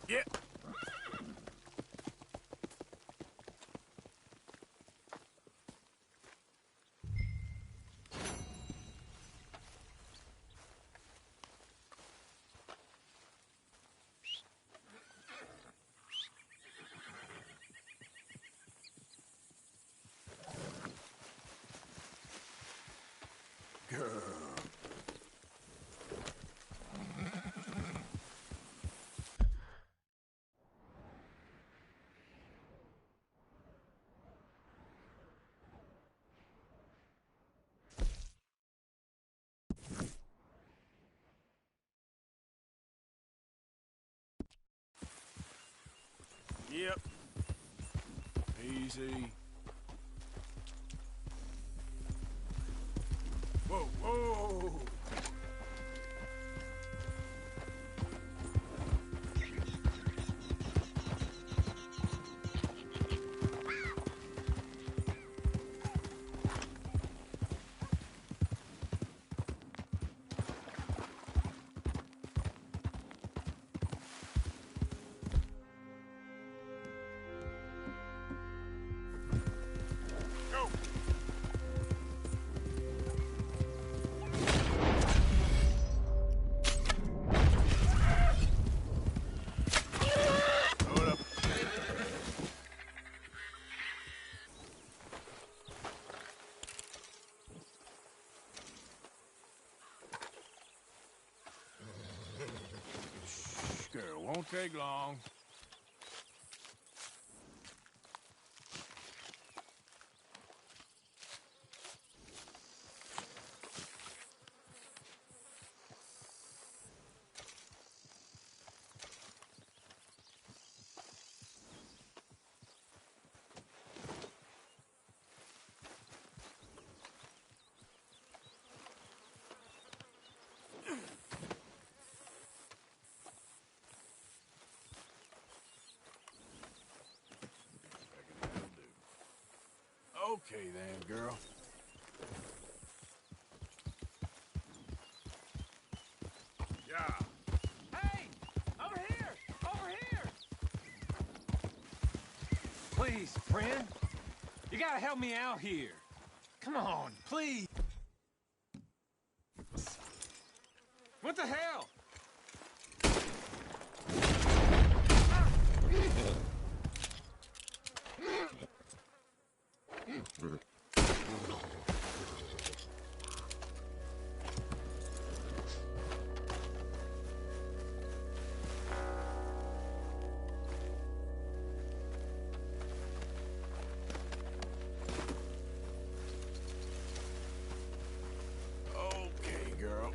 Yeah. Girl. Yep. Easy. Whoa, whoa! Go! Hold up. Girl, won't take long. Okay then, girl. Yeah. Hey! Over here! Over here! Please, friend. You gotta help me out here. Come on, please. What the hell? Okay, girl.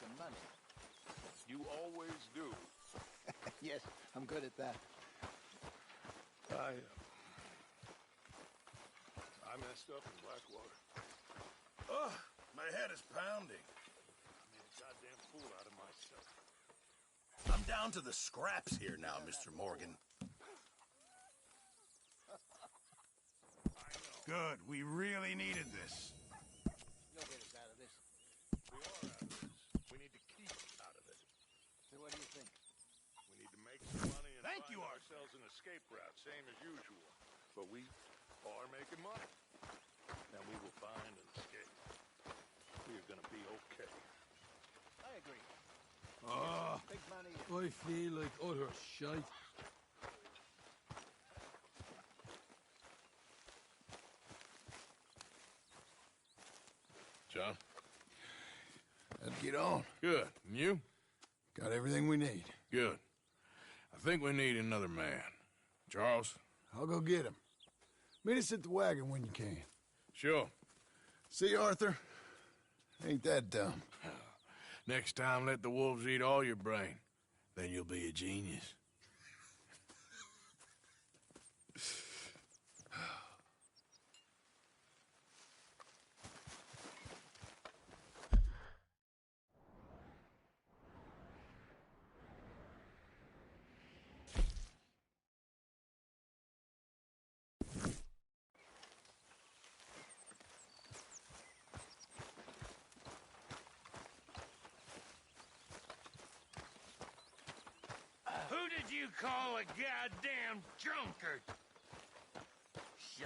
some money. You always do. Yes, I'm good at that. I messed up in Blackwater. Oh, my head is pounding. I made a goddamn fool out of myself. I'm down to the scraps here now, Mr. Morgan. Good. We really needed this. You'll get us out of this. We are out of this. We need to keep out of it. So what do you think? We need to make some money and Thank find you, Arthur. ourselves an escape route, same as usual. But we are making money. And we will find an escape. We are gonna be okay. I agree. Ah, Big money. I feel like utter shite. John? Let's get on. Good. And you? Got everything we need. Good. I think we need another man. Charles? I'll go get him. Meet us at the wagon when you can. Sure. See, Arthur? Ain't that dumb. Next time, let the wolves eat all your brain. Then you'll be a genius. Who did you call a goddamn drunkard? So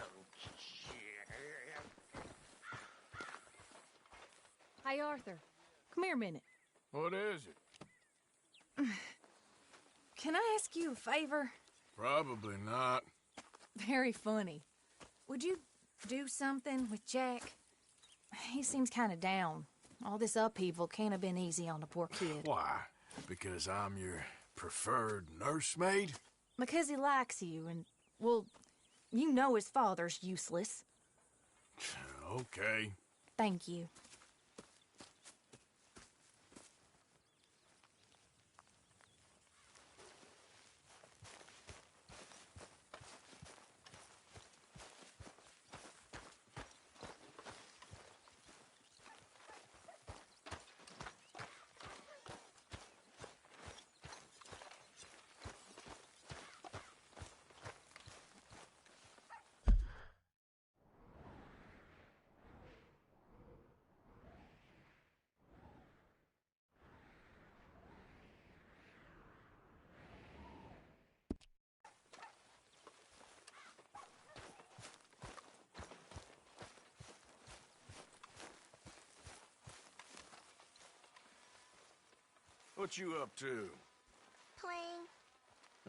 Hey, Arthur. Come here a minute. What is it? Can I ask you a favor? Probably not. Very funny. Would you do something with Jack? He seems kind of down. All this upheaval can't have been easy on the poor kid. Why? Because I'm your preferred nursemaid? Because he likes you, and, well, you know his father's useless. Okay. Thank you. What you up to? Playing,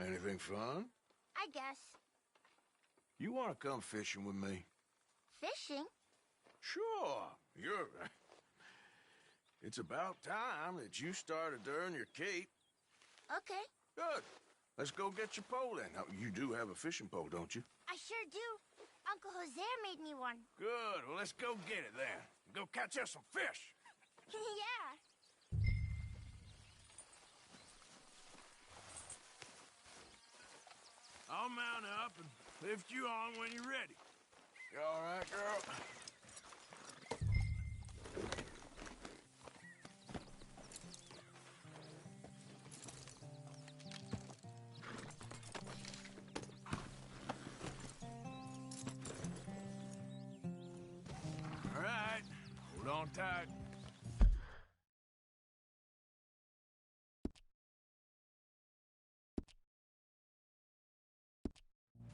Anything fun? I guess. You want to come fishing with me? Fishing? Sure. It's about time that you started to earn your keep. Okay, Good. Let's go get your pole then. Now, you do have a fishing pole, don't you? I sure do. Uncle Jose made me one. Good. Well, let's go get it then. Go catch us some fish. Yeah. I'll mount up and lift you on when you're ready. You all right, girl? All right. Hold on tight.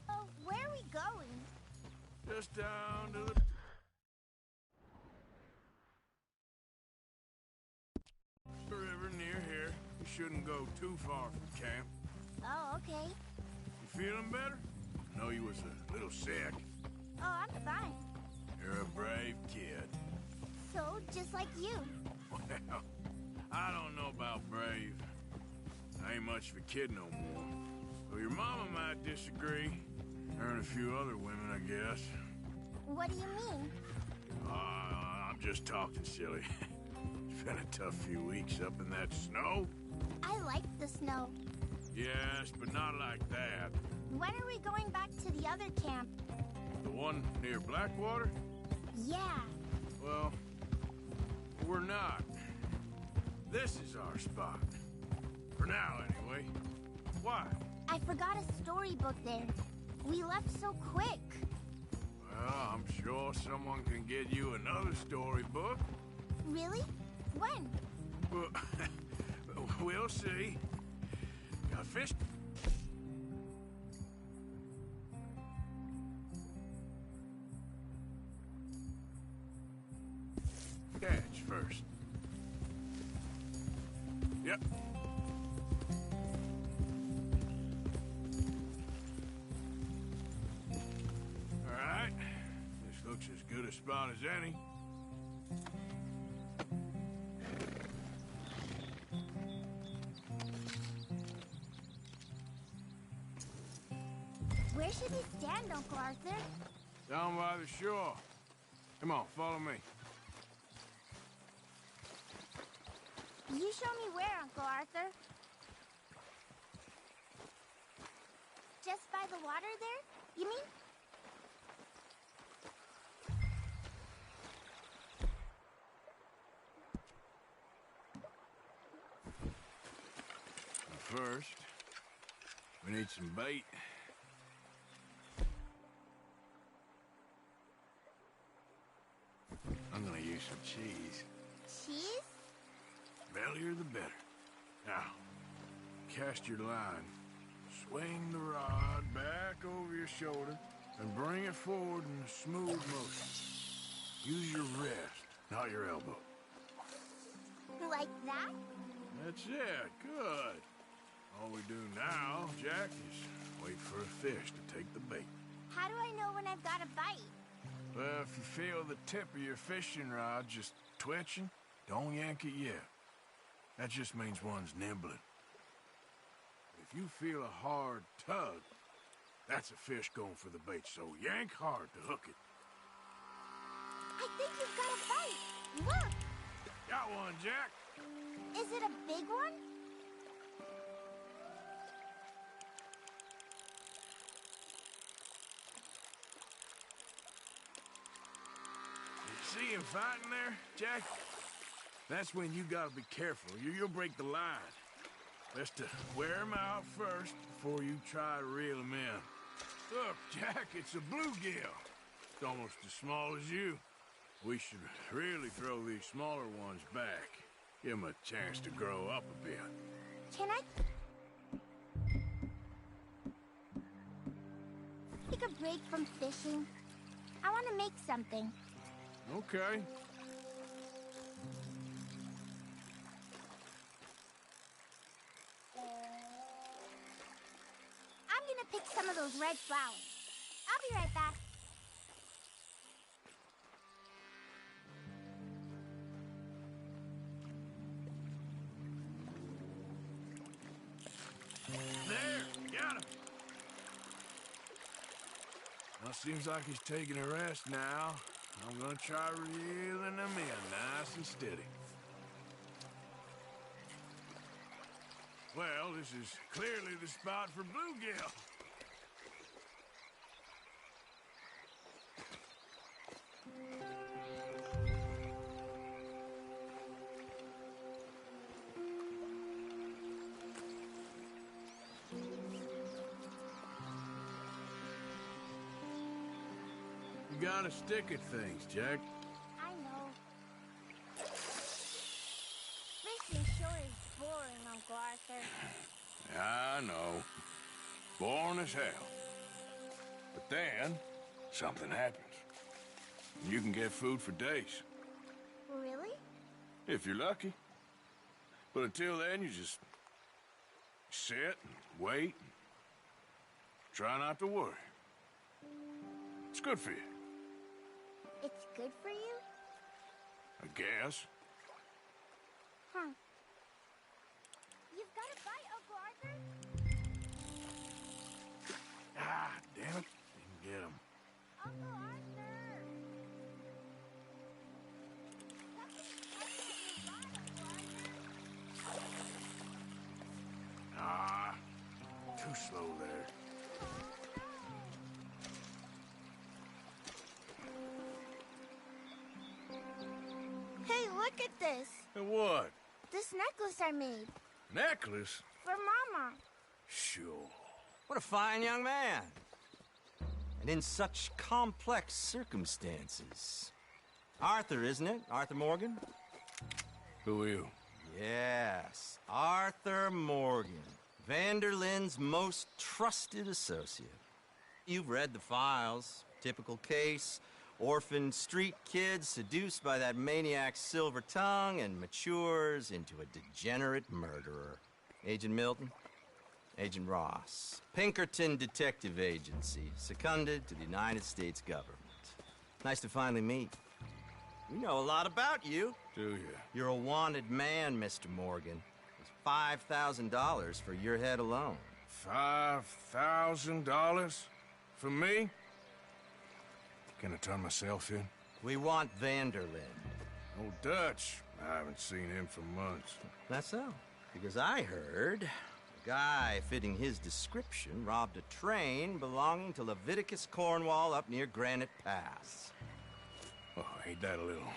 Oh, where are we going? Just down to the river near here. You shouldn't go too far from camp. Oh, okay. You feeling better? I know you was a little sick. Oh, I'm fine. You're a brave kid. So, just like you. Well, I don't know about brave. I ain't much of a kid no more. Well, your mama might disagree. Her and a few other women, I guess. What do you mean? I'm just talking silly. been a tough few weeks up in that snow. I like the snow. Yes, but not like that. When are we going back to the other camp? The one near Blackwater? Yeah. Well, we're not. This is our spot. For now, anyway. Why? I forgot a storybook there. We left so quick. Well, I'm sure someone can get you another storybook. Really? When? Well, we'll see. Got fish. Catch first. Yep. All right. This looks as good a spot as any. Where should we stand, Uncle Arthur? Down by the shore. Come on, follow me. You show me where, Uncle Arthur. Just by the water there, you mean? First, we need some bait. I'm gonna use some cheese. Cheese? Bellier the better. Now, cast your line. Swing the rod back over your shoulder and bring it forward in a smooth motion. Use your wrist, not your elbow. Like that? That's it. Good. All we do now, Jack, is wait for a fish to take the bait. How do I know when I've got a bite? Well, if you feel the tip of your fishing rod just twitching, don't yank it yet. That just means one's nibbling. If you feel a hard tug, that's a fish going for the bait, so yank hard to hook it. I think you've got a bite. Look! Got one, Jack. Is it a big one? See him fighting there, Jack? That's when you gotta be careful. You'll break the line. Best to wear him out first before you try to reel him in. Look, Jack, it's a bluegill. It's almost as small as you. We should really throw these smaller ones back. Give them a chance to grow up a bit. Can I take a break from fishing? I want to make something. Okay. I'm gonna pick some of those red flowers. I'll be right back. There, got him. Well, seems like he's taking a rest now. I'm gonna try reeling him in nice and steady. Well, this is clearly the spot for bluegill. You gotta stick at things, Jack. I know. Fishing sure is boring, Uncle Arthur. I know. Boring as hell. But then, something happens. And you can get food for days. Really? If you're lucky. But until then, you just sit and wait and try not to worry. It's good for you. It's good for you? I guess. Huh. You've got a bite, Uncle Arthur? Ah, damn it. Didn't get him. Uncle Arthur! Something's tugging at your bottom. Look at this. And what? This necklace I made. Necklace? For Mama. Sure. What a fine young man. And in such complex circumstances. Arthur, isn't it? Arthur Morgan? Who are you? Yes, Arthur Morgan. Vanderlyn's most trusted associate. You've read the files. Typical case. Orphaned street kid seduced by that maniac's silver tongue and matures into a degenerate murderer. Agent Milton? Agent Ross. Pinkerton Detective Agency, seconded to the United States government. Nice to finally meet. We know a lot about you. Do you? You're a wanted man, Mr. Morgan. It's $5,000 for your head alone. $5,000? For me? Can I turn myself in? We want Vanderlyn. Old Dutch. I haven't seen him for months. That's so. Because I heard a guy fitting his description robbed a train belonging to Leviticus Cornwall up near Granite Pass. Oh, ain't that a little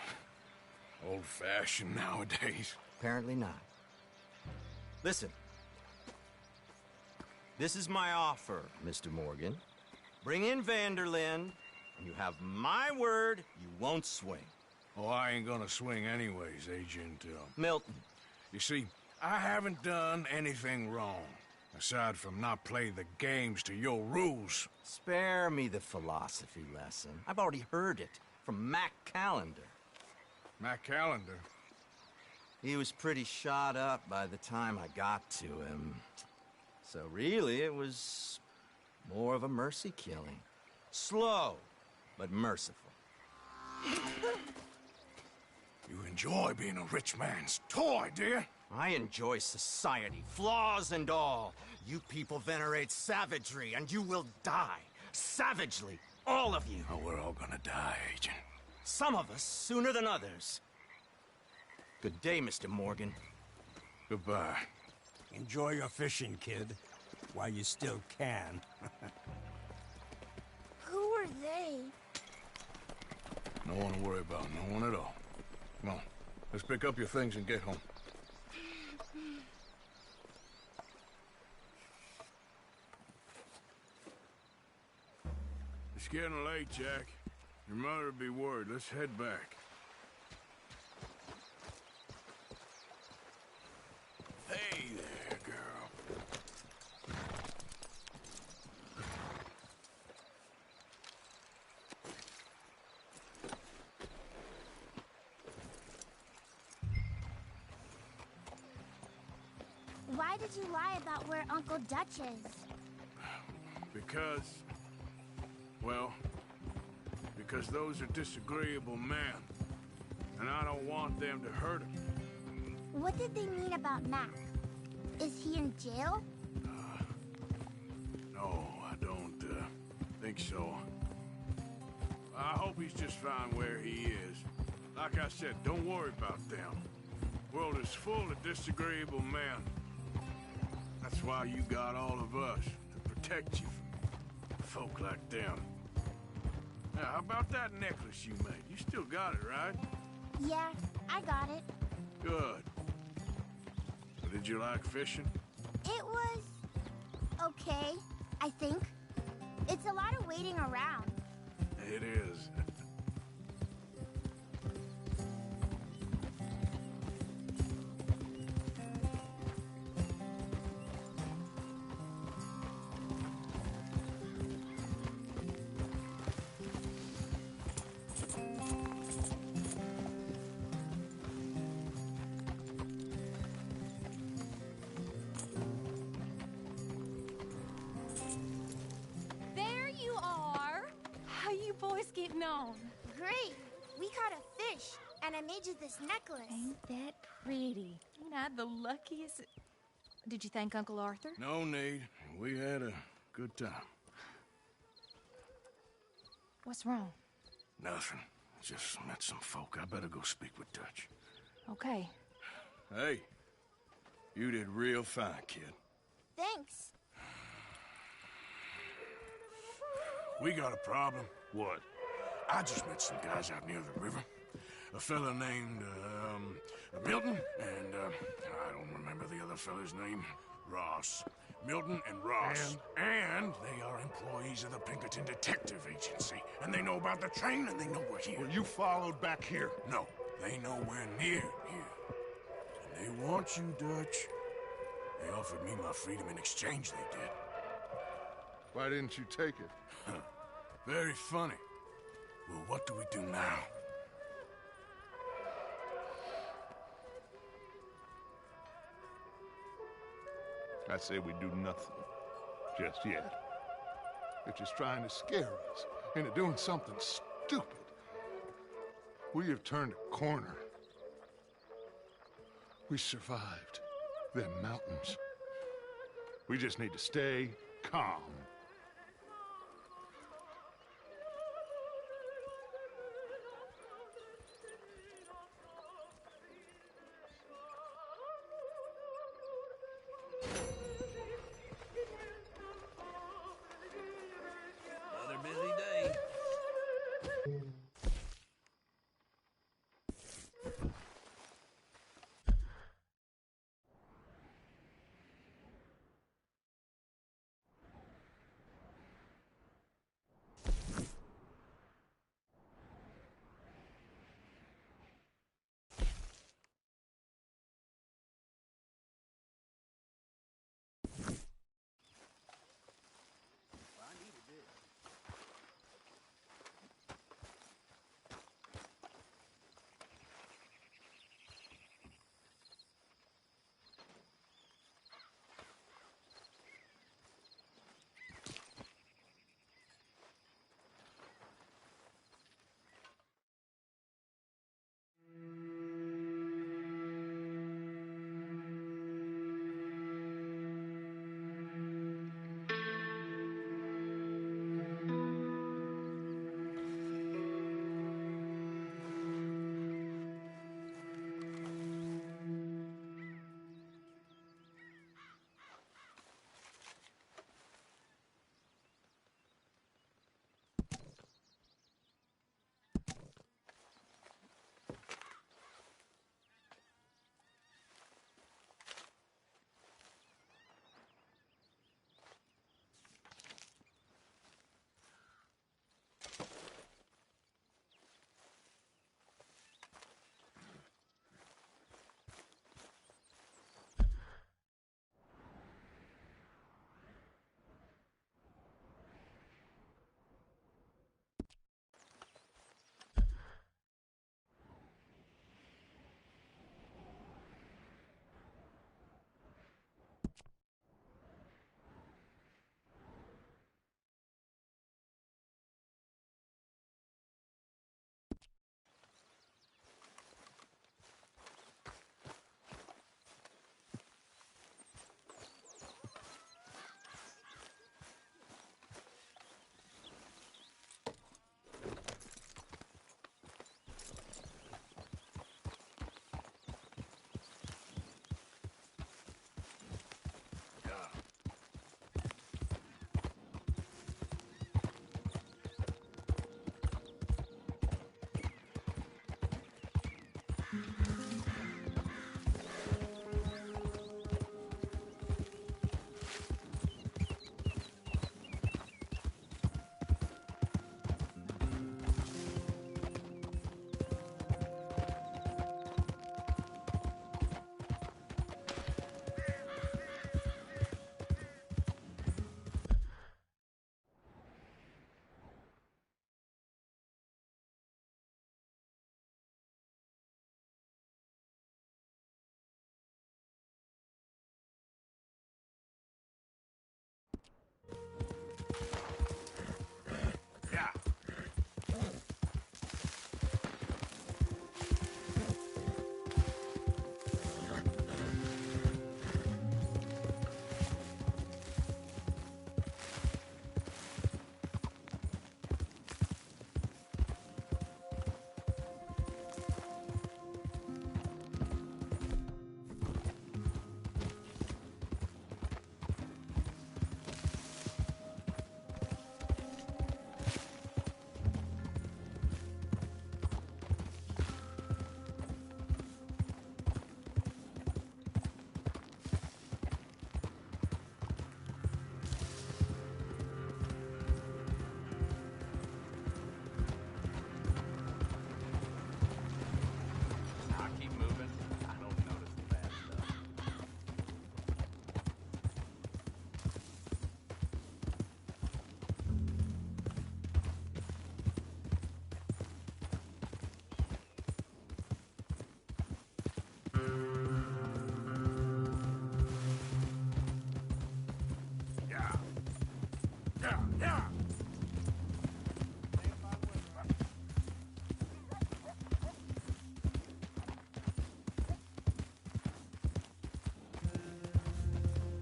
old-fashioned nowadays? Apparently not. Listen. This is my offer, Mr. Morgan. Bring in Vanderlyn, and you have my word you won't swing. Oh, I ain't gonna swing anyways, Agent, Milton. You see, I haven't done anything wrong, aside from not play the games to your rules. Spare me the philosophy lesson. I've already heard it from Mac Callender. Matt Callender? He was pretty shot up by the time I got to him. So really, it was more of a mercy killing. Slow, but merciful. You enjoy being a rich man's toy, do you? I enjoy society, flaws and all. You people venerate savagery, and you will die. Savagely, all of you. Oh, we're all gonna die, Agent. Some of us sooner than others. Good day, Mr. Morgan. Goodbye. Enjoy your fishing, kid, while you still can. Who are they? No one to worry about, no one at all. Come on, let's pick up your things and get home. It's getting late, Jack. Your mother'll be worried. Let's head back. Hey there, girl. Why did you lie about where Uncle Dutch is? Because, well, because those are disagreeable men, and I don't want them to hurt him. What did they mean about Mac? Is he in jail? No, I don't think so. I hope he's just fine where he is. Like I said, don't worry about them. The world is full of disagreeable men. That's why you got all of us, to protect you from folk like them. Now, how about that necklace you made? You still got it, right? Yeah, I got it. Good. So did you like fishing? It was okay, I think. It's a lot of waiting around. It is. There you are. How you boys getting on? Great. We caught a fish, and I made you this necklace. Ain't that pretty? Ain't I the luckiest? Did you thank Uncle Arthur? No need. We had a good time. What's wrong? Nothing. Just met some folk. I better go speak with Dutch. Okay. Hey, you did real fine, kid. Thanks. We got a problem. What? I just met some guys out near the river. a fella named, Milton, and, I don't remember the other fella's name. Ross. Milton and Ross. And they are employees of the Pinkerton Detective Agency. And they know about the train, and they know we're here. Well, you followed back here. No, they know we're near here. And they want you, Dutch. They offered me my freedom in exchange, they did. Why didn't you take it? Very funny. Well, what do we do now? I say we do nothing. Just yet. They're just trying to scare us into doing something stupid. We have turned a corner. We survived them mountains. We just need to stay calm. Another busy day.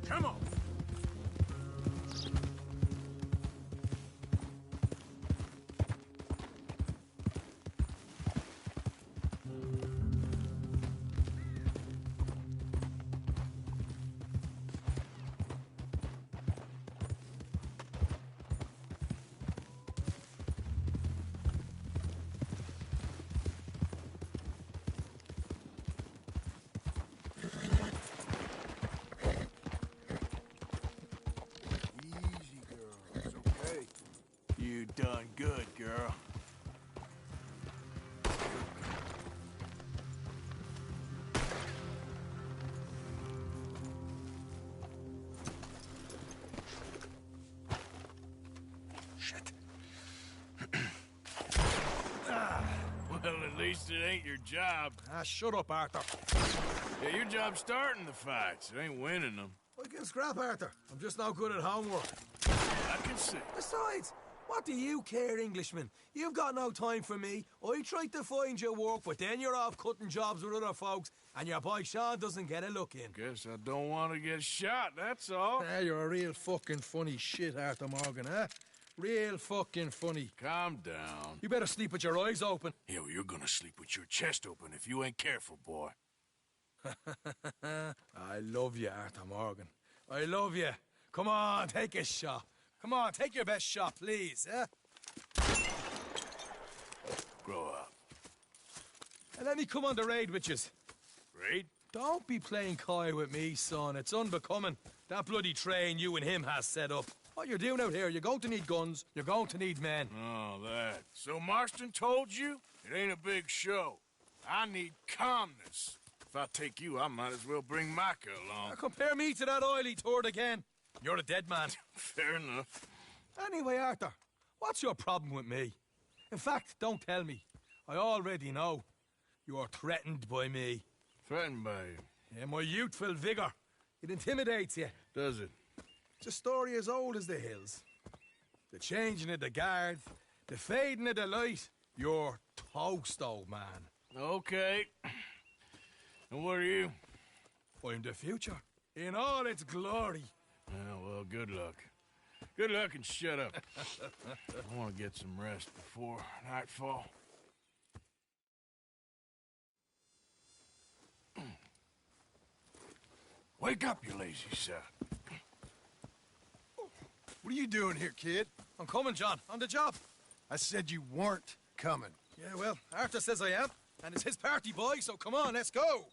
Come on. Easy, girl. It's okay. You done good, girl. Shit. Well, at least it ain't your job. Ah, shut up, Arthur. Yeah, your job's starting the fights. It ain't winning them. I can scrap, Arthur. I'm just no good at homework. I can see. Besides, what do you care, Englishman? You've got no time for me. I tried to find you work, but then you're off cutting jobs with other folks, and your boy Sean doesn't get a look in. Guess I don't want to get shot, that's all. Ah, you're a real fucking funny shit, Arthur Morgan, eh? Real fucking funny. Calm down. You better sleep with your eyes open. Yeah, well, you're gonna sleep with your chest open if you ain't careful, boy. I love you, Arthur Morgan. I love you. Come on, take a shot. Come on, take your best shot, please, eh? Grow up. And let me come on the raid with yous. Raid? Don't be playing coy with me, son. It's unbecoming. That bloody train you and him has set up. What you're doing out here, you're going to need guns, you're going to need men. Oh, that. So Marston told you? It ain't a big show. I need calmness. If I take you, I might as well bring Micah along. Now compare me to that oily turd again. You're a dead man. Fair enough. Anyway, Arthur, what's your problem with me? In fact, don't tell me. I already know. You're threatened by me. Threatened by you. Yeah, my youthful vigor. It intimidates you. Does it? It's a story as old as the hills. The changing of the guard, the fading of the light. You're toast, old man. Okay. And what are you? I'm the future, in all its glory. Well, good luck. Good luck and shut up. I want to get some rest before nightfall. Wake up, you lazy son. What are you doing here, kid? I'm coming, John. On the job. I said you weren't coming. Yeah, well, Arthur says I am. And it's his party, boy, so come on, let's go.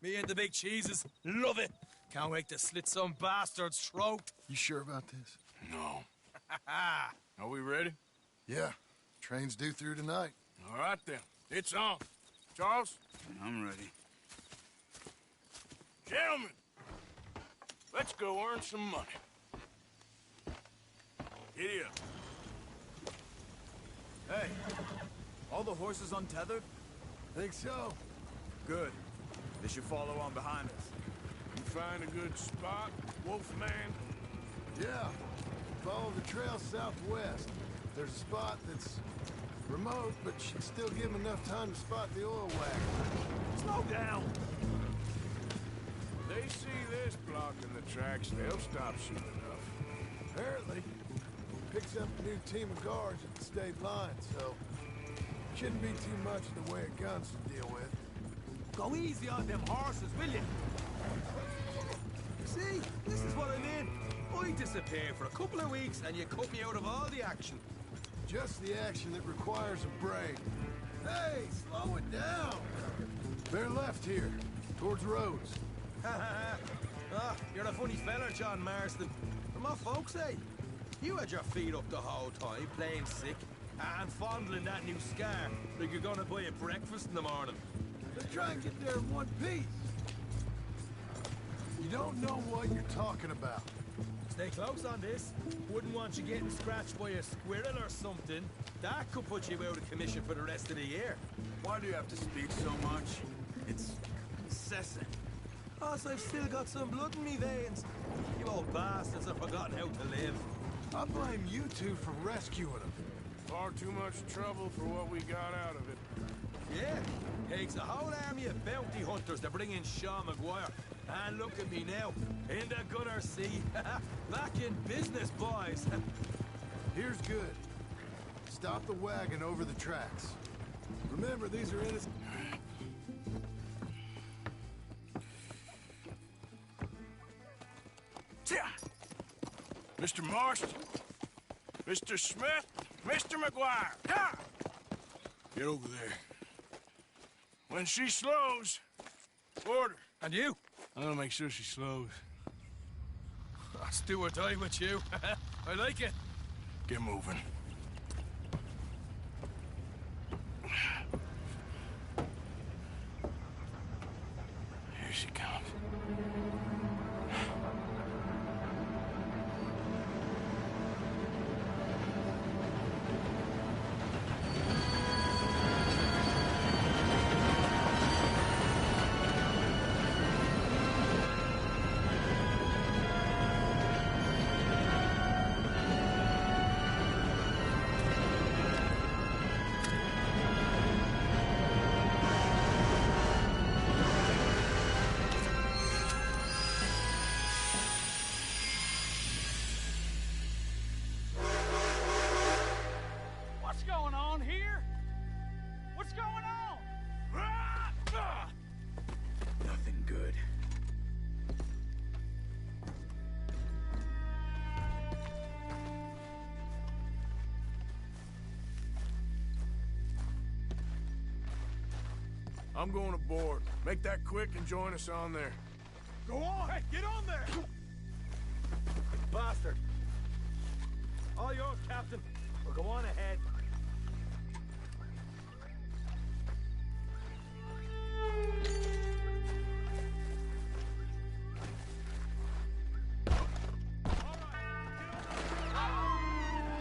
Me and the big cheeses. Love it. Can't wait to slit some bastard's throat. You sure about this? No. Are we ready? Yeah. Train's due through tonight. All right, then. It's on. Charles? I'm ready. Gentlemen, let's go earn some money. Giddy up. Hey, all the horses untethered? Think so? Good. They should follow on behind us. You find a good spot, Wolfman? Yeah. Follow the trail southwest. There's a spot that's remote, but should still give them enough time to spot the oil wagon. Slow down! They see this blocking the tracks, they'll stop soon enough. Apparently, picks up a new team of guards at the state line, so shouldn't be too much in the way of guns to deal with. Go easy on them horses, will you? See, this is what I mean. I disappear for a couple of weeks and you cut me out of all the action. Just the action that requires a break. Hey, slow it down! They're left here, towards Rhodes. Ah, you're a funny fella, John Marston. From what folks say, you had your feet up the whole time, playing sick, and fondling that new scar like you're gonna buy a breakfast in the morning. Let's try and get there in one piece. You don't know what you're talking about. Stay close on this. Wouldn't want you getting scratched by a squirrel or something. That could put you out of commission for the rest of the year. Why do you have to speak so much? It's incessant. Plus, I've still got some blood in me veins. You old bastards have forgotten how to live. I blame you two for rescuing them. Far too much trouble for what we got out of it. Yeah, takes a whole army of bounty hunters to bring in Sean McGuire. And look at me now, in the gutter seat. Back in business, boys. Here's good. Stop the wagon over the tracks. Remember, these are innocent. Mr. Marston, Mr. Smith, Mr. McGuire, ha! Get over there. When she slows, order. And you? I'm gonna make sure she slows. Let's do or die with you. I like it. Get moving. Here she comes. What's going on here? What's going on? Nothing good. I'm going aboard. Make that quick and join us on there. Go on! Hey, get on there! Bastard! All yours, Captain. Well, go on ahead.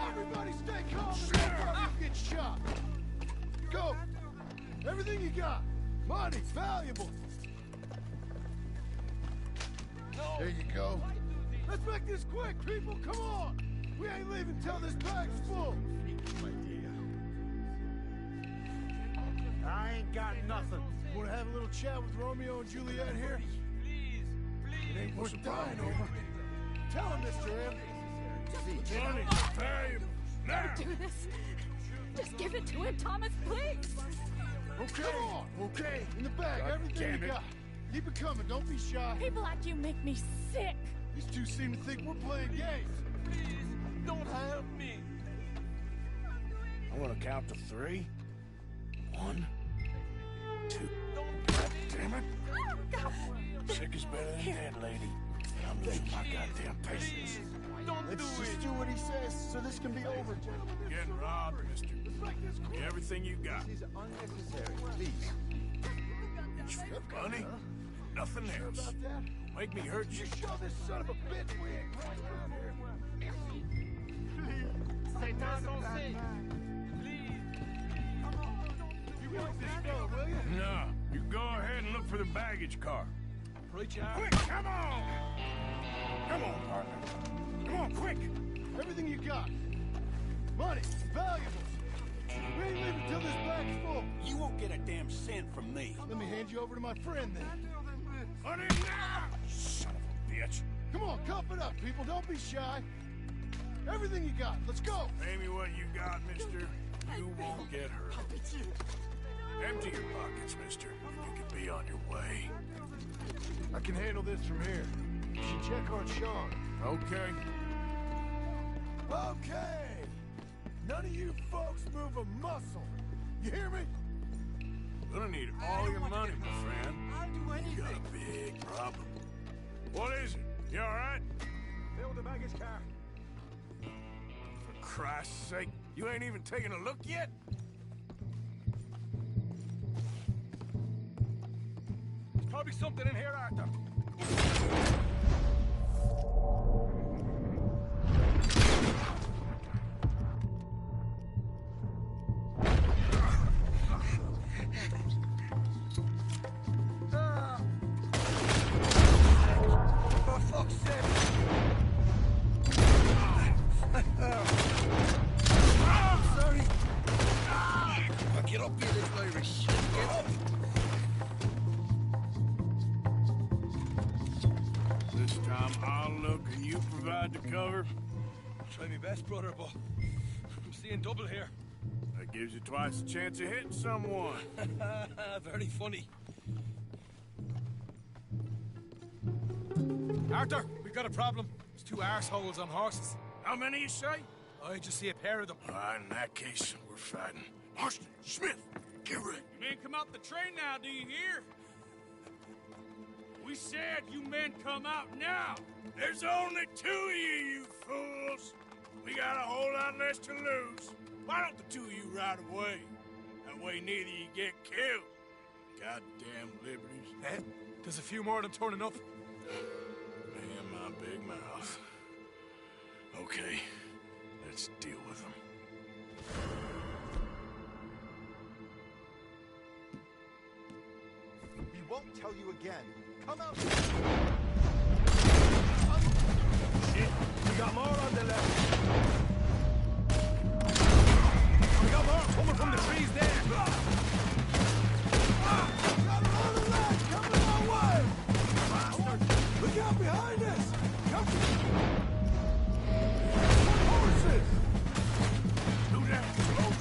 Everybody stay calm before you get shot. Go. Everything you got. Money, valuable. There you go. Let's make this quick, people. Come on. We ain't leaving till this bag's full. I ain't got nothing. Want to have a little chat with Romeo and Juliet here? It ain't worth dying over. Tell him, Mr. M. Money, valuable. Now! Do this. Just give it to him, Thomas, please. Okay. Come on. Okay. In the bag, everything you got. Keep it coming. Don't be shy. People like you make me sick. These two seem to think we're playing games. Please, don't help me. I'm gonna count to 3. 1, 2. Don't Damn it. Oh, God. Sick is better than dead, lady. And I'm losing my goddamn patience. Don't Let's do just it. do what he says so this can be over. Getting robbed, mister. Give me everything you got. This is unnecessary. Please. Money, nothing else. About that? Make me hurt you. You show this son of a bitch we ain't playing around here. C'est insensé. Please. You like this fella, will you? No, you go ahead and look for the baggage car. Preach out. Quick, come on! Come on, partner. Come on, quick! Everything you got. Money, valuables. We ain't leaving till this bag's full. You won't get a damn cent from me. Let me hand you over to my friend then. Money now! Son of a bitch. Come on, cup it up, people. Don't be shy. Everything you got. Let's go. Pay me what you got, mister. You won't get hurt. Empty your pockets, mister. You can be on your way. I can handle this from here. You should check on Sean. Okay. Okay. None of you folks move a muscle. You hear me? Gonna need all your money, my friend. I'll do You anything. got a big problem. What is it? You all right? Fill the baggage car. For Christ's sake, you ain't even taken a look yet? There's probably something in here, Arthur. For fuck's sake. Sorry. Get up here, this Irish shit. Get up. Meantime, I'll look and you provide the cover. Try my best, brother, but I'm seeing double here. That gives you twice the chance of hitting someone. Very funny. Arthur, we've got a problem. There's two arseholes on horses. How many you say? I just see a pair of them. All right, in that case, we're fighting. Marston, Smith, get ready. You men come out the train now, do you hear? We said you men come out now. There's only two of you fools. We got a whole lot less to lose. Why don't the two of you ride away? That way neither of you get killed. Goddamn liberties. Eh? There's a few more of them turning up. Man, my big mouth. Okay, let's deal with them. We won't tell you again. Come out. Shit, we got more on the left. We got more coming from the trees there. Got another leg coming our way! Bastard! Look out behind us! Come horses! Do that close.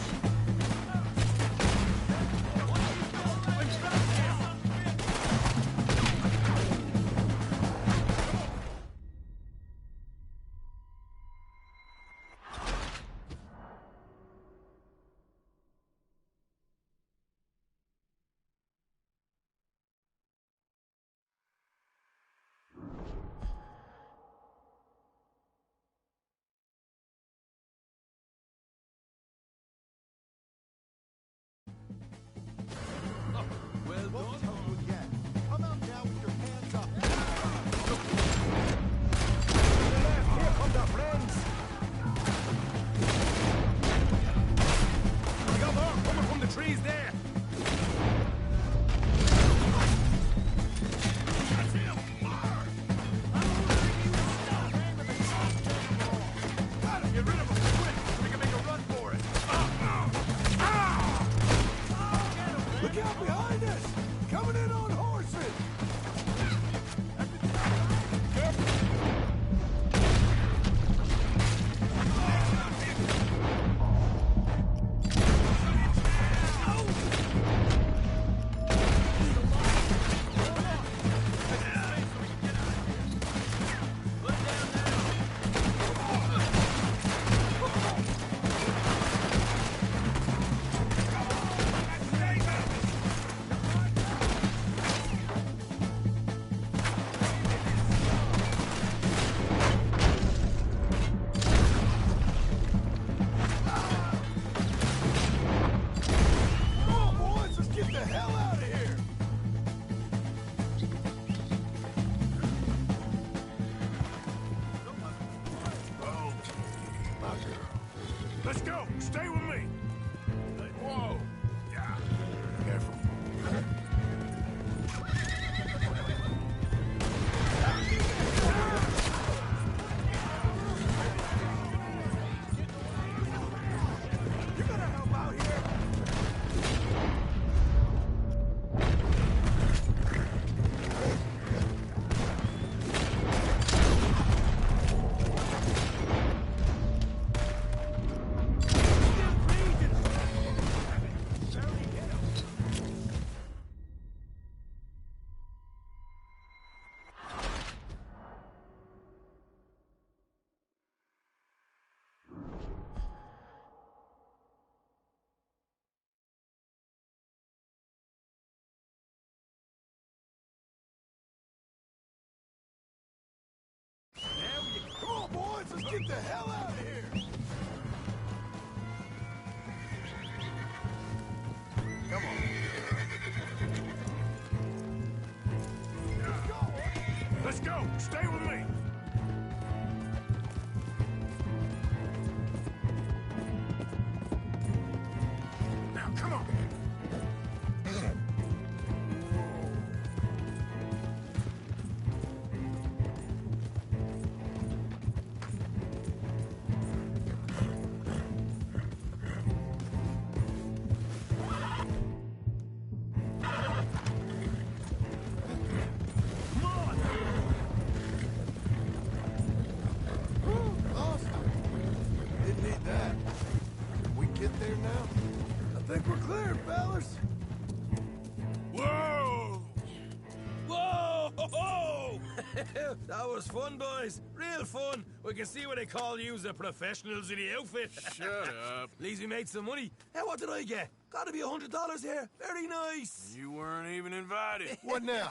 We won't tell you again. Come out now with your hands up. Here comes our friends. We got more coming from the trees there. Gotta get rid of them quick. We can make a run for it. Look out behind us! Coming in on horses! Come on, boys! Let's get the hell out of here! Okay, my girl. Let's go. Stay with me. Whoa. Yeah. Careful. You gotta help out here! Come on, boys! Let's get the hell out of here! Come on. Let's go. Stay with me. Now, come on. Think we're clear, fellas? Whoa! Whoa! Ho, ho! That was fun, boys. Real fun. We can see what they call you the professionals in the outfit. Shut up. At least we made some money. Hey, what did I get? Gotta be $100 here. Very nice. You weren't even invited. What now?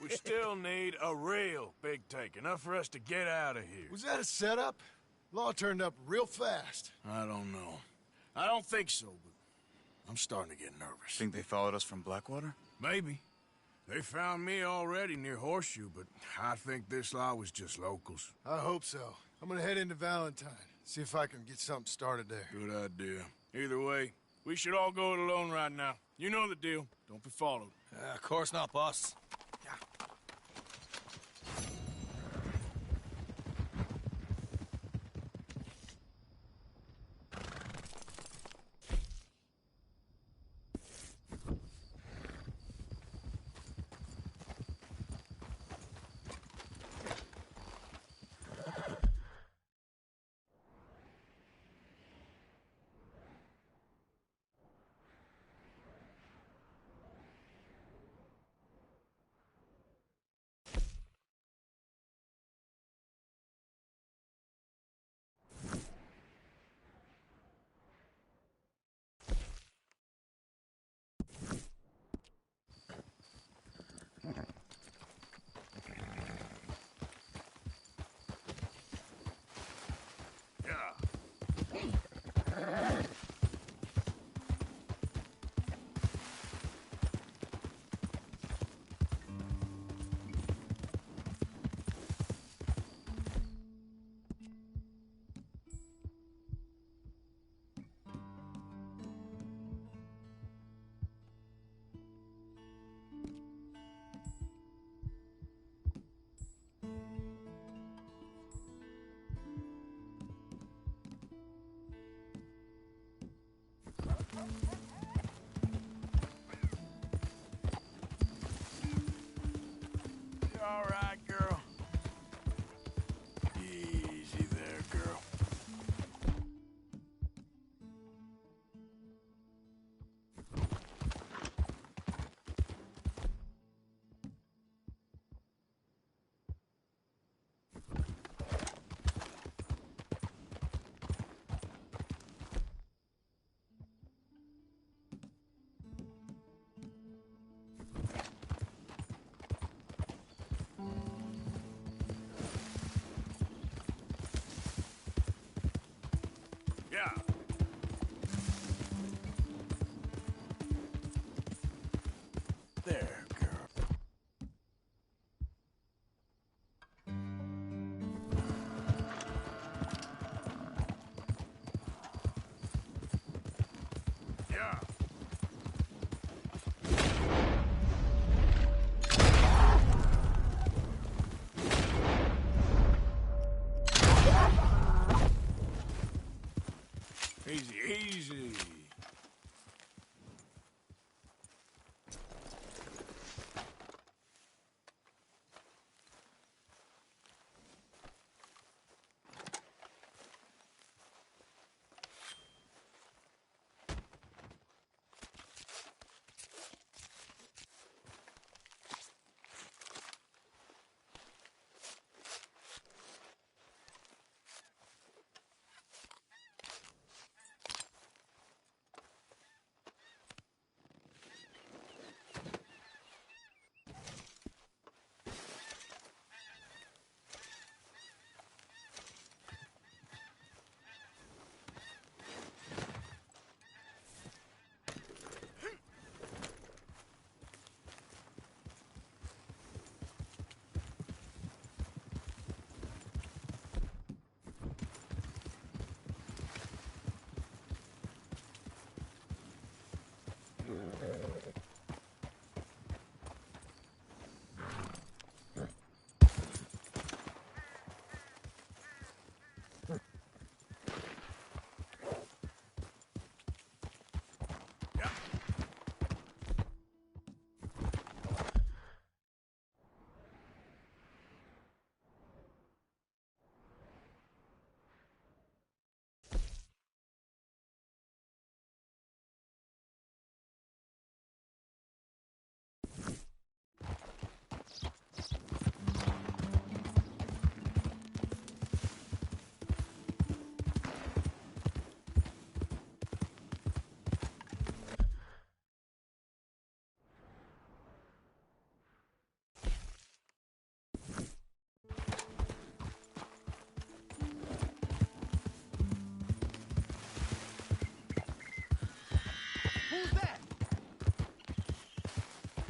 We still need a real big take. Enough for us to get out of here. Was that a setup? Law turned up real fast. I don't know. I don't think so, but I'm starting to get nervous. Think they followed us from Blackwater? Maybe. They found me already near Horseshoe, but I think this lot was just locals. I hope so. I'm gonna head into Valentine. See if I can get something started there. Good idea. Either way, we should all go it alone right now. You know the deal. Don't be followed. Of course not, boss.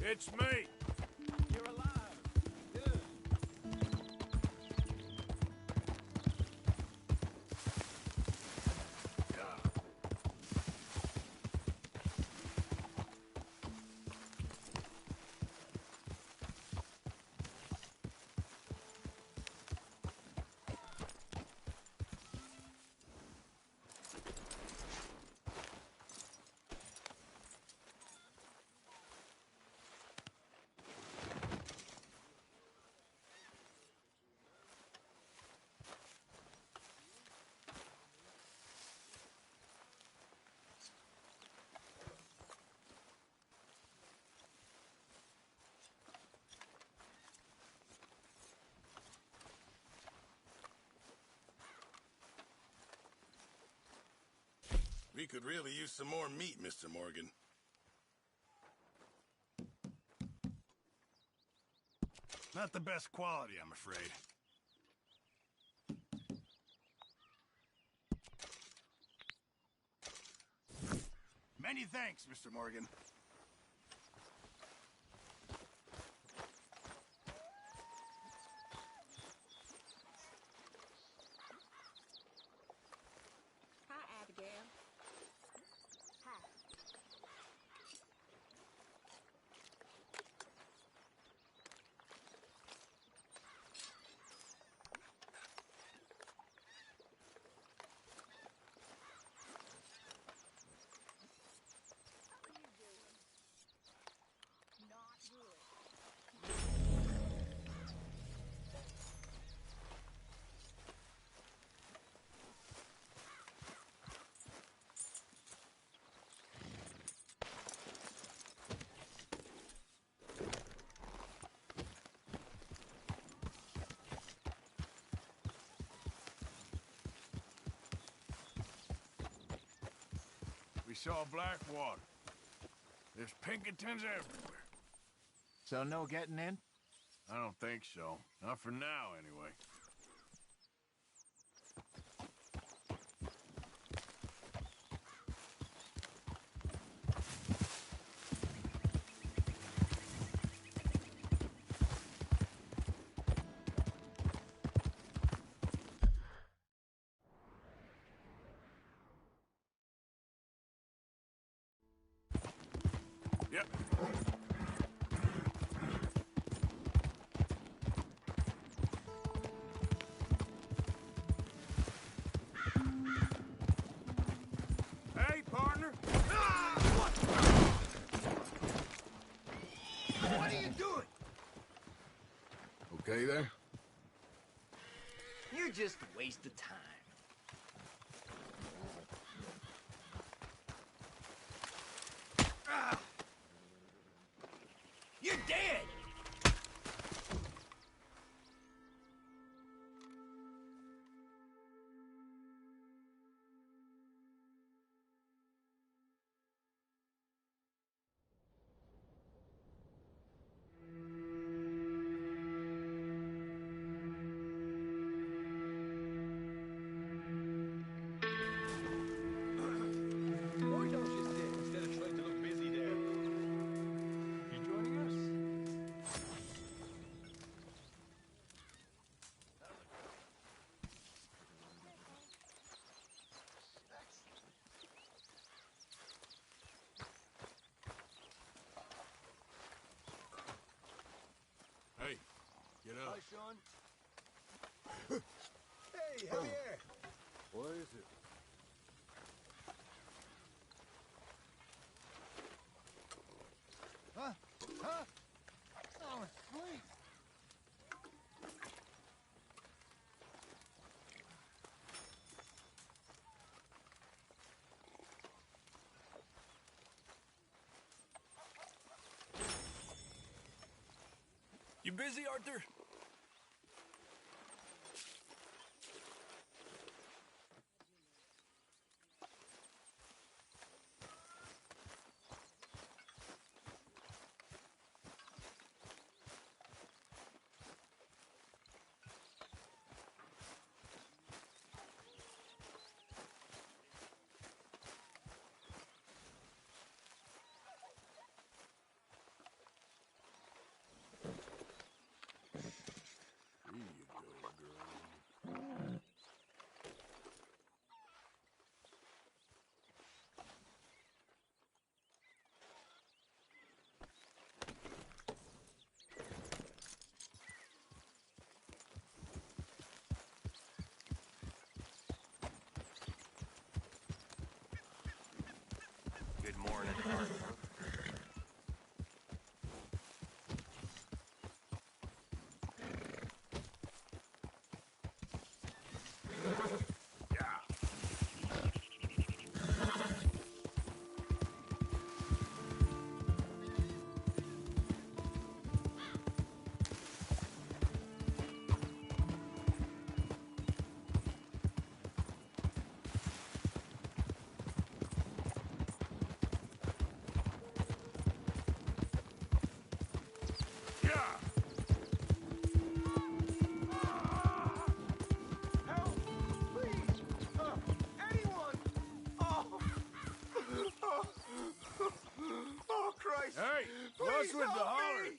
It's me. You're alive. Good. We could really use some more meat, Mr. Morgan. Not the best quality, I'm afraid. Many thanks, Mr. Morgan. Hi, Abigail. Hi. We saw Blackwater. There's Pinkertons everywhere. So no getting in? I don't think so. Not for now, anyway. Yep. Hey, partner! What are you doing? Okay there? You're just a waste of time. You're dead! Why don't you sit instead of trying to look busy there? You joining us? Hey, get up. Hi, Sean. Hey, Javier. What is it? Huh? Huh? Oh, sweet. You busy, Arthur? torn apart. Hey, what's with the holler?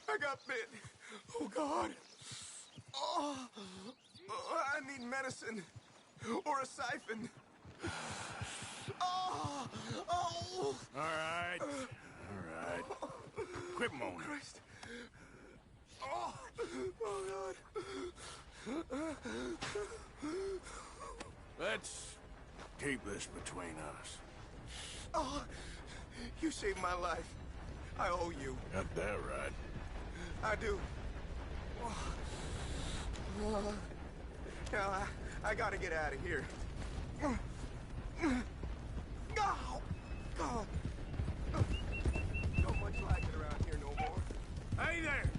I got bit. Oh, God. Oh, I need medicine. Or a siphon. Oh! Oh! All right. All right. Quit moaning. Christ. Oh! Oh, God. Let's keep this between us. Oh, you saved my life. I owe you. Got that right. I do. Oh. Now, I gotta get out of here. Oh, God. Don't much like it around here no more. Hey there!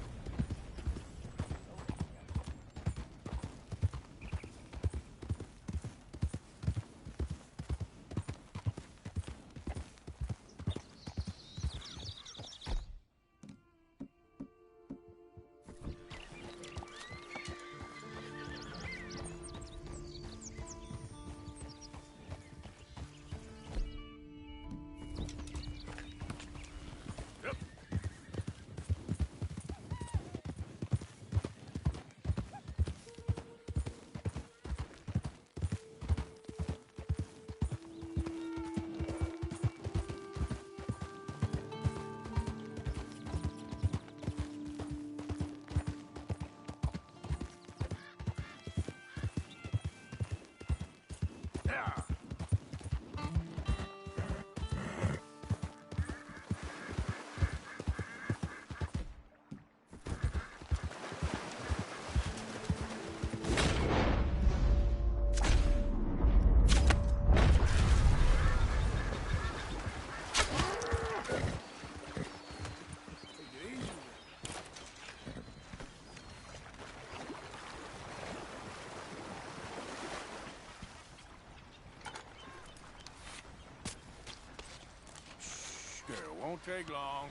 Won't take long.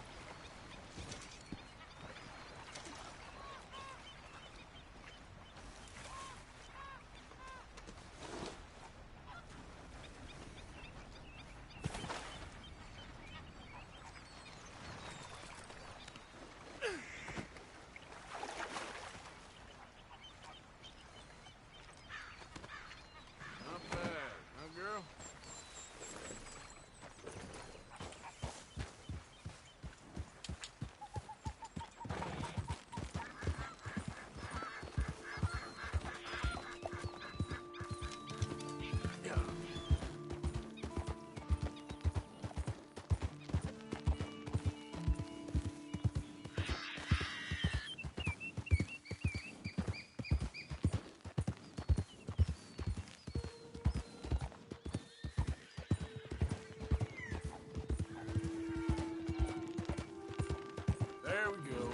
Not bad, huh, girl? There we go.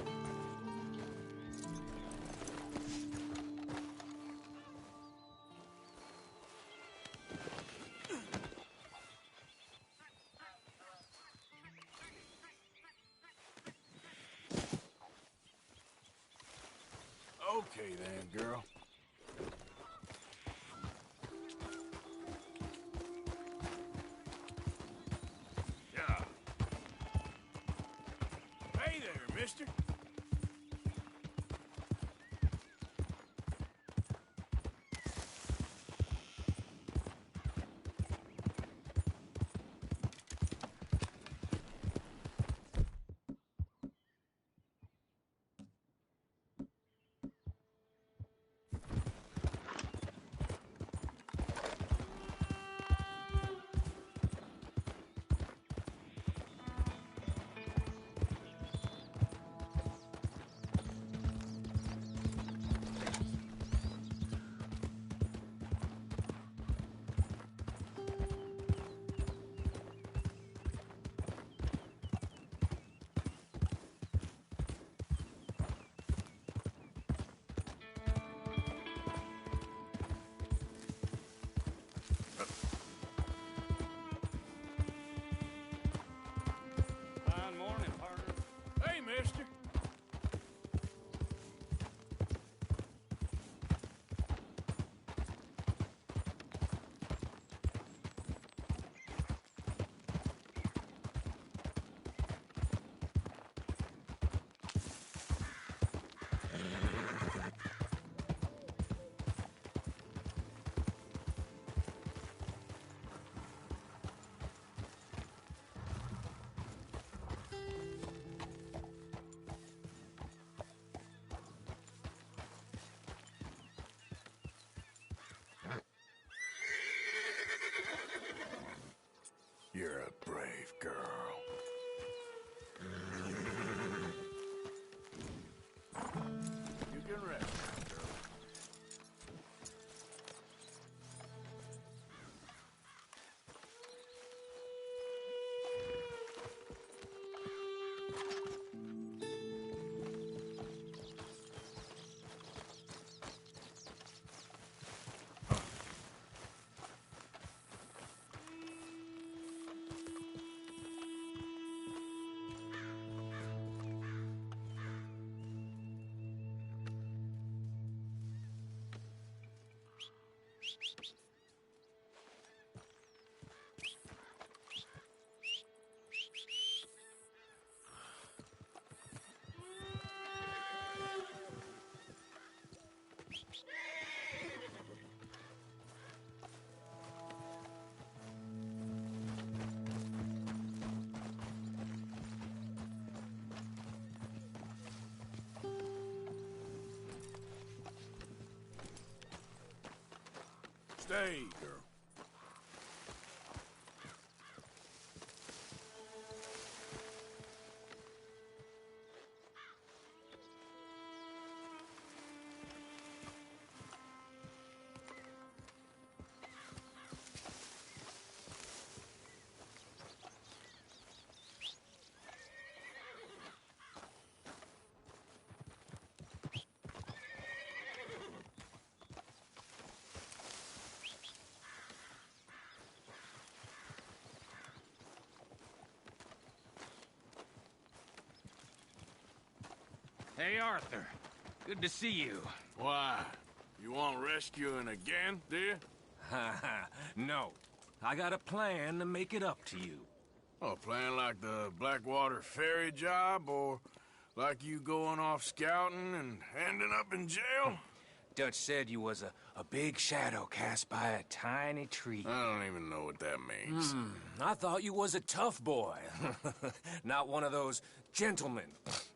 Okay then, girl. Yeah. Hey there, mister. You're a brave girl. You can rest now, girl. Stay, girl. Hey, Arthur. Good to see you. Why? You want rescuing again, do you? No. I got a plan to make it up to you. Oh, plan like the Blackwater ferry job, or like you going off scouting and ending up in jail? Dutch said you was a big shadow cast by a tiny tree. I don't even know what that means. I thought you was a tough boy. Not one of those gentlemen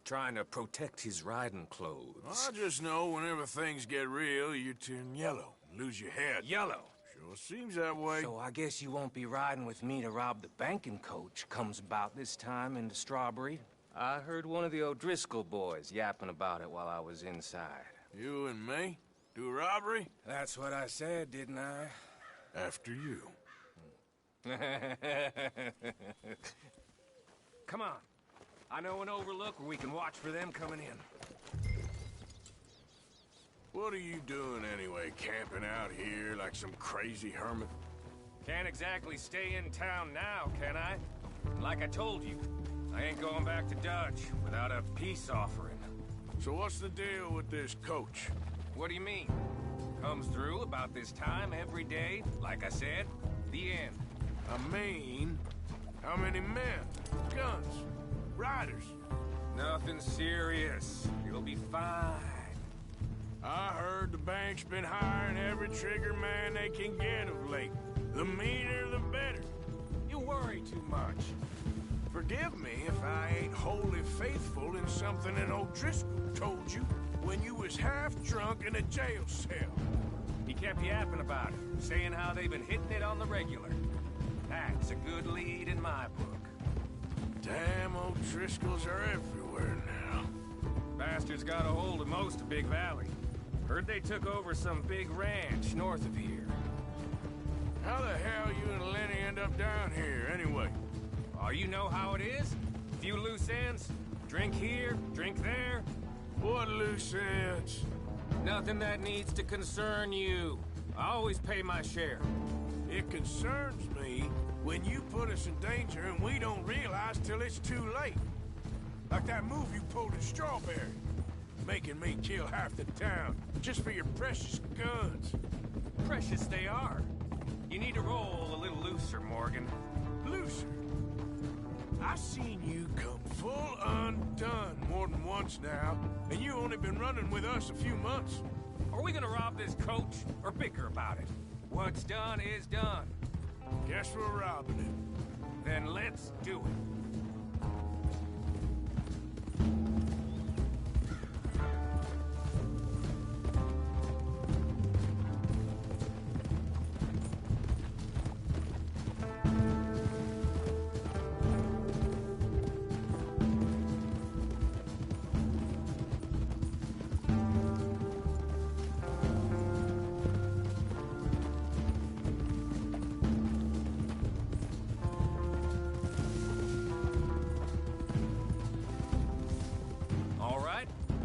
trying to protect his riding clothes. I just know whenever things get real, you turn yellow, lose your head. Yellow? Sure seems that way. So I guess you won't be riding with me to rob the banking coach comes about this time in the Strawberry. I heard one of the O'Driscoll boys yapping about it while I was inside. You and me? Do a robbery? That's what I said, didn't I? After you. Come on. I know an overlook where we can watch for them coming in. What are you doing anyway, camping out here like some crazy hermit? Can't exactly stay in town now, can I? Like I told you, I ain't going back to Dutch without a peace offering. So what's the deal with this coach? What do you mean? Comes through about this time every day, like I said, the end. I mean, how many men, guns, riders? Nothing serious. You'll be fine. I heard the bank's been hiring every trigger man they can get of late. The meaner, the better. You worry too much. Forgive me if I ain't wholly faithful in something an O'Driscoll told you when you was half drunk in a jail cell. He kept yapping about it, saying how they've been hitting it on the regular. That's a good lead in my book. Damn O'Driscolls are everywhere now. Bastards got a hold of most of Big Valley. Heard they took over some big ranch north of here. How the hell you and Lenny end up down here, anyway? Oh, you know how it is? Few loose ends. Drink here, drink there. What loose ends? Nothing that needs to concern you. I always pay my share. It concerns me when you put us in danger and we don't realize till it's too late. Like that move you pulled in Strawberry. Making me kill half the town just for your precious guns. Precious they are. You need to roll a little looser, Morgan. Looser? I've seen you come full undone more than once now, and you only been running with us a few months. Are we gonna rob this coach or bicker about it? What's done is done. Guess we're robbing it. Then let's do it.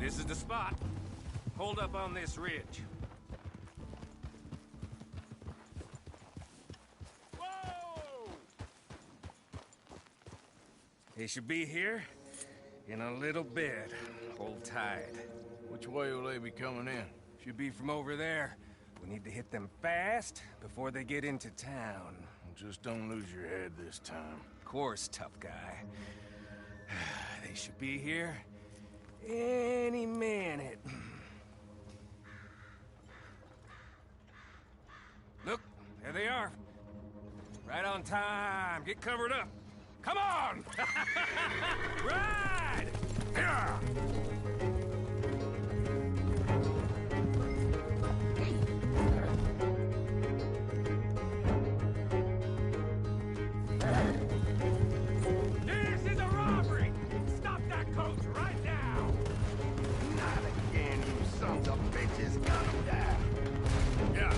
This is the spot. Hold up on this ridge. Whoa! They should be here in a little bit. Hold tight. Which way will they be coming in? Should be from over there. We need to hit them fast before they get into town. Just don't lose your head this time. Of course, tough guy. They should be here any minute. Look, there they are. Right on time. Get covered up. Come on! Ride! Yeah! This is a robbery! Stop that coach right now! Not again, you sons of bitches. Gun 'em down. Yeah.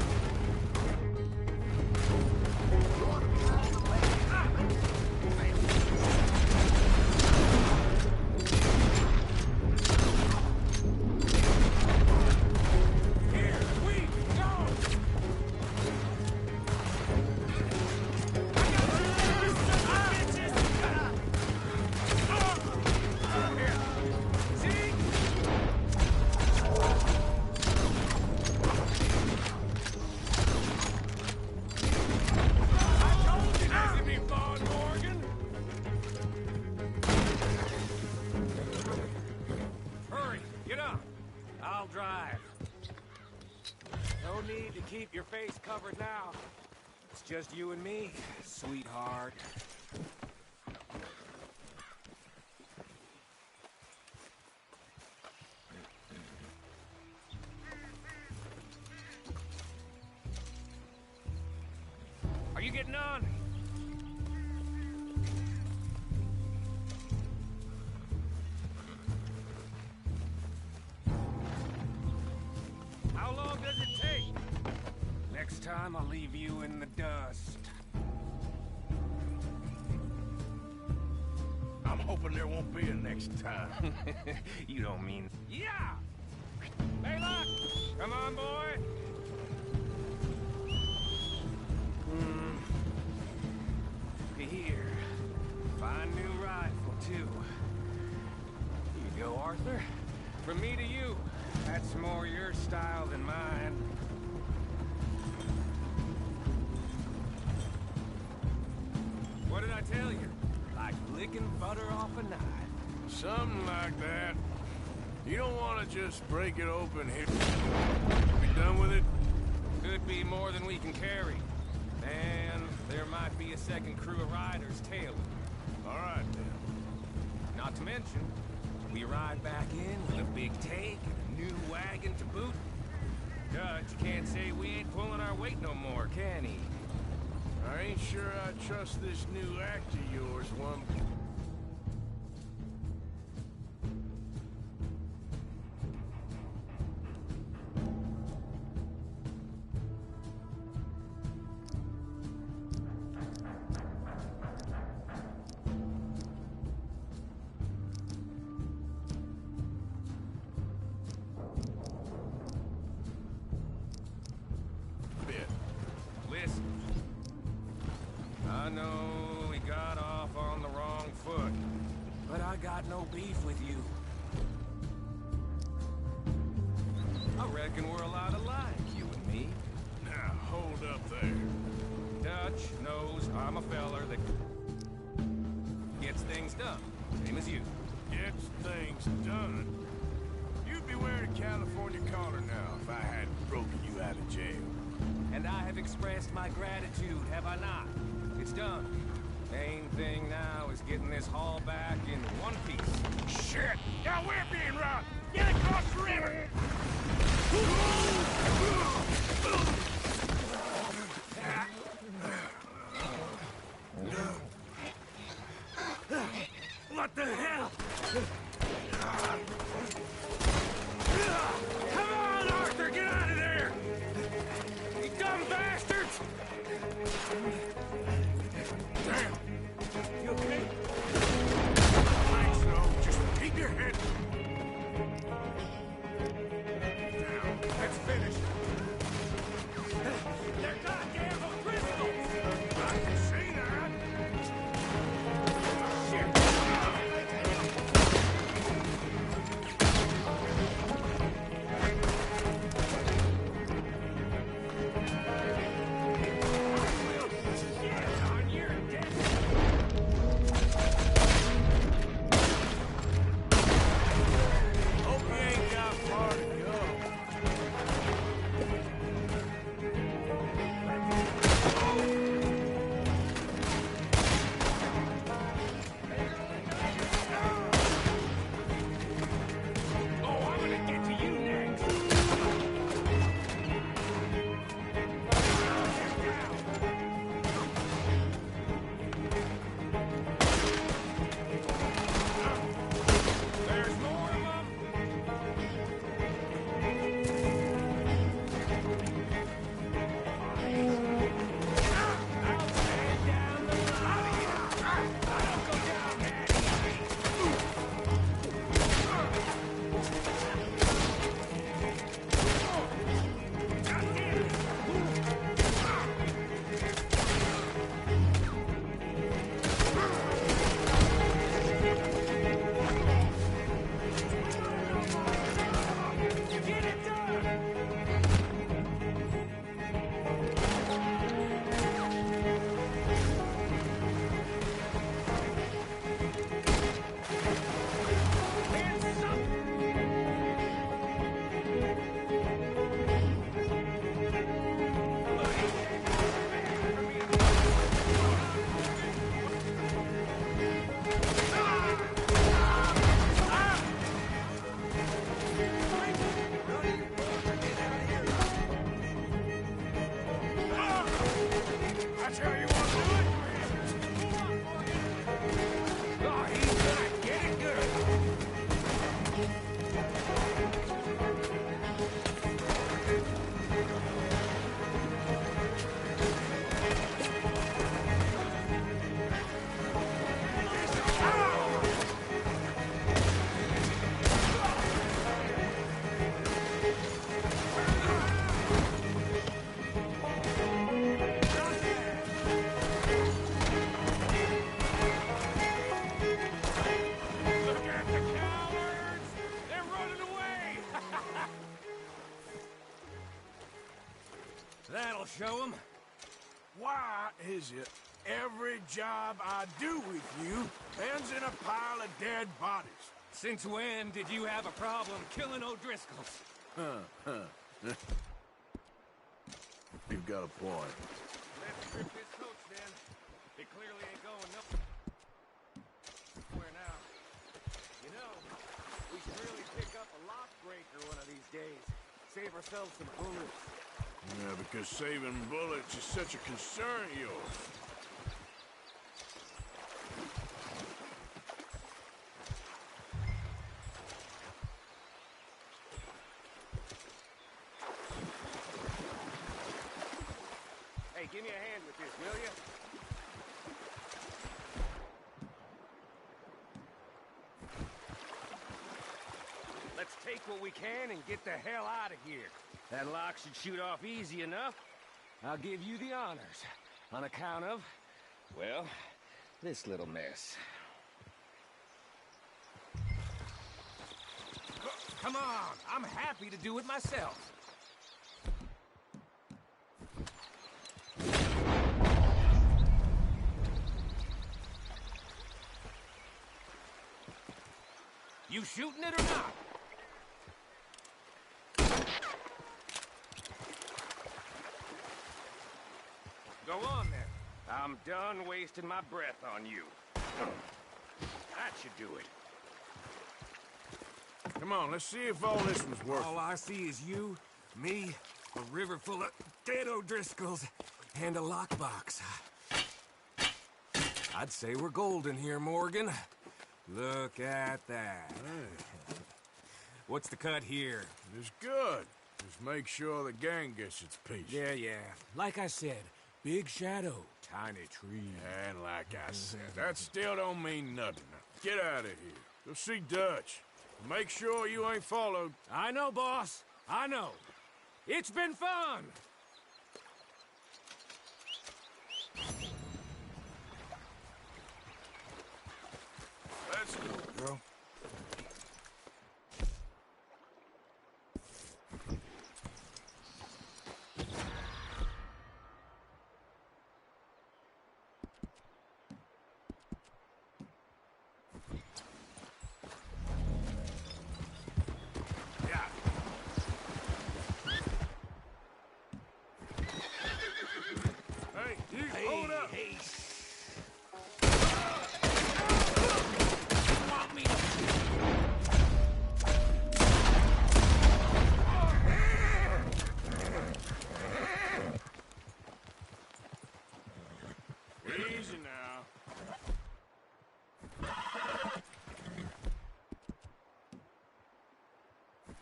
I'll drive. No need to keep your face covered now. It's just you and me, sweetheart. Are you getting on? How long does it take? Next time, I'll leave you in the dust. I'm hoping there won't be a next time. You don't mean... Yeah! Layla! Come on, boy! Here. Fine new rifle, too. Here you go, Arthur. From me to you. That's more your style than mine. What did I tell you? Like licking butter off a knife. Something like that. You don't want to just break it open here. Be done with it? Could be more than we can carry. And there might be a second crew of riders tailing. All right, then. Not to mention, we ride back in with a big take and a new wagon to boot. Dutch can't say we ain't pulling our weight no more, can he? I ain't sure I trust this new act of yours one... Listen. I know we got off on the wrong foot, but I got no beef with you. I reckon we're a lot alike, you and me. Now, hold up there. Dutch knows I'm a feller that gets things done, same as you. Gets things done. You'd be wearing a California collar now if I hadn't broken you out of jail. And I have expressed my gratitude, have I not? It's done. Main thing now is getting this haul back in one piece. Shit! Now we're being robbed! Get across the river! What the hell? Come on, Arthur, get out of there! You dumb bastards! Damn! You okay? I think so. Just keep your head... is it? Every job I do with you ends in a pile of dead bodies. Since when did you have a problem killing O'Driscolls? You've got a point. Let's strip this coach, then. It clearly ain't going nowhere now. You know, we should really pick up a lock breaker one of these days. Save ourselves some bullets. Yeah, because saving bullets is such a concern of yours. Hey, give me a hand with this, will you? Let's take what we can and get the hell out of here. That lock should shoot off easy enough. I'll give you the honors. On account of, well, this little mess. Come on, I'm happy to do it myself. You shooting it or not? Go on, then. I'm done wasting my breath on you. That should do it. Come on, let's see if all this was worth it. All I see is you, me, a river full of dead O'Driscolls, and a lockbox. I'd say we're golden here, Morgan. Look at that. What's the cut here? It's good. Just make sure the gang gets its piece. Yeah. Like I said, big shadow, tiny tree. And like I said, that still don't mean nothing. Now, get out of here. Go see Dutch. Make sure you ain't followed. I know, boss. I know. It's been fun. Let's go, girl. Hold up! Hey. Easy now.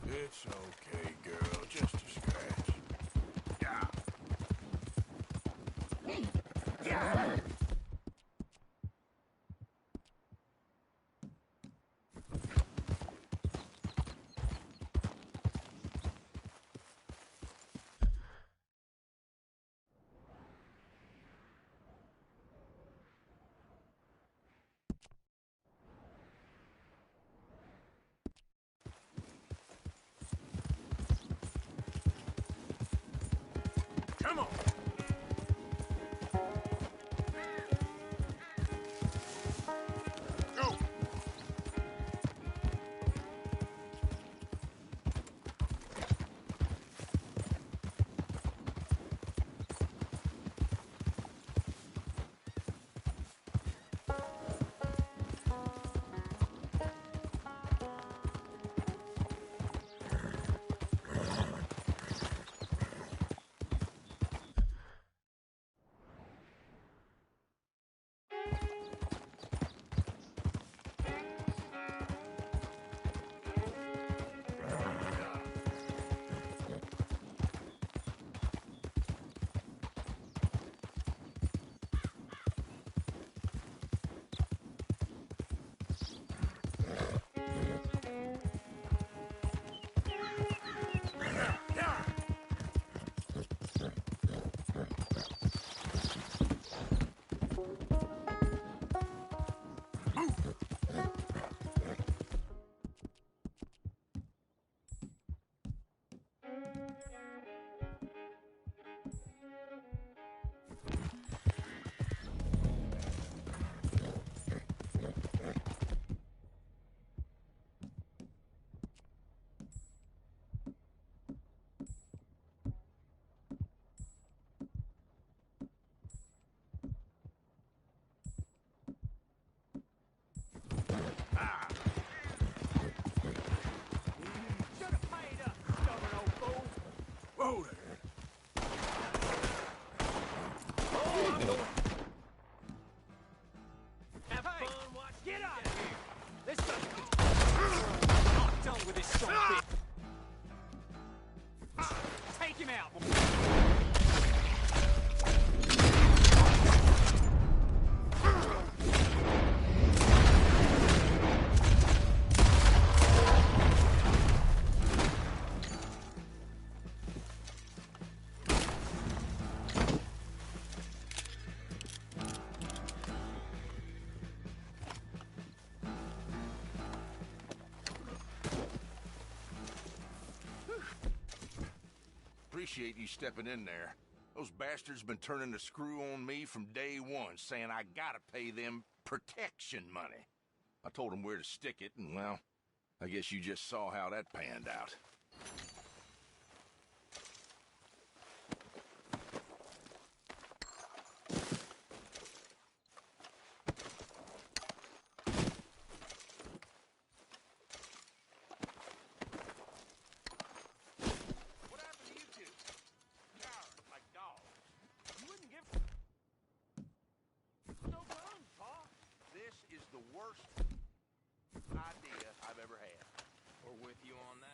It's okay, girl. Just a scratch. Yeah. Come on. Go. This doesn't... Not done with this son of a bitch. Take him out. Appreciate you stepping in there. Those bastards been turning the screw on me from day one, saying I gotta pay them protection money. I told them where to stick it, and well, I guess you just saw how that panned out. Idea I've ever had. We're with you on that.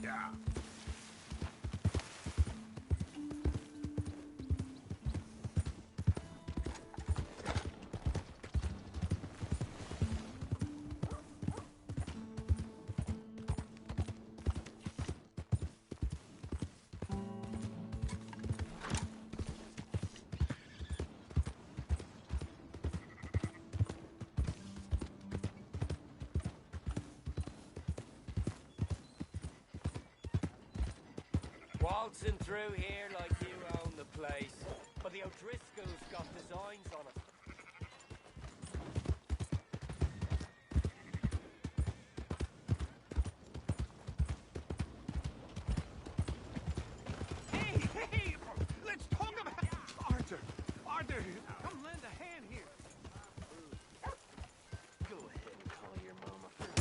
Yeah. Waltzing through here like you own the place. But the O'Driscolls got designs on it. Hey! Let's talk about... Arthur! Arthur! Come lend a hand here. Go ahead and call your mama first.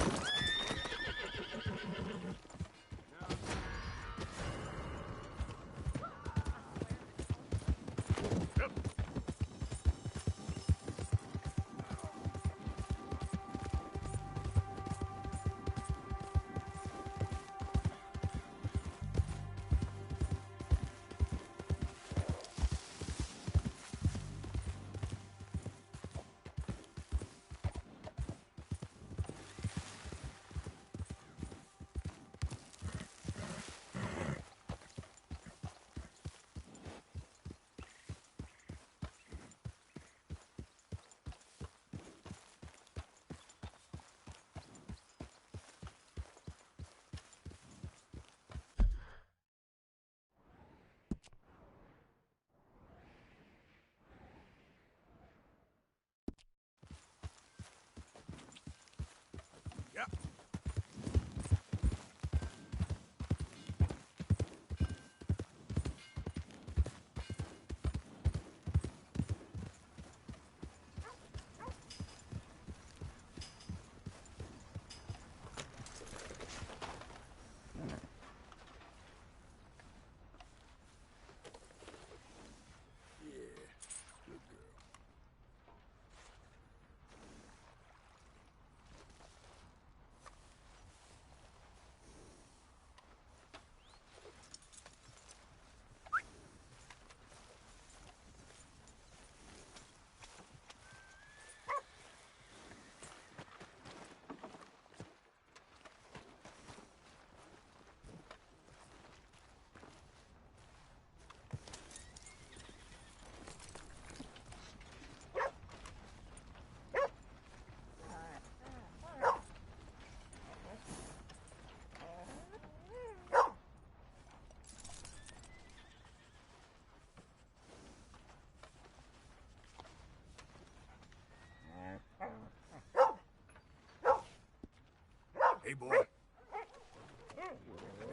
boy.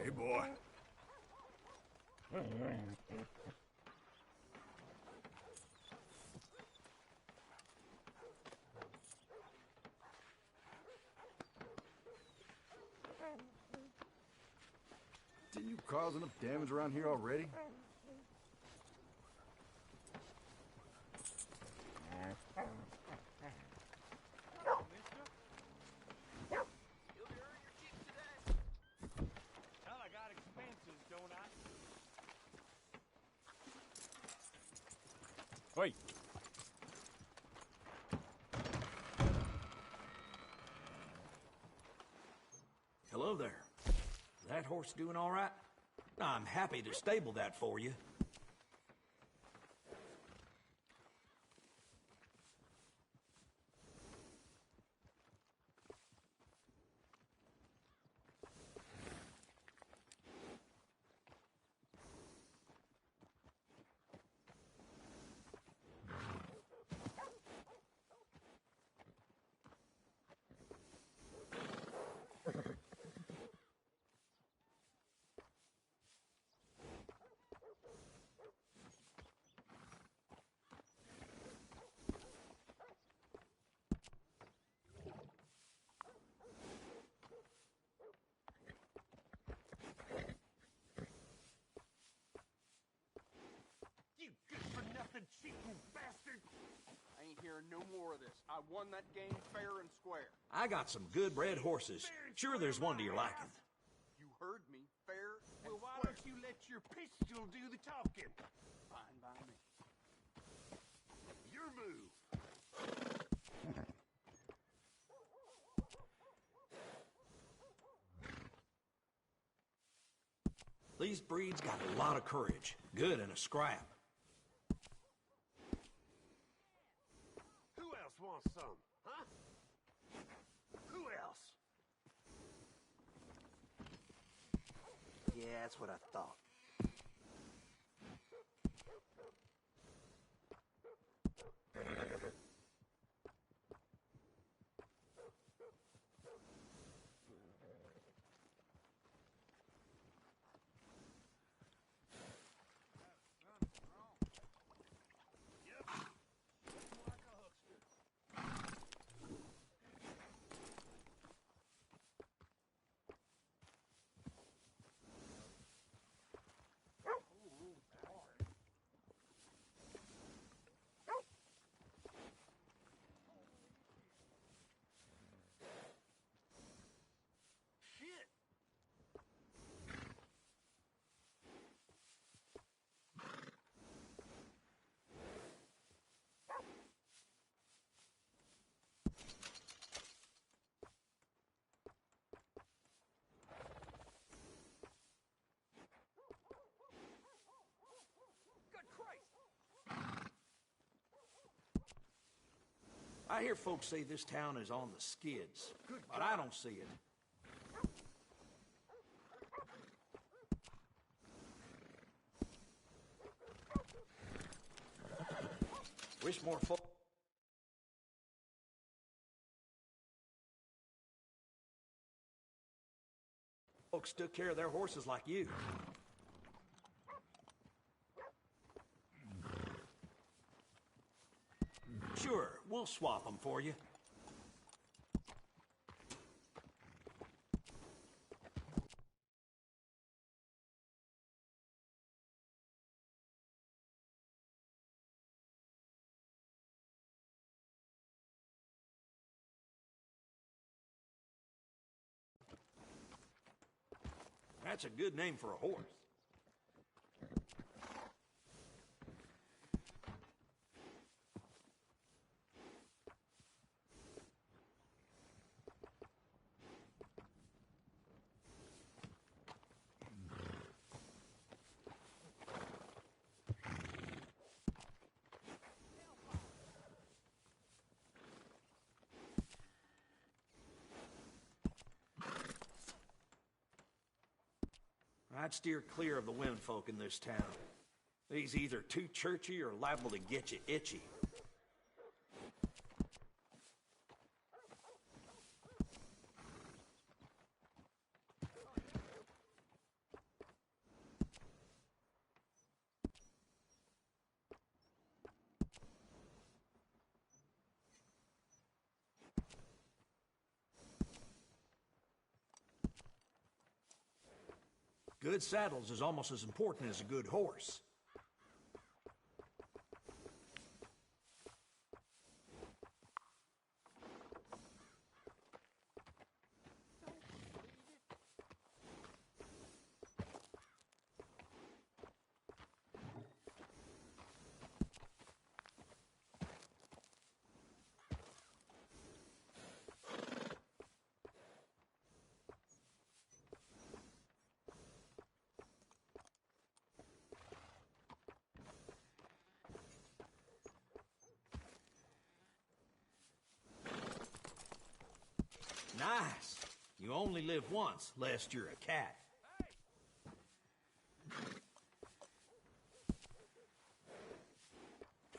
Hey, boy. Didn't you cause enough damage around here already? Well, I got expenses, don't I? Wait. Hello there. That horse doing all right? I'm happy to stable that for you. You good-for-nothing cheating bastard! I ain't hearing no more of this. I won that game fair and square. I got some good bred horses. Sure there's one to your liking. You heard me, fair and well, why don't you let your pistol do the talking? Fine by me. Your move. These breeds got a lot of courage. Good in a scrap. Who else wants some, huh? Who else? Yeah, that's what I thought. I hear folks say this town is on the skids, but I don't see it. Wish more folks took care of their horses like you. Sure, we'll swap them for you. That's a good name for a horse. I'd steer clear of the womenfolk in this town. He's either too churchy or liable to get you itchy. Good saddles is almost as important as a good horse. Nice. You only live once, lest you're a cat.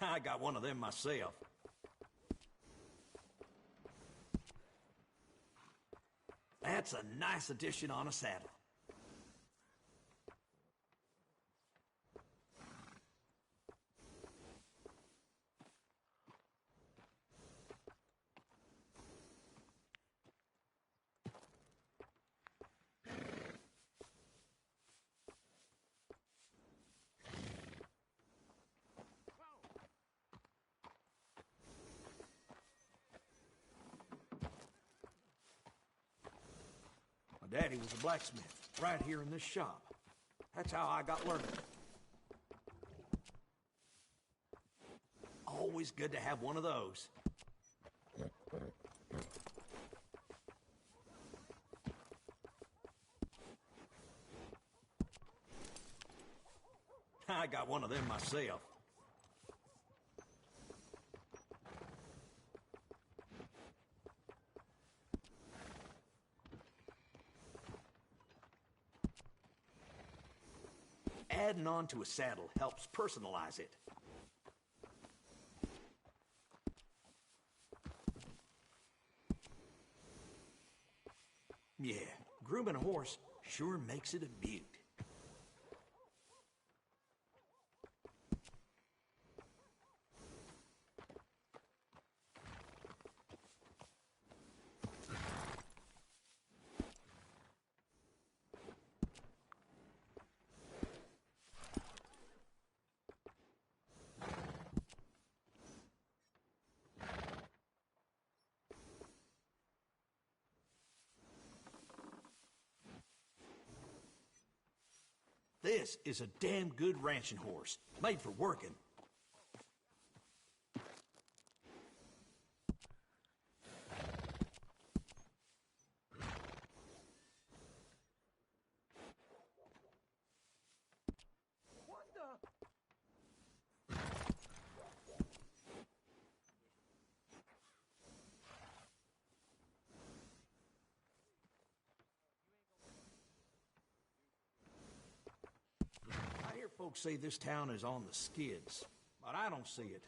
I got one of them myself. That's a nice addition on a saddle. My daddy was a blacksmith, right here in this shop. That's how I got learning. Always good to have one of those. I got one of them myself. Adding on to a saddle helps personalize it. Yeah, grooming a horse sure makes it a beaut. This is a damn good ranching horse, made for working. What the? I hear folks say this town is on the skids, but I don't see it.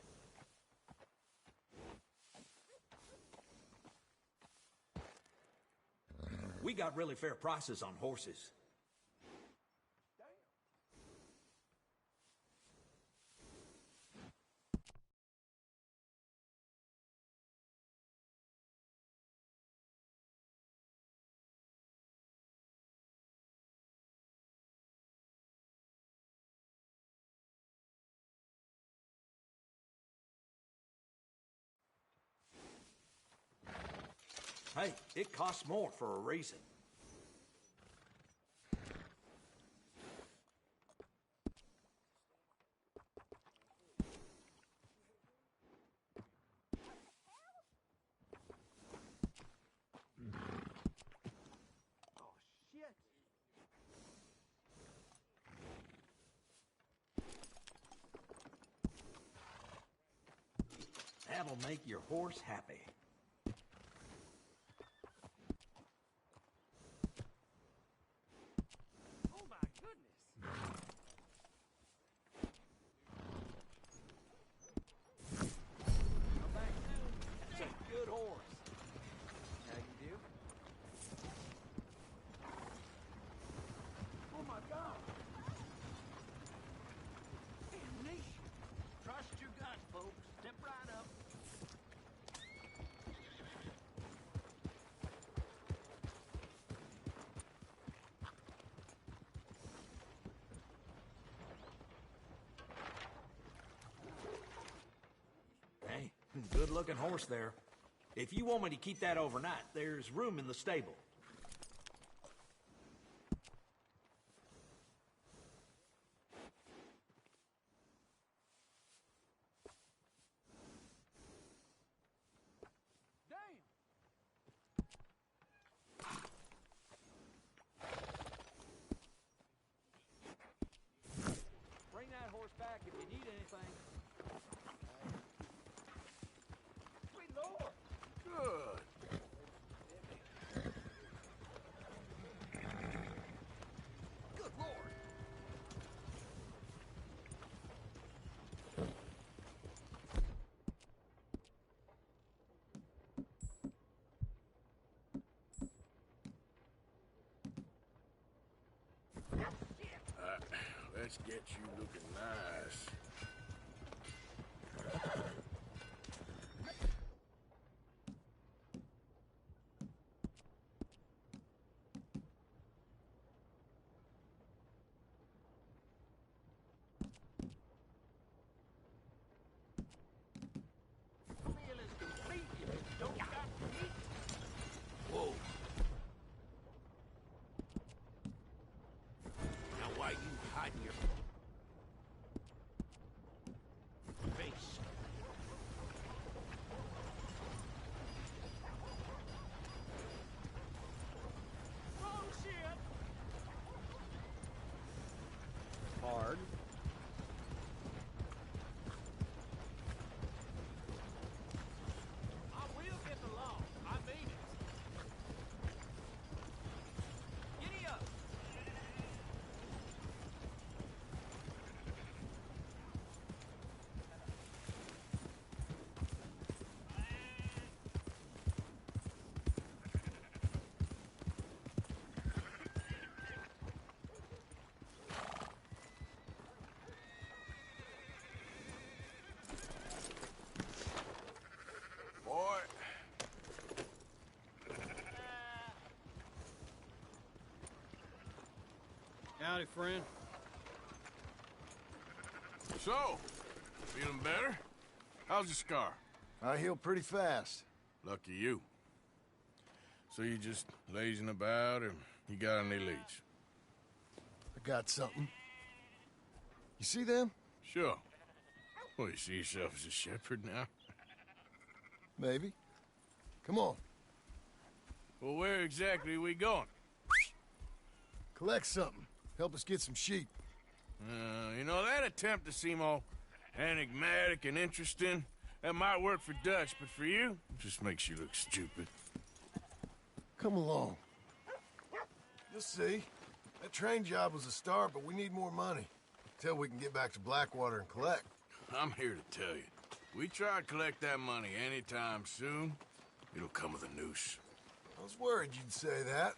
We got really fair prices on horses. Hey, it costs more for a reason. Oh, shit. That'll make your horse happy. Oh my goodness! Come back soon. That's a good horse. How you do? Oh my God! Damnation! Trust your gut, folks. Step right up. good-looking horse there. If you want me to keep that overnight, there's room in the stable. Bring that horse back if you need anything. Sweet Lord! Good. Good Lord! Let's get you looking nice. Meal is complete if you don't got meat. Whoa. Now why you hiding your face? Wrong shit! Hard. I will get the law. I mean it. Giddy up. Boy. Howdy, friend. So, feeling better? How's the scar? I heal pretty fast. Lucky you. So you just lazing about, or you got any leads? I got something. You see them? Sure. Well, you see yourself as a shepherd now? Maybe. Come on. Well, where exactly are we going? Collect something. Help us get some sheep. You know, that attempt to seem all enigmatic and interesting, that might work for Dutch, but for you, it just makes you look stupid. Come along. You'll see. That train job was a start, but we need more money. Till we can get back to Blackwater and collect. I'm here to tell you. We try to collect that money anytime soon, it'll come with a noose. I was worried you'd say that.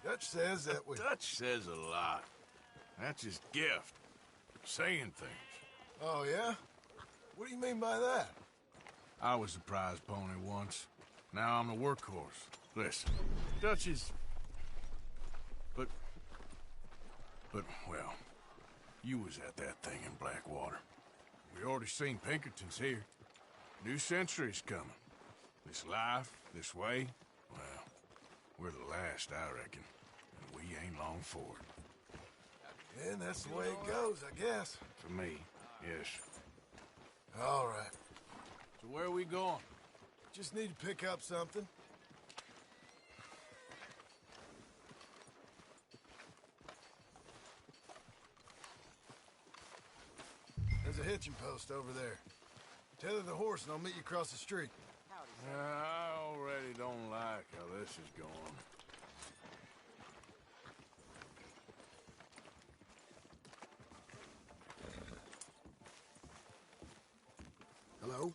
Dutch says that we... Dutch says a lot. That's his gift. Saying things. Oh, yeah? What do you mean by that? I was the prize pony once. Now I'm the workhorse. Listen, Dutch is... But, well, you was at that thing in Blackwater. We already seen Pinkertons here. New century's coming. This life, this way, well, we're the last, I reckon. And we ain't long for it. And that's the way it goes, I guess. For me, yes. All right. So where are we going? Just need to pick up something. There's a hitching post over there. Tether the horse and I'll meet you across the street. I already don't like how this is going. Hello?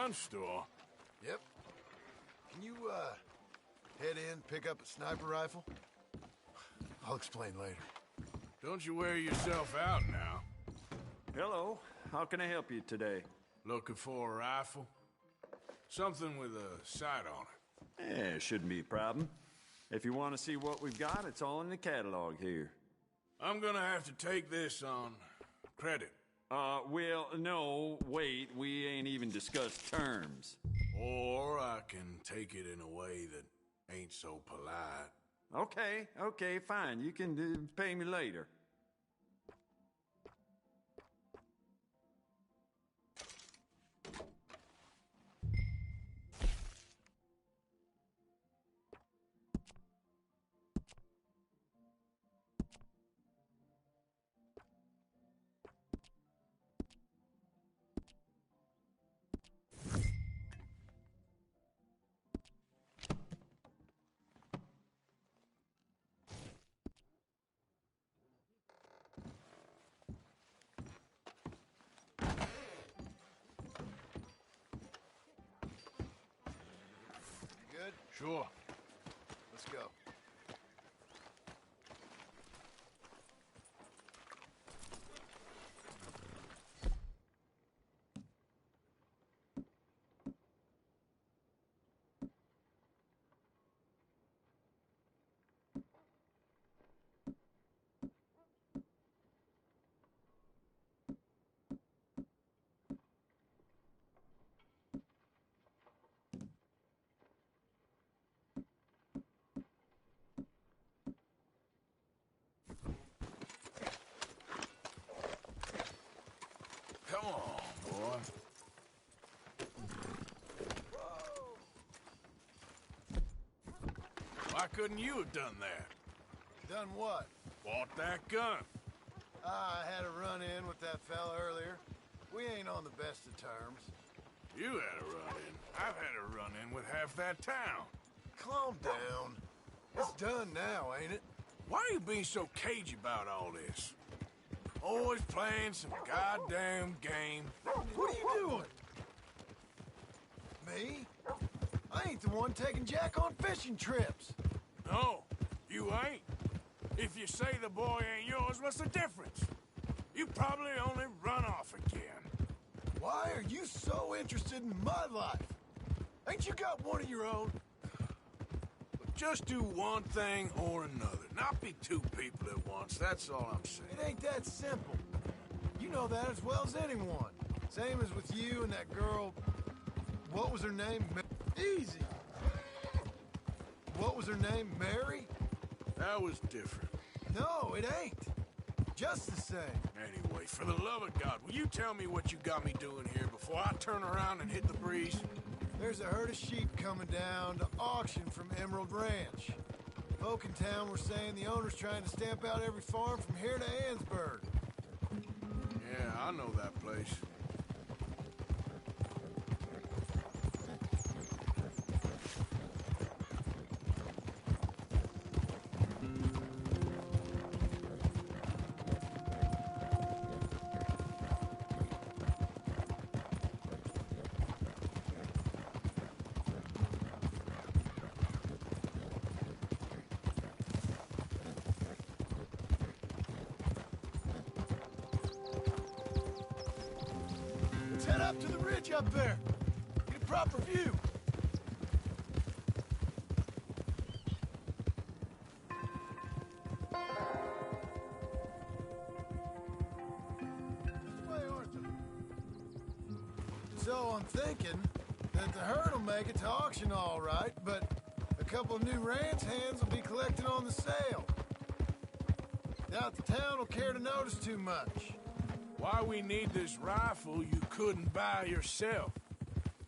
gun store? Yep. Can you, head in, pick up a sniper rifle? I'll explain later. Don't you wear yourself out now. Hello. How can I help you today? Looking for a rifle? Something with a sight on it. Yeah, shouldn't be a problem. If you want to see what we've got, it's all in the catalog here. I'm gonna have to take this on credit. Well, no, wait, we ain't even discussed terms. Or I can take it in a way that ain't so polite. Okay, fine. You can pay me later. Good? Sure. Let's go. Come on, boy. Why couldn't you have done that? Done what? Bought that gun. I had a run-in with that fella earlier. We ain't on the best of terms. You had a run-in. I've had a run-in with half that town. Calm down. It's done now, ain't it? Why are you being so cagey about all this? Always playing some goddamn game. What are you doing? Me? I ain't the one taking Jack on fishing trips. No, you ain't. If you say the boy ain't yours, what's the difference? You probably only run off again. Why are you so interested in my life? Ain't you got one of your own? Just do one thing or another. Not be two people at once, that's all I'm saying. It ain't that simple. You know that as well as anyone. Same as with you and that girl... What was her name? Easy. What was her name? Mary? That was different. No, it ain't. Just the same. Anyway, for the love of God, will you tell me what you got me doing here before I turn around and hit the breeze? There's a herd of sheep coming down to auction from Emerald Ranch. Folk in town were saying the owner's trying to stamp out every farm from here to Ansburg. Yeah, I know that place. Let's head up to the ridge up there. Get a proper view. This way, Arthur. So I'm thinking that the herd will make it to auction all right, but a couple of new ranch hands will be collecting on the sale. Doubt the town will care to notice too much. Why we need this rifle you couldn't buy yourself?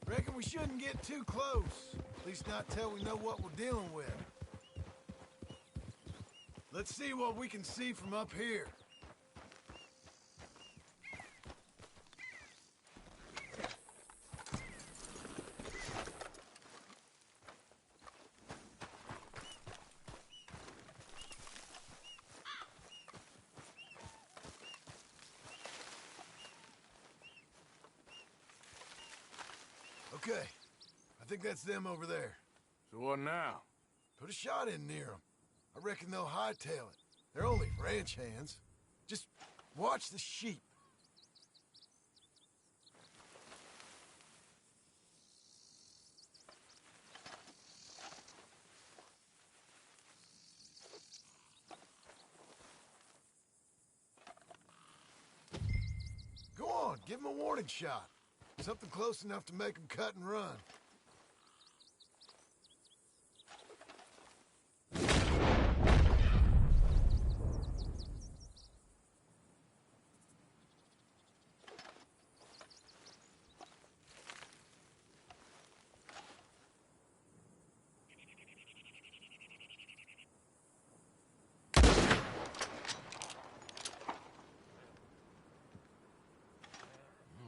Reckon we shouldn't get too close. At least not till we know what we're dealing with. Let's see what we can see from up here. Okay. I think that's them over there. So what now? Put a shot in near them. I reckon they'll hightail it. They're only ranch hands. Just watch the sheep. Go on, give them a warning shot. Something close enough to make them cut and run.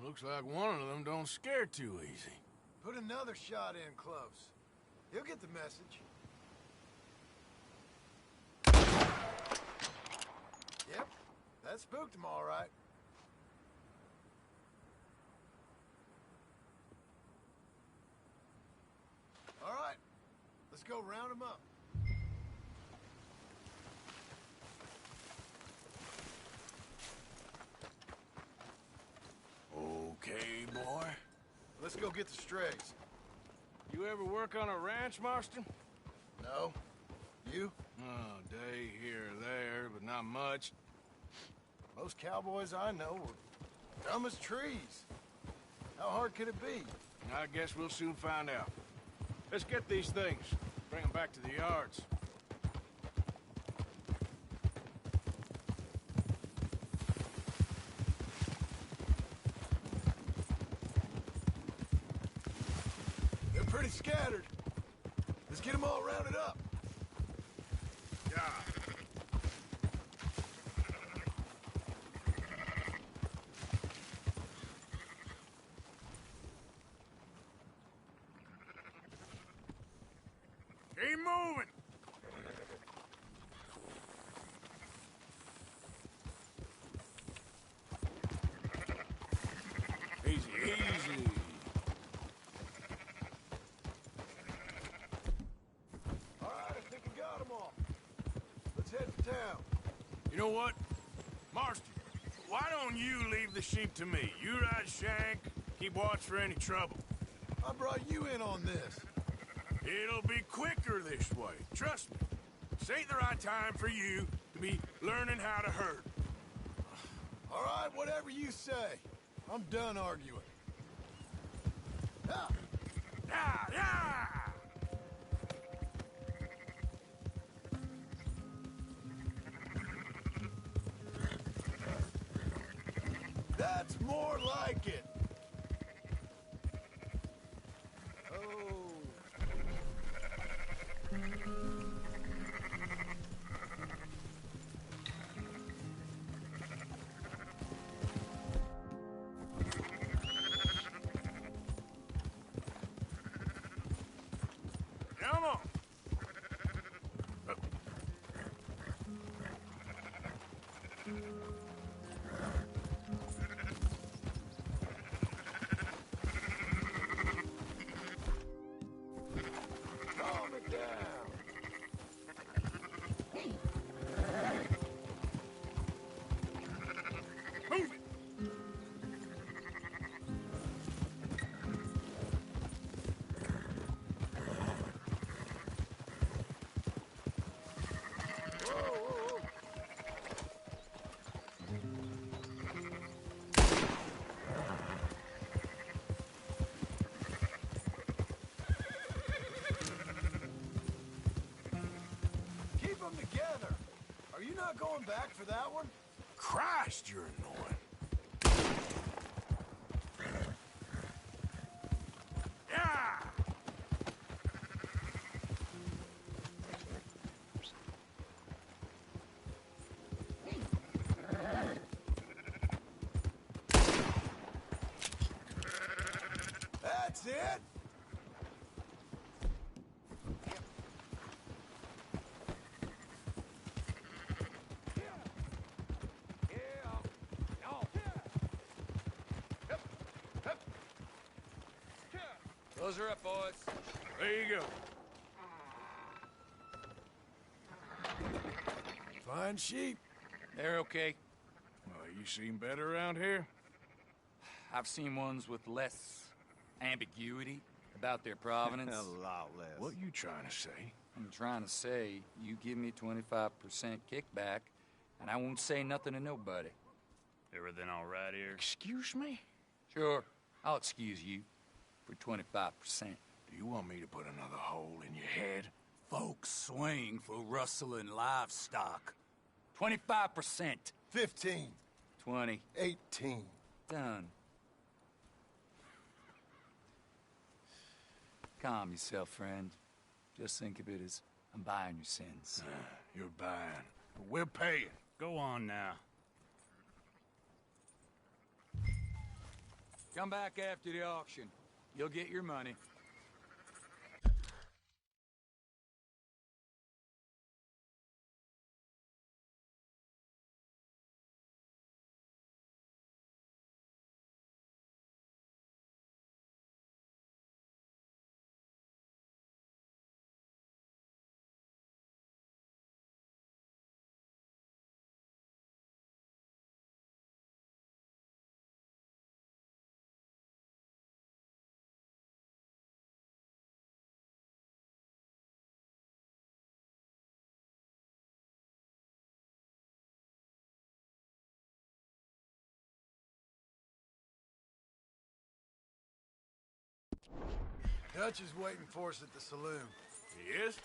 Looks like one of them don't scare too easy. Put another shot in close. He'll get the message. Yep, that spooked him all right. All right, let's go round him up. Okay, boy. Let's go get the strays. You ever work on a ranch, Marston? No. You? Oh, day here or there, but not much. Most cowboys I know were dumb as trees. How hard could it be? I guess we'll soon find out. Let's get these things. Bring them back to the yards. They're pretty scattered. Let's get them all rounded up. Yeah. Keep moving. Easy, easy. All right, I think I got them all. Let's head for town. You know what? Marston, why don't you leave the sheep to me? You ride Shank, keep watch for any trouble. I brought you in on this. It'll be quicker this way. Trust me. This ain't the right time for you to be learning how to herd. All right, whatever you say. I'm done arguing. Ah! Yeah, yeah! That's more like it. Oh. Come on. Calm it down. Move it. Whoa, whoa, whoa. Keep them together. Are you not going back for that one? Christ, you're annoying. Yeah! That's it. Close her up, boys. There you go. Fine sheep. They're okay. Well, you seen better around here? I've seen ones with less ambiguity about their provenance. A lot less. What you trying to say? I'm trying to say, you give me 25% kickback, and I won't say nothing to nobody. Everything all right here? Excuse me? Sure, I'll excuse you for 25%. Do you want me to put another hole in your head? Folks swing for rustling livestock. 25%. 15. 20. 18. Done. Calm yourself, friend. Just think of it as I'm buying your sins. You're buying. But we're paying. Go on now. Come back after the auction. You'll get your money. Dutch is waiting for us at the saloon. He is?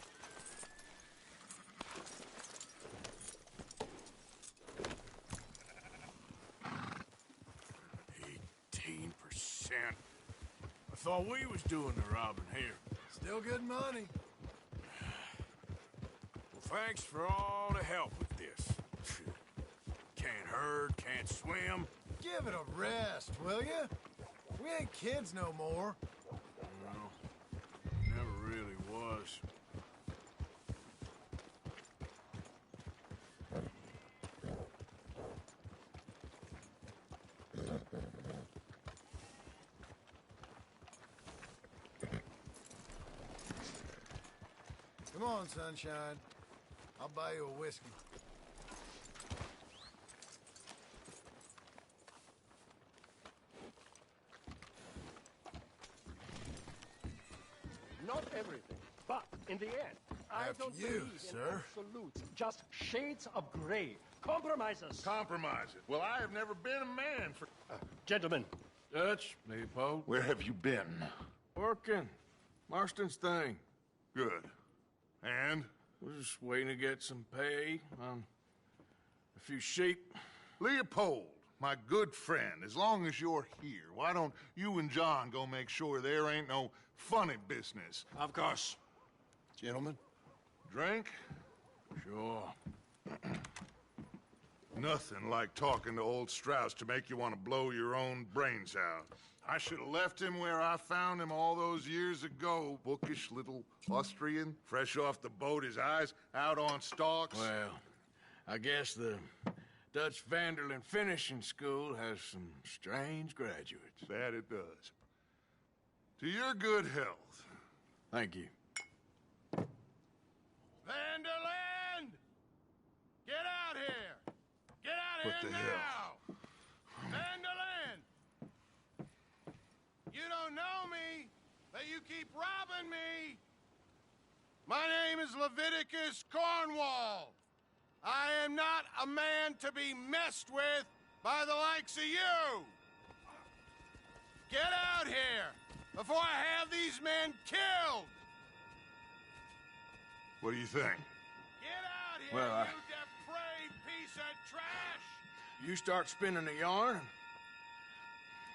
%. I thought we was doing the robbing here. Still good money. Well, thanks for all the help with this. Can't herd, can't swim. Give it a rest, will you? We ain't kids no more. No, never really was. Come on, sunshine. I'll buy you a whiskey. Not everything, but in the end, I After don't you, believe sir. in absolutes, just shades of gray. Compromises. Compromise it. Well, I have never been a man for... Gentlemen. Dutch, Leopold. Where have you been? Working. Marston's thing. Good. And? We're just waiting to get some pay on a few sheep. Leopold, my good friend, as long as you're here, why don't you and John go make sure there ain't no funny business? Of course. Gentlemen. Drink? Sure. Nothing like talking to old Strauss to make you want to blow your own brains out. I should have left him where I found him all those years ago. Bookish little Austrian, fresh off the boat, his eyes out on stalks. Well, I guess the Dutch Vanderlyn Finishing School has some strange graduates. That it does. To your good health. Thank you. Vanderland! Get out here! Get out What here the now! hell? Vanderland! You don't know me, but you keep robbing me! My name is Leviticus Cornwall. I am not a man to be messed with by the likes of you! Get out here before I have these men killed! What do you think? Get out here, Well, you depraved piece of trash! You start spinning the yarn.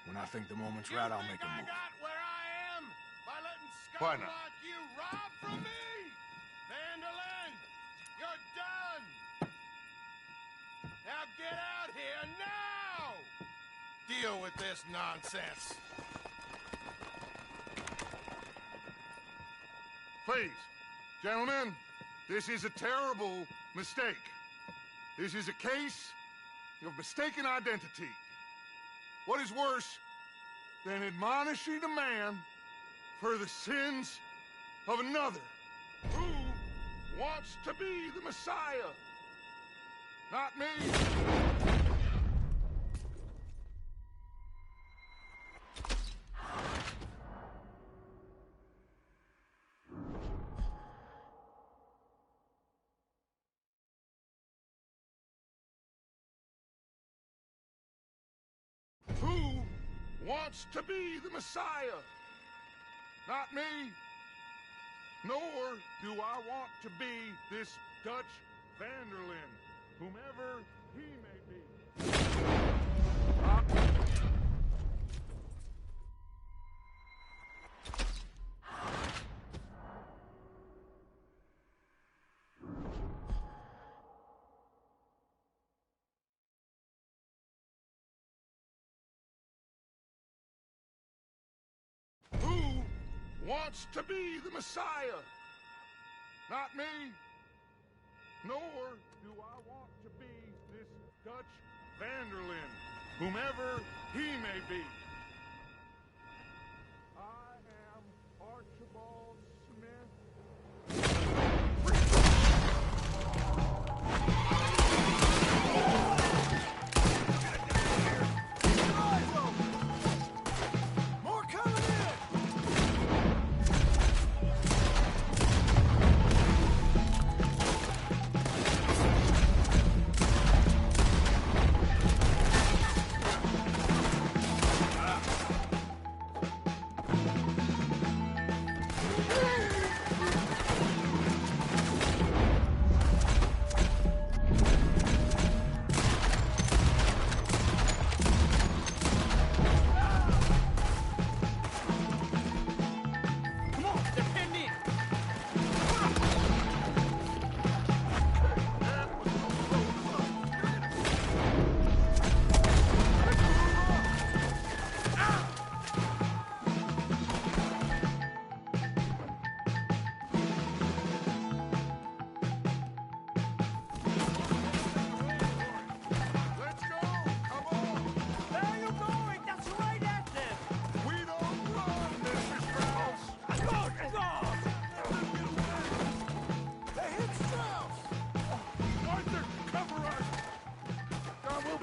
When I think the moment's right, I'll make a I move. got where I am by letting Why scum not? like you rob from me! Vanderlyn, you're done! Now get out here now! Deal with this nonsense. Please, gentlemen, this is a terrible mistake. This is a case of mistaken identity. What is worse than admonishing a man for the sins of another who wants to be the Messiah. Not me. Who wants to be the Messiah? Not me. Nor do I want to be this Dutch Vanderlyn, whomever he may be. Who wants to be the Messiah? Not me. Nor do I want to be this Dutch Vanderlyn, whomever he may be. I am Archibald Smith. More coming in!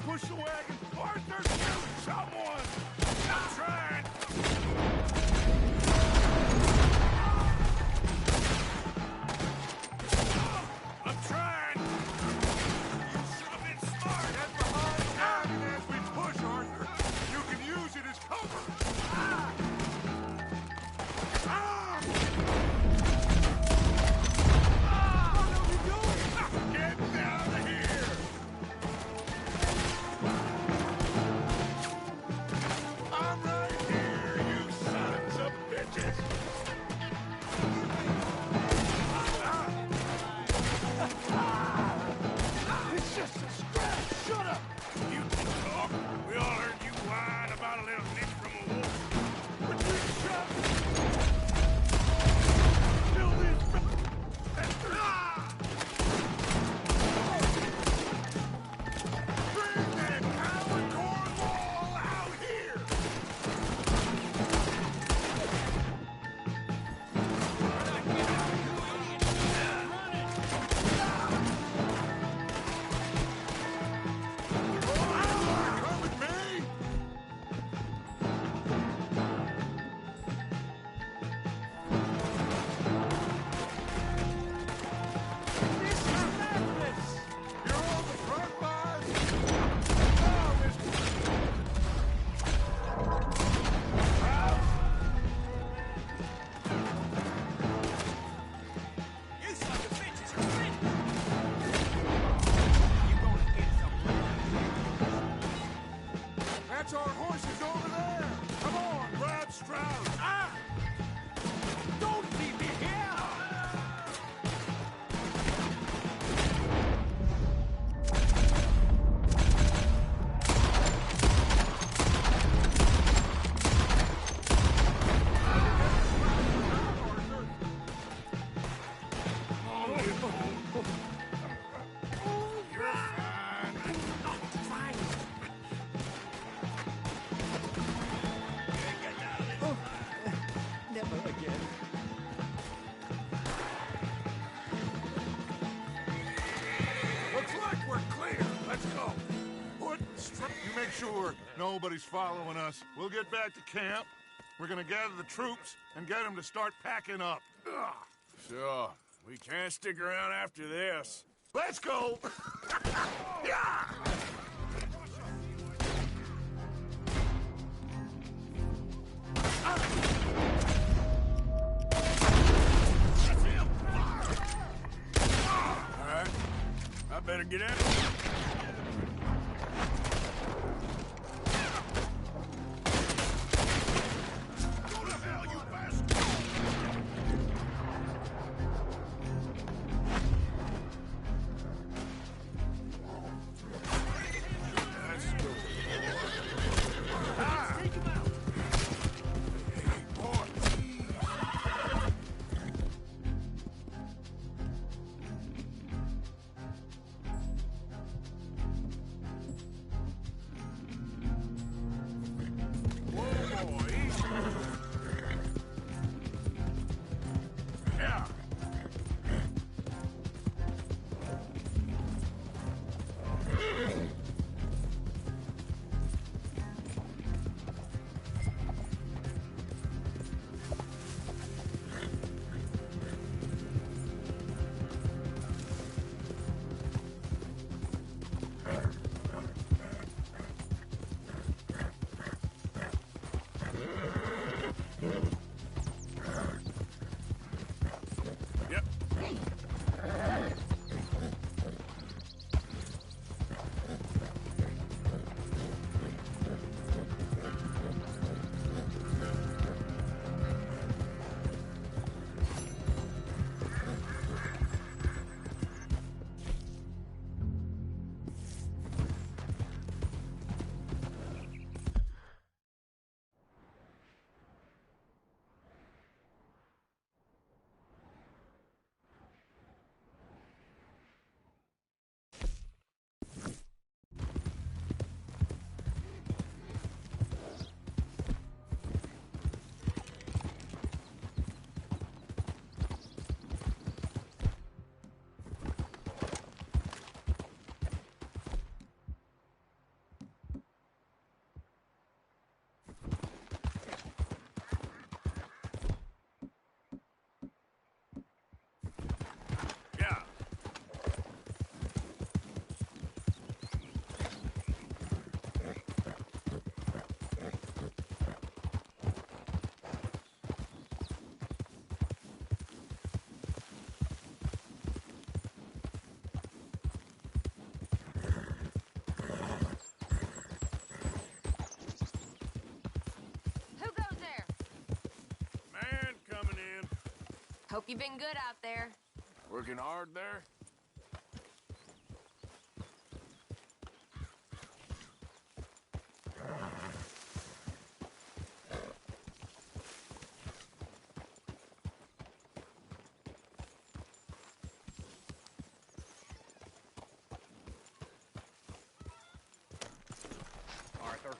Push the wagon! Arthur, shoot someone! I'm trying! I'm trying! You should have been smart! Get behind the wagon as we push, Arthur! You can use it as cover! What are you doing? Get down of here! I'm right making sure nobody's following us. We'll get back to camp. We're gonna gather the troops and get them to start packing up. Ugh. Sure. We can't stick around after this. Let's go! Yeah! All right. I better get out. Hope you've been good out there. Working hard there? Arthur.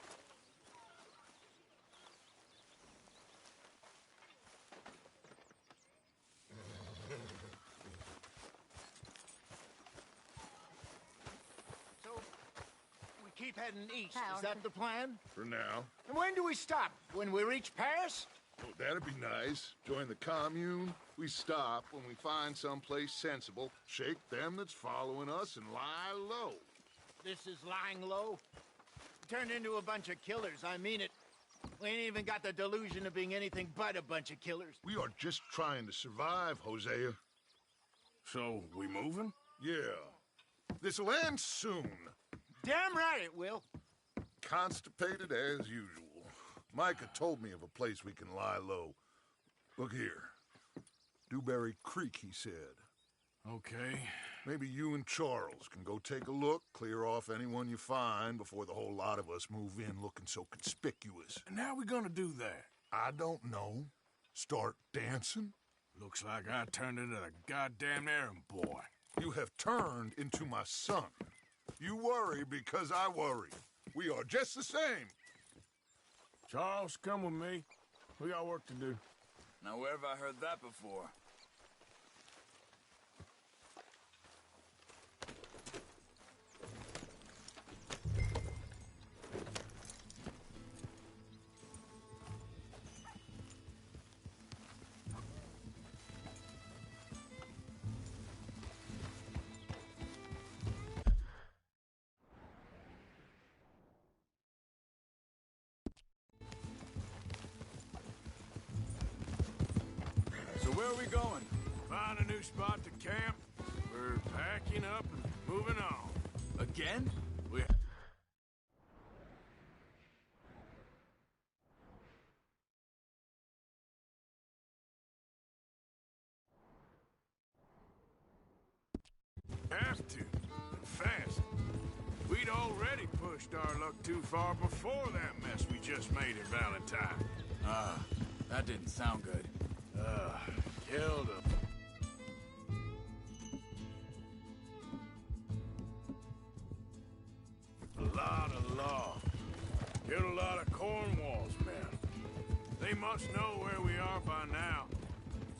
Keep heading east. Is that the plan? For now. And when do we stop? When we reach Paris? Oh, that'd be nice. Join the commune. We stop when we find someplace sensible, shake them that's following us, and lie low. This is lying low? Turned into a bunch of killers, I mean it. We ain't even got the delusion of being anything but a bunch of killers. We are just trying to survive, Hosea. So, we moving? Yeah. This'll end soon. Damn right it will. Constipated as usual. Micah told me of a place we can lie low. Look here. Dewberry Creek, he said. Okay. Maybe you and Charles can go take a look, clear off anyone you find before the whole lot of us move in looking so conspicuous. And how are we gonna do that? I don't know. Start dancing? Looks like I turned into the goddamn errand boy. You have turned into my son. You worry because I worry. We are just the same. Charles, come with me. We got work to do. Now, where have I heard that before? Where are we going? Find a new spot to camp. We're packing up and moving on. Again? We... have to, and fast. We'd already pushed our luck too far before that mess we just made in Valentine. That didn't sound good. Killed him. A lot of law. Killed a lot of Cornwall's men. They must know where we are by now.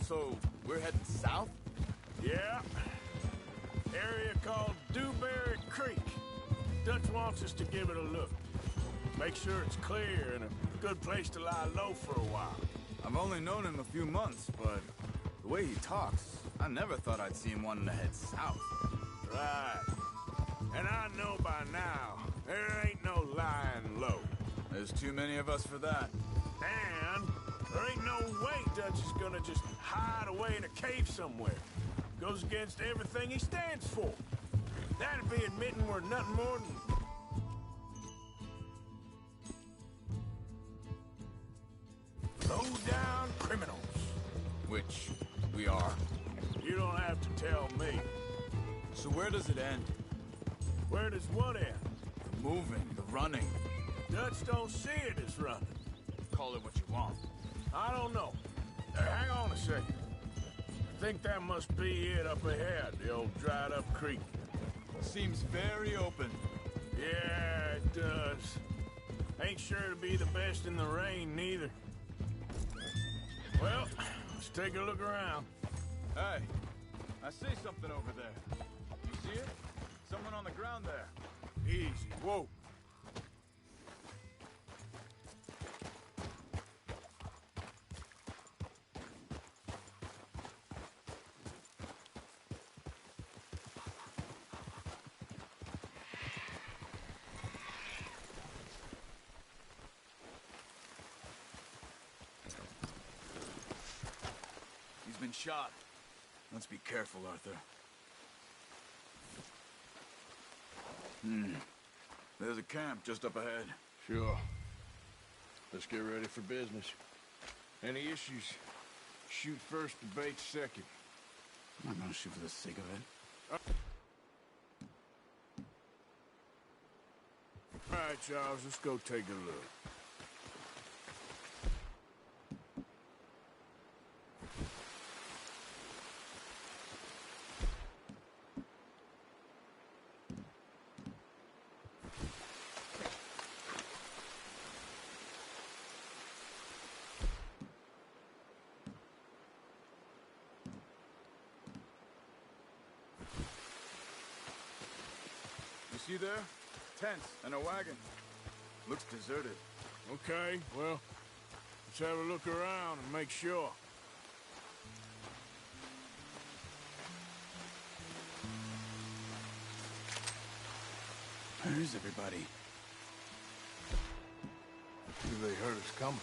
So, we're heading south? Yeah. Area called Dewberry Creek. Dutch wants us to give it a look. Make sure it's clear and a good place to lie low for a while. I've only known him a few months, but the way he talks, I never thought I'd see him wanting to head south. Right. And I know by now, there ain't no lying low. There's too many of us for that. And there ain't no way Dutch is gonna just hide away in a cave somewhere. Goes against everything he stands for. That'd be admitting we're nothing more than... low-down criminals. Which we are. You don't have to tell me. So where does it end? Where does what end? The moving, the running. Dutch don't see it as running. Call it what you want. I don't know. Hang on a second. I think that must be it up ahead, the old dried-up creek. Seems very open. Yeah, it does. Ain't sure to be the best in the rain, neither. Well, let's take a look around. Hey, I see something over there. You see it? Someone on the ground there. Easy. Whoa. He's been shot. Let's be careful, Arthur. There's a camp just up ahead. Sure. Let's get ready for business. Any issues? Shoot first, debate second. I'm not gonna shoot for the sake of it. All right, Charles, let's go take a look. You see there? Tents and a wagon. Looks deserted. Okay, well, let's have a look around and make sure. Where is everybody? They heard us coming.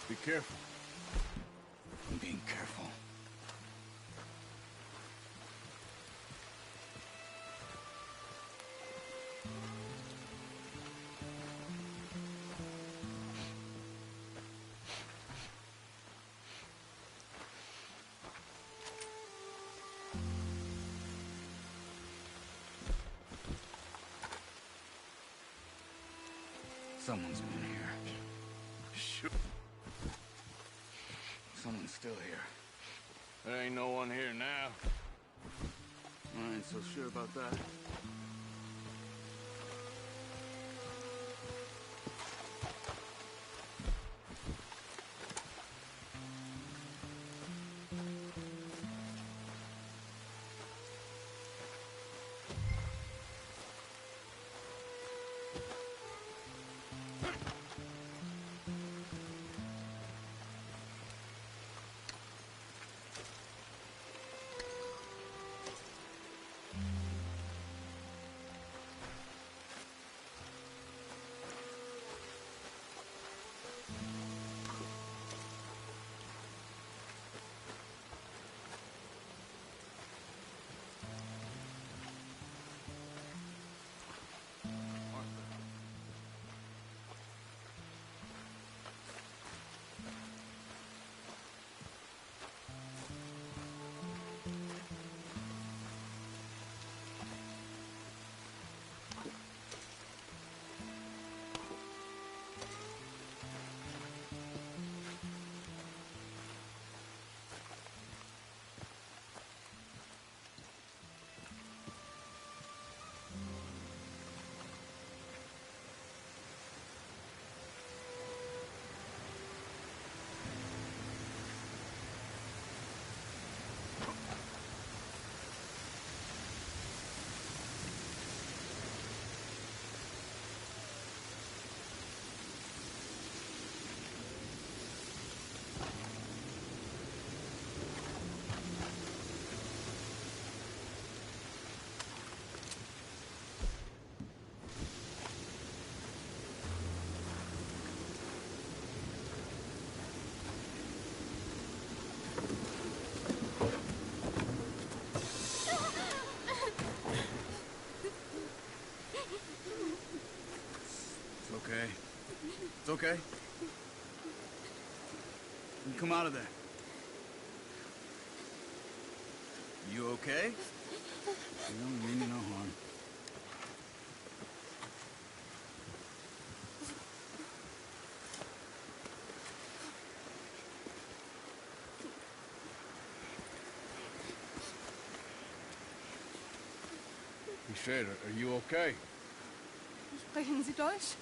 Be careful. I'm being careful. Someone's been here. Shoot. Someone's still here. There ain't no one here now. I ain't so sure about that. okay. It's okay. You come out of there. You okay? You don't mean no harm. He said, are you okay? Sprechen Sie Deutsch?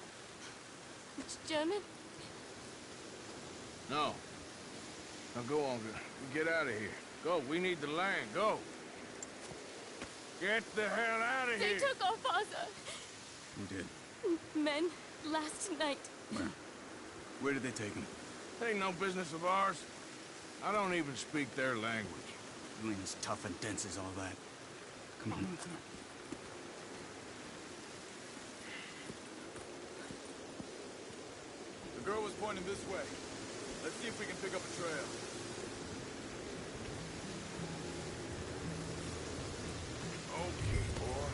It's German? No. Now go on, get out of here. Go, we need the land, go. Get the hell out of They here. took our father. Who did? Men, last night. Where? Where did they take him? Ain't no business of ours. I don't even speak their language. You ain't as tough and dense as all that. Come on, Arthur. The girl was pointing this way. Let's see if we can pick up a trail. Okay, boy.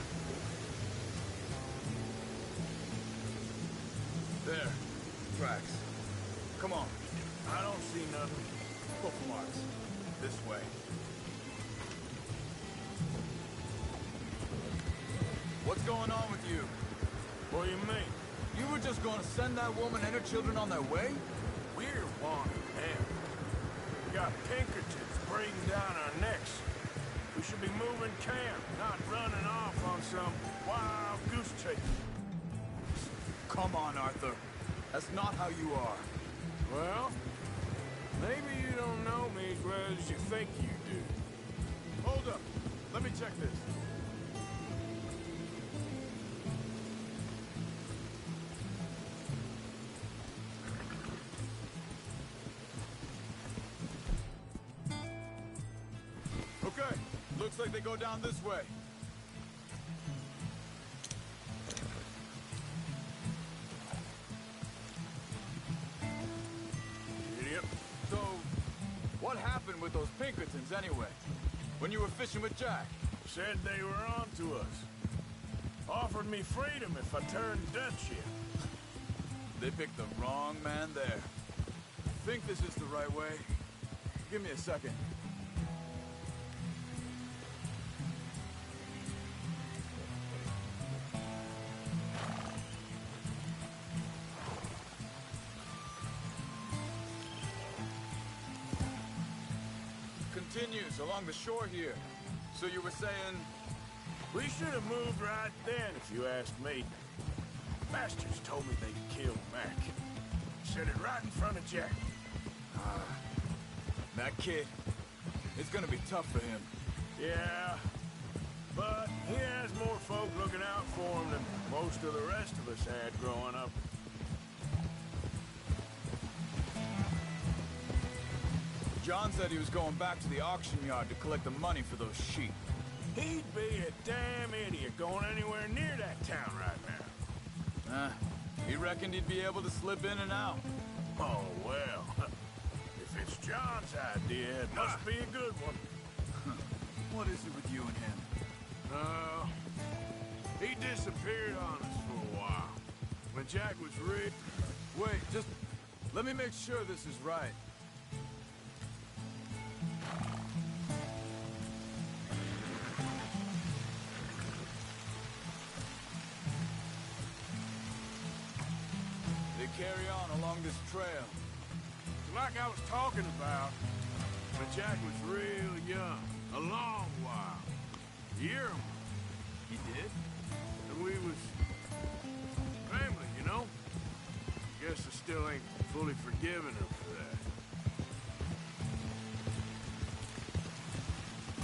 There. Tracks. Come on. I don't see nothing. Hoof marks. This way. What's going on with you? What do you mean? You were just going to send that woman and her children on their way? We're wanted now. We got Pinkertons breathing down our necks. We should be moving camp, not running off on some wild goose chase. Come on, Arthur. That's not how you are. Well, maybe you don't know me as well as you think you do. Hold up. Let me check this. Okay. Looks like they go down this way. Idiot. So, what happened with those Pinkertons anyway? When you were fishing with Jack? Said they were on to us. Offered me freedom if I turned Dutch in. They picked the wrong man there. Think this is the right way? Give me a second. Continues along the shore here. So you were saying... We should have moved right then, if you asked me. Bastards told me they'd killed Mac. Said it right in front of Jack. That kid, it's gonna be tough for him. Yeah, but he has more folk looking out for him than most of the rest of us had growing up. John said he was going back to the auction yard to collect the money for those sheep. He'd be a damn idiot going anywhere near that town right now. He reckoned he'd be able to slip in and out. Oh, well. If it's John's idea, it must be a good one. What is it with you and him? He disappeared on us for a while. When Jack was rich... Wait, just let me make sure this is right. They carry on along this trail. Like I was talking about, when Jack was real young, a long while. Year He did? and we was family, you know? Guess I still ain't fully forgiven him for that.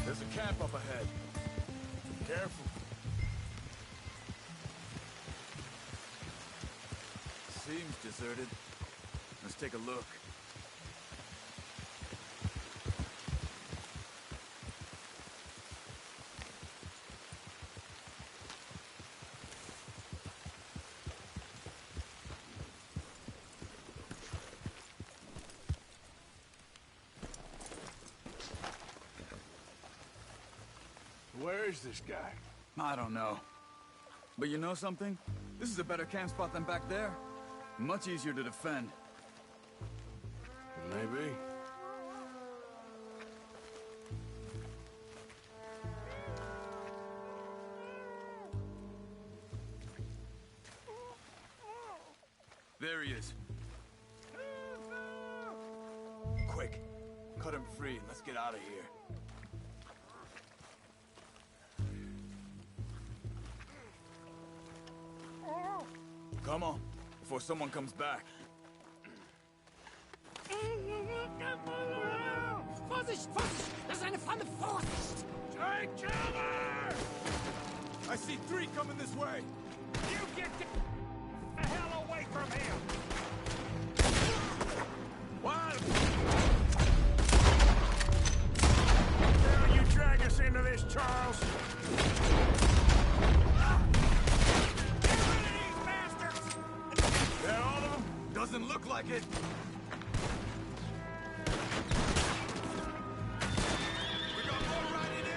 There's a camp up ahead. Careful. Seems deserted. Let's take a look. Where is this guy? I don't know. But you know something? This is a better camp spot than back there. Much easier to defend. Maybe. There he is. Quick. Cut him free and let's get out of here. Come on, before someone comes back. Vorsicht, Vorsicht! Das ist eine Falle! Vorsicht! Take cover! I see 3 coming this way. You get the hell away from him! What? Now you drag us into this, Charles. They're all of them? Doesn't look like it. We got more riding in.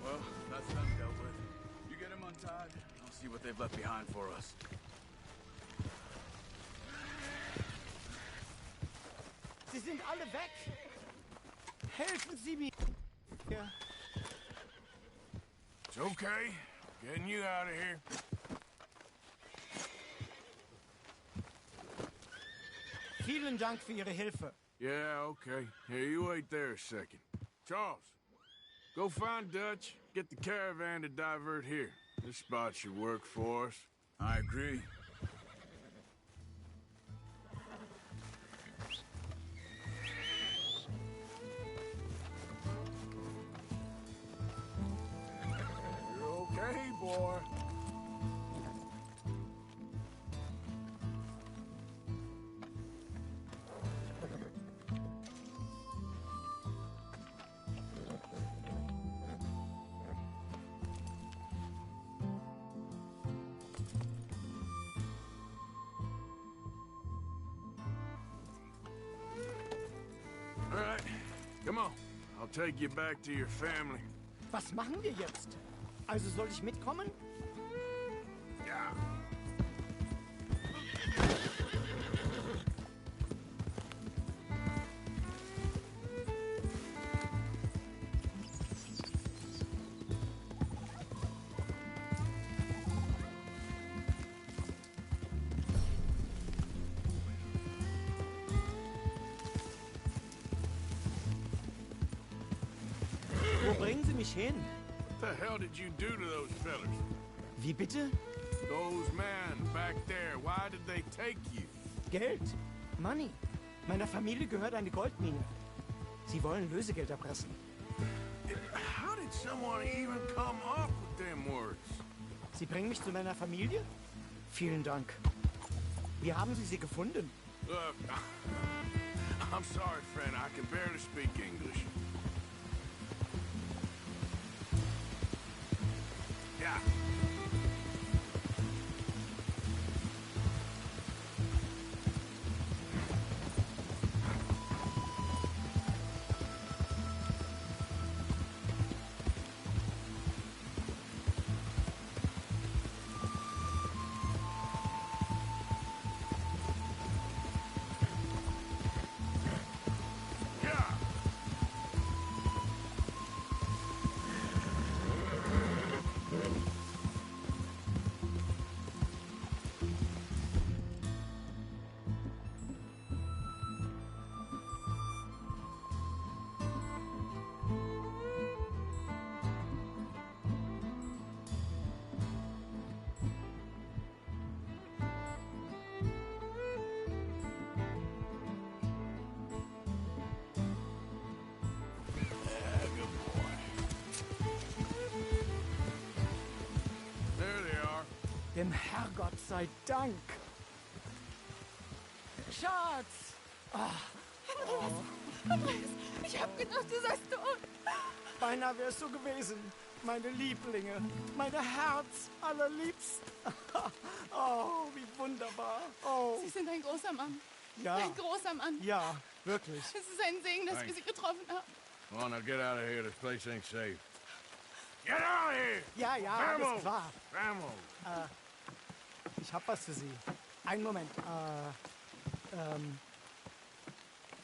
Well, that's them dealt with. You get him untied, I'll see what they've left behind for us. Sie sind alle weg! Helfen Sie mir! Ja. It's okay. Getting you out of here. Vielen Dank für Ihre Hilfe. Yeah, okay. Here, you wait there a second. Charles, go find Dutch. Get the caravan to divert here. This spot should work for us. I agree. You're okay, boy. All right, come on. I'll take you back to your family. Was machen wir jetzt? Also soll ich mitkommen? Ja. Wo bringen Sie mich hin? What the hell did you do to those fellas? Wie bitte? Those men back there, why did they take you? Geld. Money. Meiner Familie gehört eine Goldmine. Sie wollen Lösegeld erpressen. How did someone even come up with them words? Sie bringen mich zu meiner Familie? Vielen Dank. Wie haben Sie sie gefunden? Look, I'm sorry, friend. I can barely speak English. Yeah. Yeah. Dem Herrgott sei Dank. Schatz! Andreas, ich hab gedacht, du seist tot. Beinahe wär's so gewesen. Meine Lieblinge, meine Herz allerliebst. Oh, wie wunderbar. Oh. Sie sind ein großer Mann. Ja. Ein großer Mann. Ja, wirklich. Es ist ein Segen, dass wir Sie getroffen haben. Come on, now get out of here. This place ain't safe. Get out of here! Ja, ja, Vamos! alles klar. Vamos! Ich hab was für Sie. Einen Moment.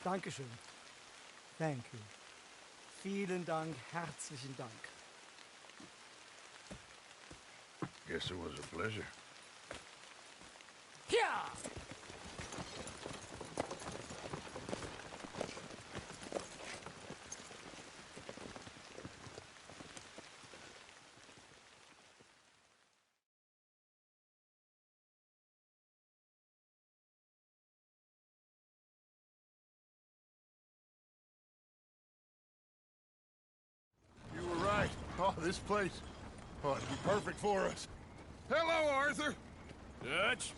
Dankeschön. Thank you. Vielen Dank, herzlichen Dank. Guess it was a pleasure. Ja! You were right. Oh, this place. Oh, it'd be perfect for us. Hello, Arthur. Dutch?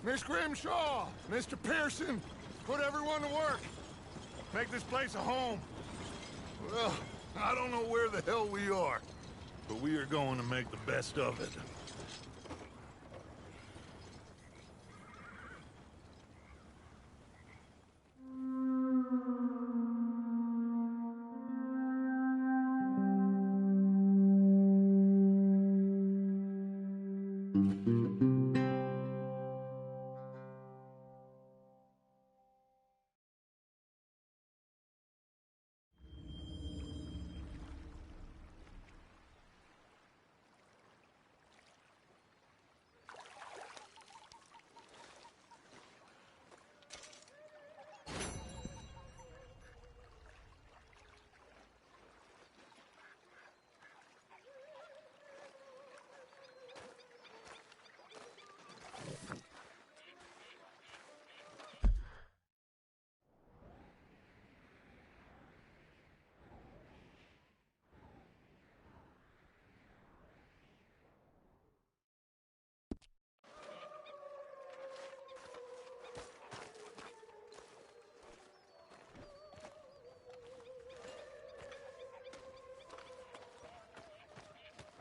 Miss Grimshaw, Mr. Pearson, put everyone to work. Make this place a home. Well, I don't know where the hell we are, but we are going to make the best of it.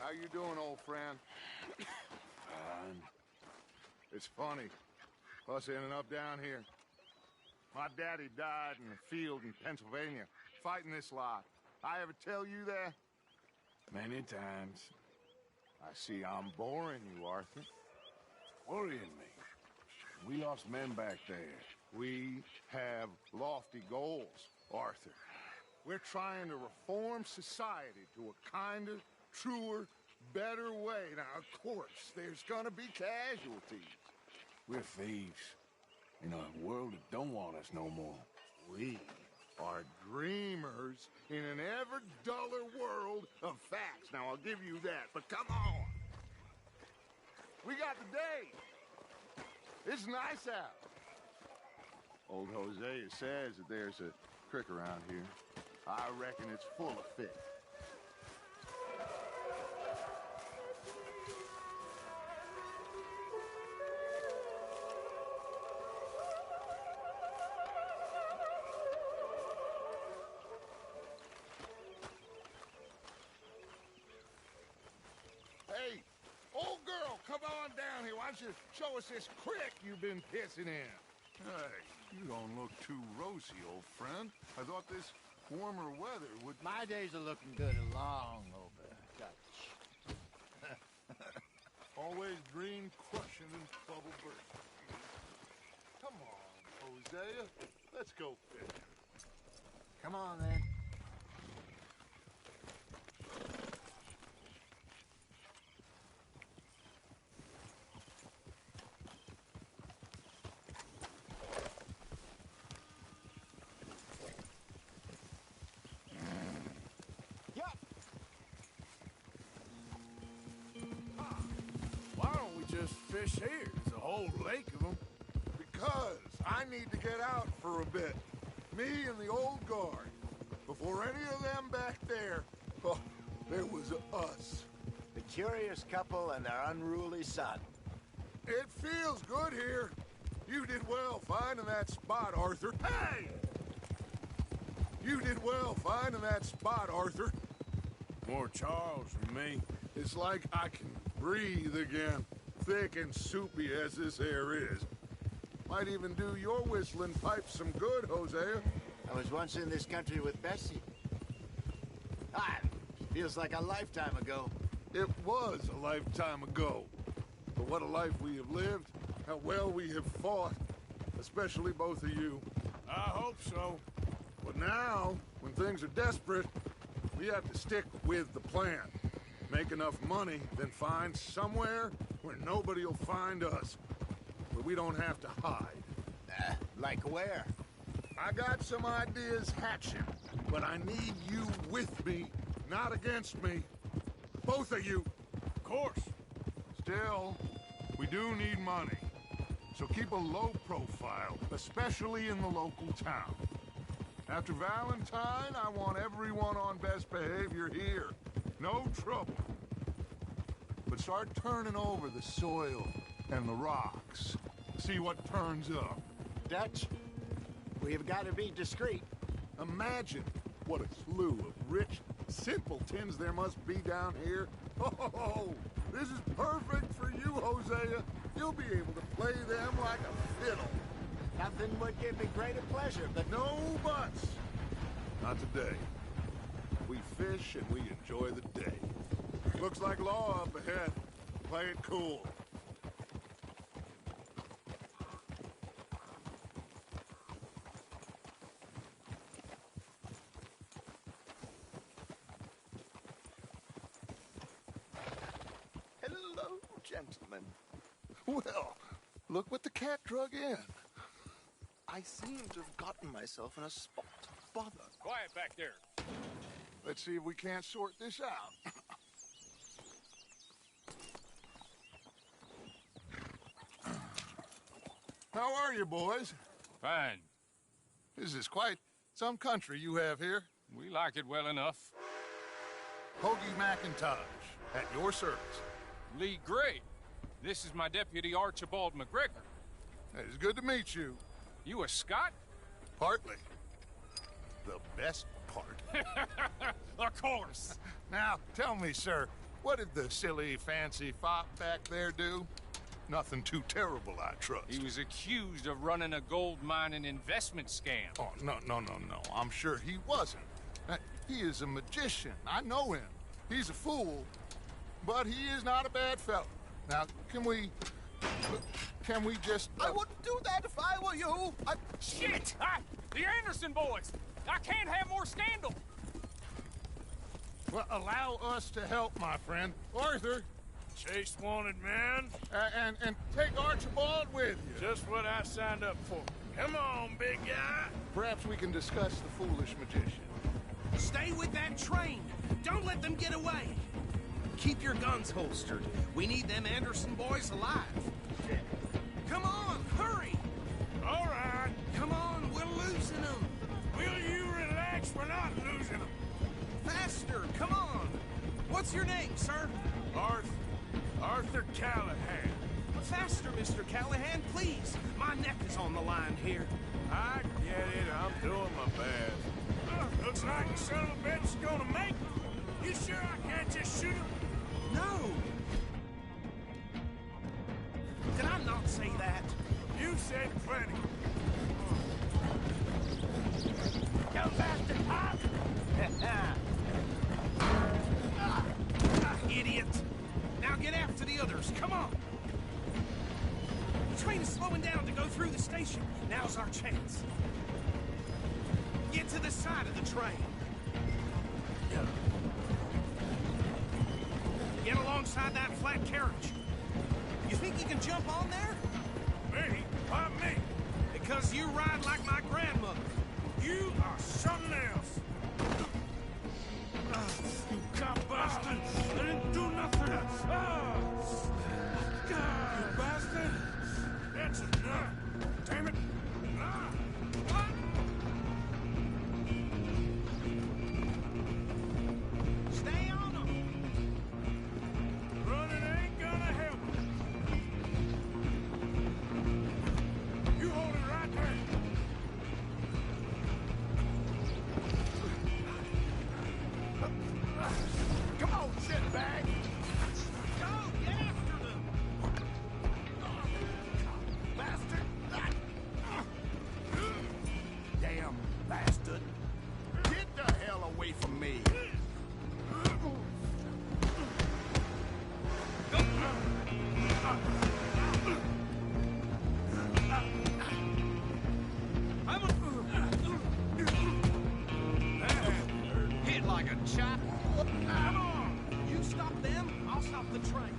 How you doing, old friend? Fine. It's funny, us ending up down here. My daddy died in the field in Pennsylvania, fighting this lot. I ever tell you that? Many times. I see I'm boring you, Arthur. Worrying me. We lost men back there. We have lofty goals, Arthur. We're trying to reform society to a kinder, truer, better way. Now, of course, there's gonna be casualties. We're thieves. In a world that don't want us no more. We are dreamers in an ever duller world of facts. Now, I'll give you that, but come on. We got the day. It's nice out. Old Hosea says that there's a creek around here. I reckon it's full of fish. Hey, old girl, come on down here. Why don't you show us this creek you've been pissing in? Hey, you don't look too rosy, old friend. I thought this warmer weather would... My days are looking good along over, Dutch. Always green crushing and bubble bursting. Come on, Hosea. Let's go fishing. Come on, then. Why don't we just fish here? There's a whole lake of them. Because I need to get out for a bit. Me and the old guard. Before any of them back there Oh, there was us. The curious couple and their unruly son. It feels good here. You did well finding that spot, Arthur. Hey! You did well finding that spot, Arthur. More Charles than me. It's like I can breathe again, thick and soupy as this air is. Might even do your whistling pipes some good, Hosea. I was once in this country with Bessie. Feels like a lifetime ago. It was a lifetime ago. But what a life we have lived, how well we have fought, especially both of you. I hope so. But now, when things are desperate, we have to stick with the plan. Make enough money, then find somewhere where nobody will find us. Where we don't have to hide. Like where? I got some ideas hatching, but I need you with me, not against me. Both of you. Of course. Still, we do need money. So keep a low profile, especially in the local town. After Valentine, I want everyone on best behavior here. No trouble. But start turning over the soil and the rocks. See what turns up. Dutch, we've got to be discreet. Imagine what a slew of rich simpletons there must be down here. Oh, this is perfect for you, Hosea. You'll be able to play them like a fiddle. Nothing would give me greater pleasure, but... No buts. Not today. We fish and we enjoy the day. Looks like law up ahead. Play it cool. Hello, gentlemen. Well, look what the cat drug in. I seem to have gotten myself in a spot. Bother. Quiet back there. Let's see if we can't sort this out. How are you, boys? Fine. This is quite some country you have here. We like it well enough. Hoagie McIntosh, at your service. Lee Gray. This is my deputy Archibald McGregor. It's good to meet you. You a Scot? Partly. The best part. Of course. Now, tell me, sir, what did the silly, fancy fop back there do? Nothing too terrible, I trust. He was accused of running a gold mining investment scam. Oh, no. I'm sure he wasn't. He is a magician. I know him. He's a fool, but he is not a bad fellow. Now, can we just... I wouldn't do that if I were you. Shit! The Anderson boys! I can't have more scandal! Well, allow us to help, my friend. Arthur. Chase wanted man. And take Archibald with you. Just what I signed up for. Come on, big guy. Perhaps we can discuss the foolish magician. Stay with that train. Don't let them get away. Keep your guns holstered. We need them Anderson boys alive. Come on, hurry. All right. Come on, we're losing them. Will you relax? We're not losing them. Faster, come on. What's your name, sir? Arthur Callahan. Faster, Mr. Callahan, please. My neck is on the line here. I get it. I'm doing my best. Looks like the son of a bitch is gonna make it. You sure I can't just shoot him? No. Did I not say that? You said plenty. You bastard, huh? Idiot. Now get after the others. Come on. The train is slowing down to go through the station. Now's our chance. Get to the side of the train. Get alongside that flat carriage. You think you can jump on there? Me? Why me? Because you ride like my grandmother. You are something else. You cop bastard! I didn't do nothing! You bastard! That's enough! Damn it! I'll stop the train.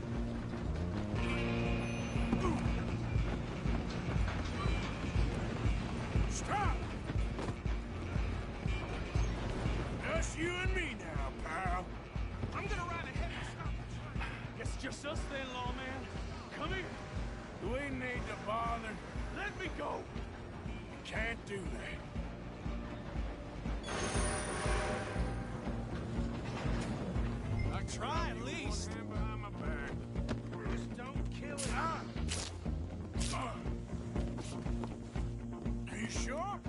Stop! Just you and me now, pal. I'm gonna ride ahead and stop the train. It's just us then, lawman. Come here. You ain't need to bother. Let me go. You can't do that. I try at least. Hand behind my back. Just don't kill it. Are you sure?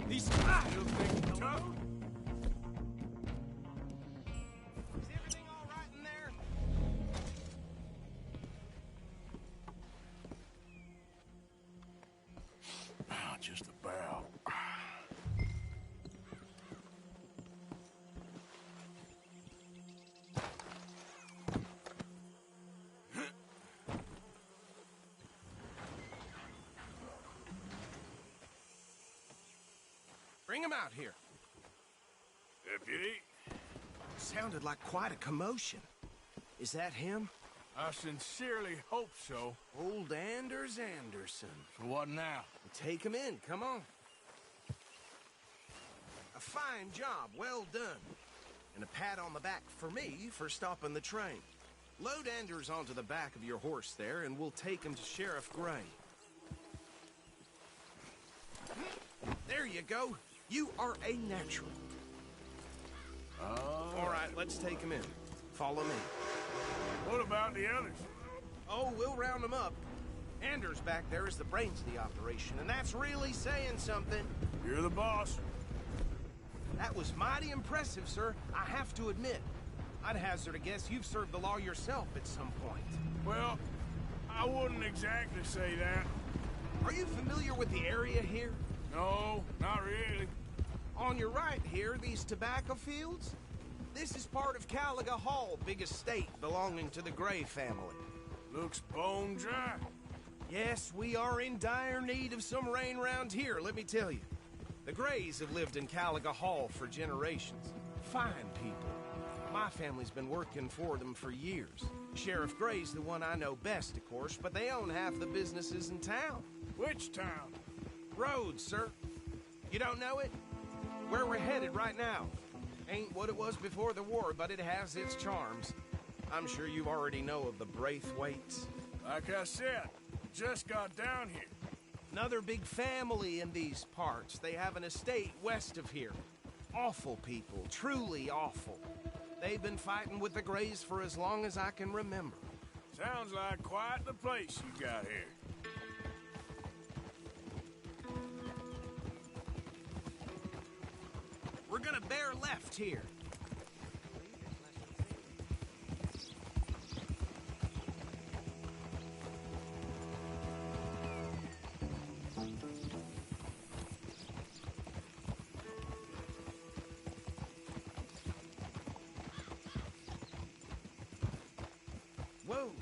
These guys still think tough. Is everything all right in there? Just about. Bring him out here. Deputy? Sounded like quite a commotion. Is that him? I sincerely hope so. Old Anders Anderson. For what now? Take him in, come on. A fine job, well done. And a pat on the back for me for stopping the train. Load Anders onto the back of your horse there, and we'll take him to Sheriff Gray. There you go. You are a natural. All right, let's take him in. Follow me. What about the others? Oh, we'll round them up. Anders back there is the brains of the operation, and that's really saying something. You're the boss. That was mighty impressive, sir. I have to admit. I'd hazard a guess you've served the law yourself at some point. Well, I wouldn't exactly say that. Are you familiar with the area here? No, not really. On your right here, these tobacco fields? This is part of Caliga Hall, big estate belonging to the Gray family. Looks bone dry. Yes, we are in dire need of some rain round here, let me tell you. The Grays have lived in Caliga Hall for generations. Fine people. My family's been working for them for years. Sheriff Gray's the one I know best, of course, but they own half the businesses in town. Which town? Rhodes, sir. You don't know it? Where we're headed right now. Ain't what it was before the war, but it has its charms. I'm sure you already know of the Braithwaites. Like I said, just got down here. Another big family in these parts. They have an estate west of here. Awful people, truly awful. They've been fighting with the Grays for as long as I can remember. Sounds like quite the place you got here. We're gonna bear left here. Whoa.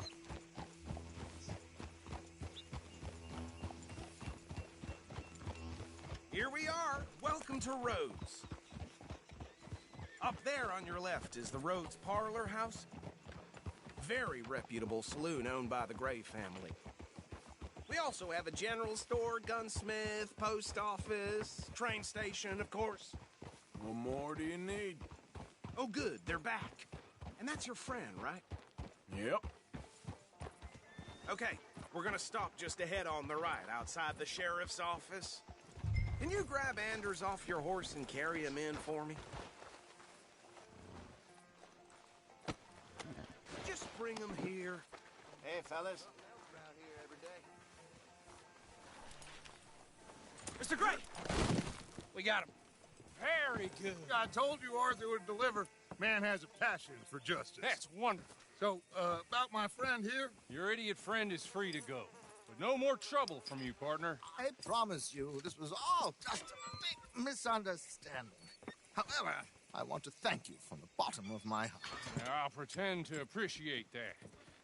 Here we are. Welcome to Rhodes. Up there on your left is the Rhodes Parlor House. Very reputable saloon owned by the Gray family. We also have a general store, gunsmith, post office, train station, of course. What more do you need? Oh, good. They're back. And that's your friend, right? Yep. Okay, we're gonna stop just ahead on the right, outside the sheriff's office. Can you grab Anders off your horse and carry him in for me? Just bring him here. Hey, fellas. Mr. Gray! We got him. Very good. I told you Arthur would deliver. Man has a passion for justice. That's wonderful. So, about my friend here? Your idiot friend is free to go. But no more trouble from you, partner. I promise you, this was all just a big misunderstanding. However, I want to thank you from the bottom of my heart. I'll pretend to appreciate that.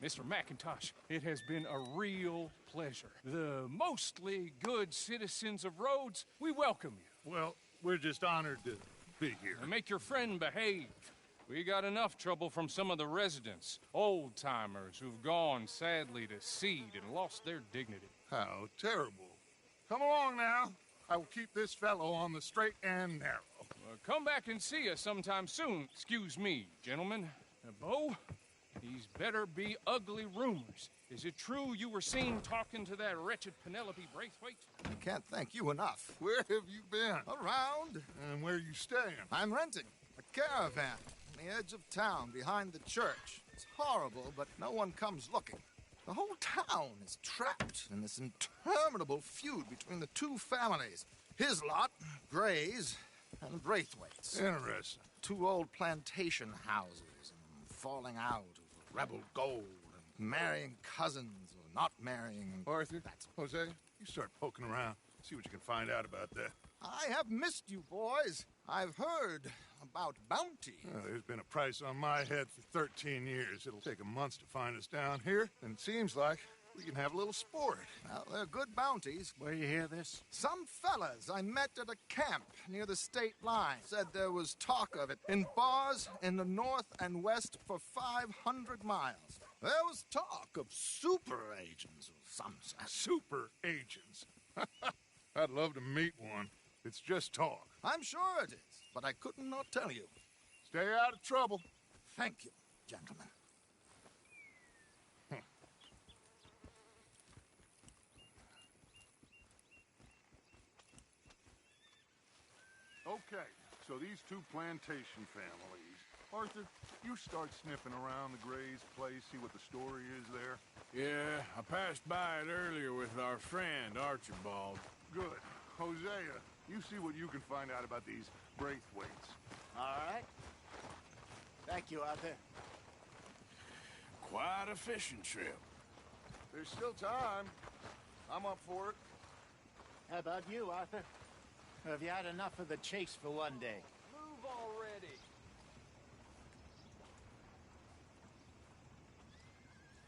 Mr. McIntosh, it has been a real pleasure. The mostly good citizens of Rhodes, we welcome you. Well, we're just honored to be here. And make your friend behave. We got enough trouble from some of the residents, old-timers who've gone, sadly, to seed and lost their dignity. How terrible. Come along now. I will keep this fellow on the straight and narrow. Come back and see us sometime soon. Excuse me, gentlemen. Bo, these better be ugly rumors. Is it true you were seen talking to that wretched Penelope Braithwaite? I can't thank you enough. Where have you been? Around. And where are you staying? I'm renting a caravan on the edge of town behind the church. It's horrible, but no one comes looking. The whole town is trapped in this interminable feud between the two families. His lot, Gray's, and Braithwaite's. Interesting. Two old plantation houses, and falling out over rebel gold, and marrying cousins or not marrying. Arthur, Jose, you start poking around. See what you can find out about that. I have missed you, boys. I've heard about bounty. Well, there's been a price on my head for 13 years. It'll take a month to find us down here, and it seems like we can have a little sport. Well, they're good bounties. Where you hear this? Some fellas I met at a camp near the state line said there was talk of it in bars in the north and west for 500 miles. There was talk of super agents or some such. Super agents? I'd love to meet one. It's just talk. I'm sure it is, but I could not tell you. Stay out of trouble. Thank you, gentlemen. Okay, so these two plantation families. Arthur, you start sniffing around the Gray's place, see what the story is there. Yeah, I passed by it earlier with our friend, Archibald. Good. Hosea, you see what you can find out about these Braithwaites. All right. Thank you, Arthur. Quite a fishing trip. There's still time. I'm up for it. How about you, Arthur? Have you had enough of the chase for one day? Move already.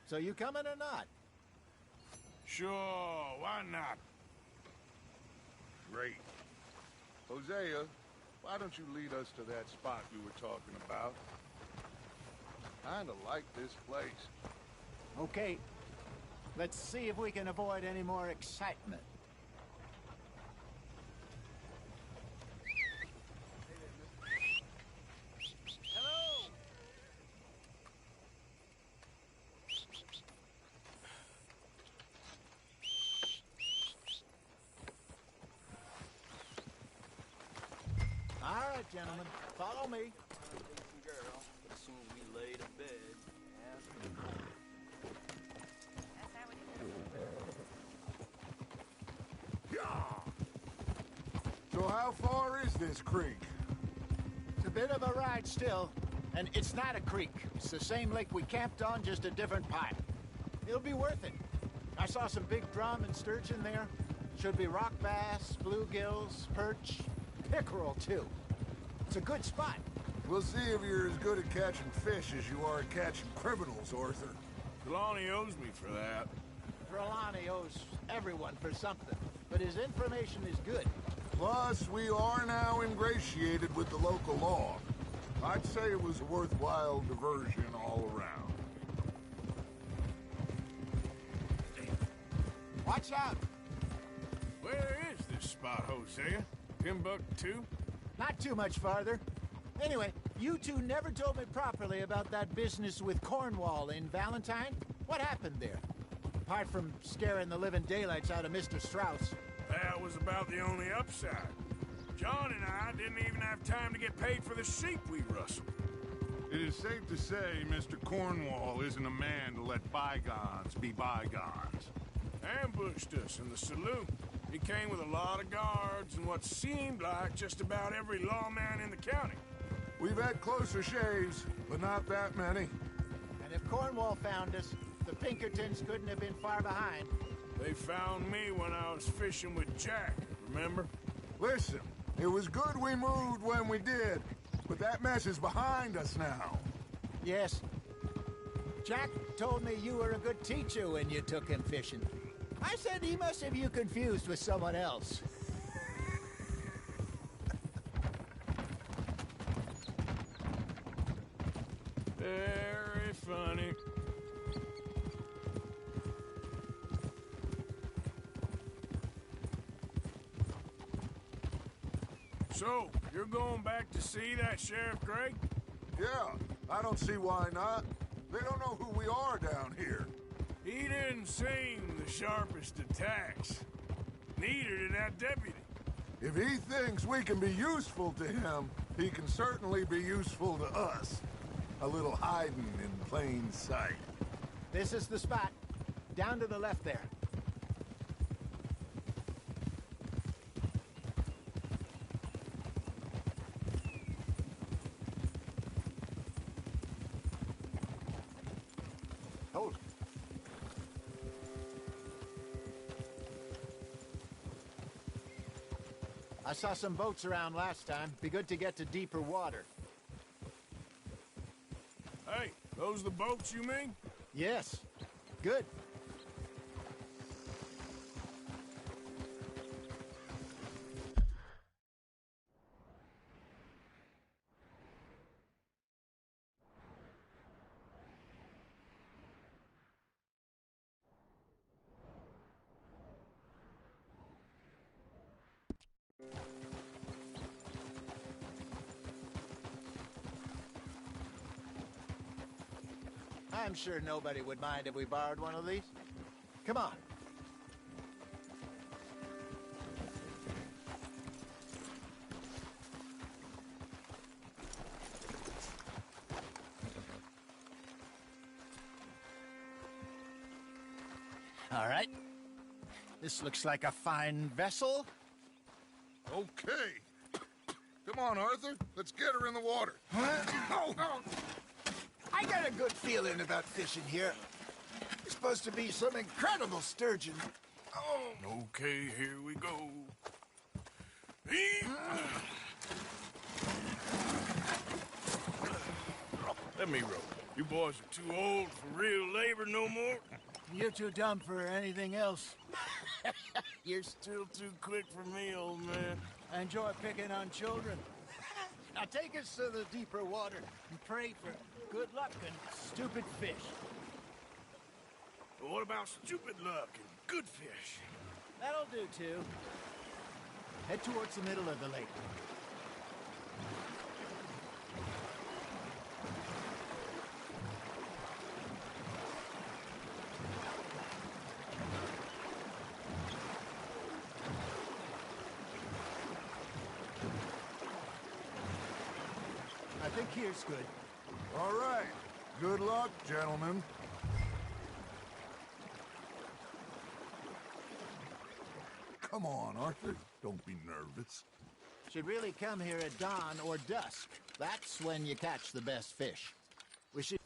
So you coming or not? Sure, why not? Great. Hosea, why don't you lead us to that spot you were talking about? Kinda like this place. Okay. Let's see if we can avoid any more excitement. Hello. All right, gentlemen. Follow me. Girl, as soon as we lay to bed. So how far is this creek? It's a bit of a ride still, and it's not a creek. It's the same lake we camped on, just a different part. It'll be worth it. I saw some big drum and sturgeon there. Should be rock bass, bluegills, perch, pickerel, too. It's a good spot. We'll see if you're as good at catching fish as you are at catching criminals, Arthur. Trelawney owes me for that. Trelawney owes everyone for something, but his information is good. Plus, we are now ingratiated with the local law. I'd say it was a worthwhile diversion all around. Watch out! Where is this spot, Hosea? Timbuktu? Not too much farther. Anyway, you two never told me properly about that business with Cornwall in Valentine. What happened there? Apart from scaring the living daylights out of Mr. Strauss. That was about the only upside. John and I didn't even have time to get paid for the sheep we rustled. It is safe to say Mr. Cornwall isn't a man to let bygones be bygones. Ambushed us in the saloon. He came with a lot of guards and what seemed like just about every lawman in the county. We've had closer shaves, but not that many. And if Cornwall found us, the Pinkertons couldn't have been far behind. They found me when I was fishing with Jack, remember? Listen, it was good we moved when we did, but that mess is behind us now. Yes. Jack, Dad told me you were a good teacher when you took him fishing. I said he must have you confused with someone else. Very funny. So, you're going back to see that Sheriff Gregg? Yeah, I don't see why not. They don't know who we are down here. He didn't seem the sharpest attacks. Neither did that deputy. If he thinks we can be useful to him, he can certainly be useful to us. A little hiding in plain sight. This is the spot. Down to the left there. Hold it. I saw some boats around last time. Be good to get to deeper water. Hey, those the boats you mean? Yes. Good. I'm sure nobody would mind if we borrowed one of these. Come on. All right. This looks like a fine vessel. Okay. Come on, Arthur. Let's get her in the water. Oh. I got a good feeling about fishing here. It's supposed to be some incredible sturgeon. Oh. Okay, here we go. Let me row. You boys are too old for real labor no more. You're too dumb for anything else. You're still too quick for me, old man. I enjoy picking on children. Now take us to the deeper water and pray for good luck and stupid fish. But what about stupid luck and good fish? That'll do, too. Head towards the middle of the lake. I think here's good. All right. Good luck, gentlemen. Come on, Arthur. Don't be nervous. Should really come here at dawn or dusk. That's when you catch the best fish. We should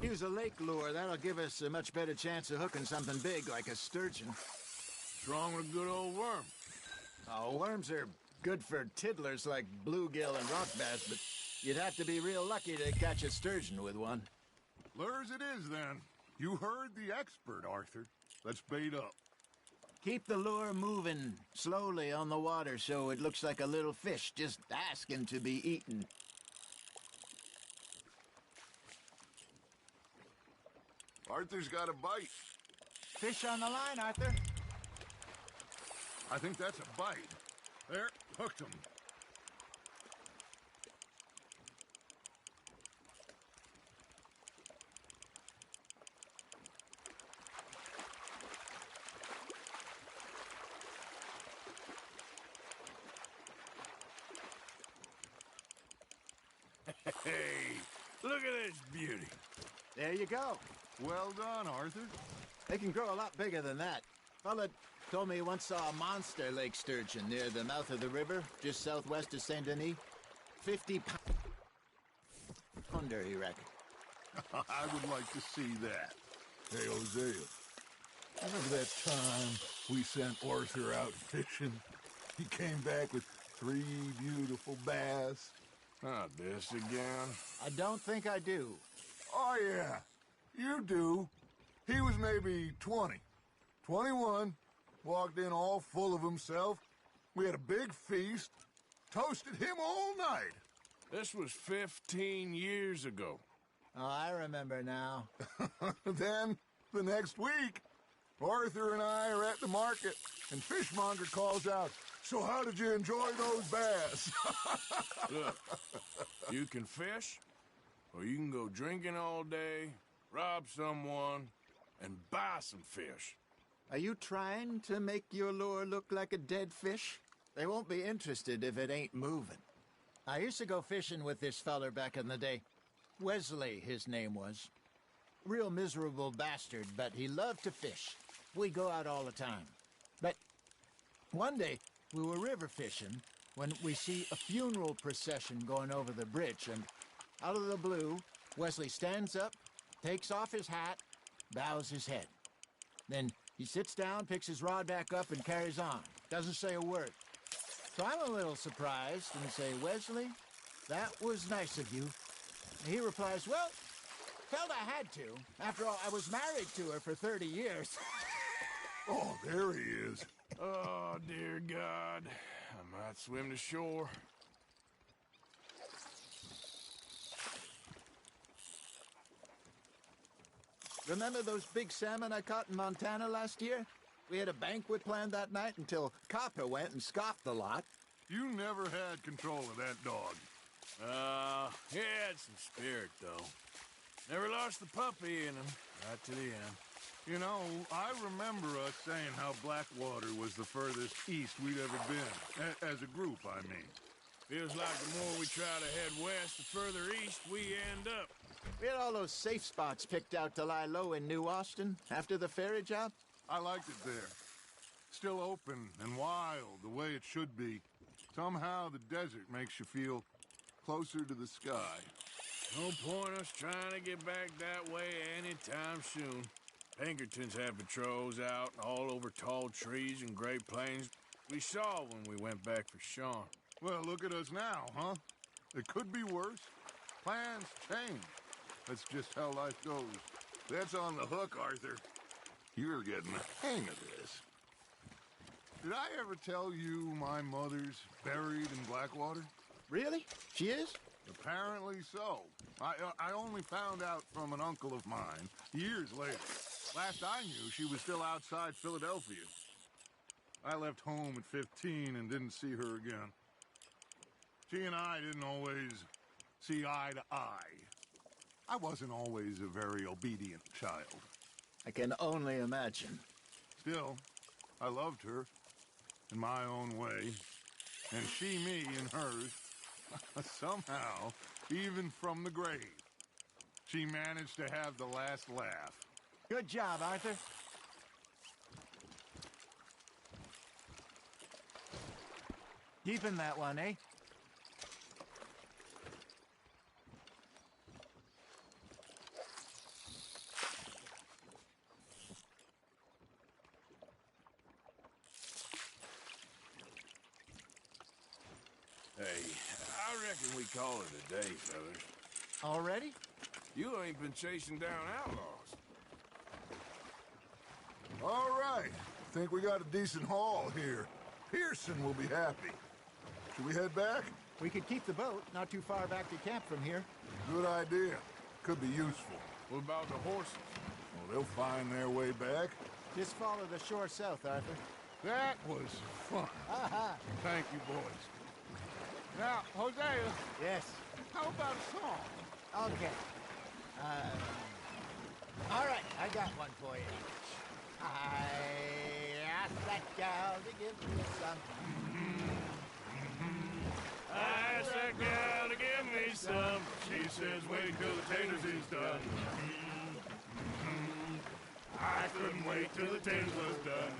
use a lake lure. That'll give us a much better chance of hooking something big like a sturgeon. What's wrong with a good old worm? Oh, worms are good for tiddlers like bluegill and rock bass, but you'd have to be real lucky to catch a sturgeon with one. Lures it is, then. You heard the expert, Arthur. Let's bait up. Keep the lure moving slowly on the water so it looks like a little fish just asking to be eaten. Arthur's got a bite. Fish on the line, Arthur. I think that's a bite. There, hooked him. Hey, look at this beauty. There you go. Well done, Arthur. They can grow a lot bigger than that. Fella told me he once saw a monster lake sturgeon near the mouth of the river, just southwest of Saint Denis. 50-pounder, he reckoned. I would like to see that. Hey, Hosea, remember that time we sent Arthur out fishing? He came back with 3 beautiful bass. Not this again. I don't think I do. Oh, yeah. You do. He was maybe 20. 21. Walked in all full of himself. We had a big feast. Toasted him all night. This was 15 years ago. Oh, I remember now. Then, the next week, Arthur and I are at the market, and Fishmonger calls out, "So how did you enjoy those bass?" Look, you can fish, or you can go drinking all day, rob someone, and buy some fish. Are you trying to make your lure look like a dead fish? They won't be interested if it ain't moving. I used to go fishing with this feller back in the day. Wesley, his name was. Real miserable bastard, but he loved to fish. We go out all the time. But one day, we were river fishing when we see a funeral procession going over the bridge, and out of the blue, Wesley stands up, takes off his hat, bows his head. Then he sits down, picks his rod back up, and carries on. Doesn't say a word. So I'm a little surprised and say, "Wesley, that was nice of you." And he replies, "Well, felt I had to. After all, I was married to her for 30 years. Oh, there he is. Oh, dear God. I might swim to shore. Remember those big salmon I caught in Montana last year? We had a banquet planned that night until Copper went and scoffed the lot. You never had control of that dog. He had some spirit, though. Never lost the puppy in him, right to the end. You know, I remember us saying how Blackwater was the furthest east we'd ever been. As a group, I mean. Feels like the more we try to head west, the further east we end up. We had all those safe spots picked out to lie low in New Austin after the ferry job. I liked it there. Still open and wild, the way it should be. Somehow the desert makes you feel closer to the sky. No point us trying to get back that way anytime soon. Pinkertons have patrols out all over tall trees and Great Plains. We saw when we went back for Sean. Well, look at us now, huh? It could be worse. Plans change. That's just how life goes. That's on the hook, Arthur. You're getting the hang of this. Did I ever tell you my mother's buried in Blackwater? Really? She is? Apparently so. I only found out from an uncle of mine years later. Last I knew, she was still outside Philadelphia. I left home at 15 and didn't see her again. She and I didn't always see eye to eye. I wasn't always a very obedient child. I can only imagine. Still, I loved her in my own way, and she me in hers. Somehow, even from the grave, she managed to have the last laugh. Good job, Arthur. Deepen that one, eh? Hey, I reckon we call it a day, fellas. Already? You ain't been chasing down outlaws. All right. Think we got a decent haul here. Pearson will be happy. Should we head back? We could keep the boat not too far back to camp from here. Good idea. Could be useful. What about the horses? Well, they'll find their way back. Just follow the shore south, Arthur. That was fun. Aha! Thank you, boys. Now, Hosea. Yes? How about a song? Okay. All right, I got one for you. I asked that gal to give me some. I asked that gal to give me some. She says, wait till the taters is done. I couldn't wait till the taters was done.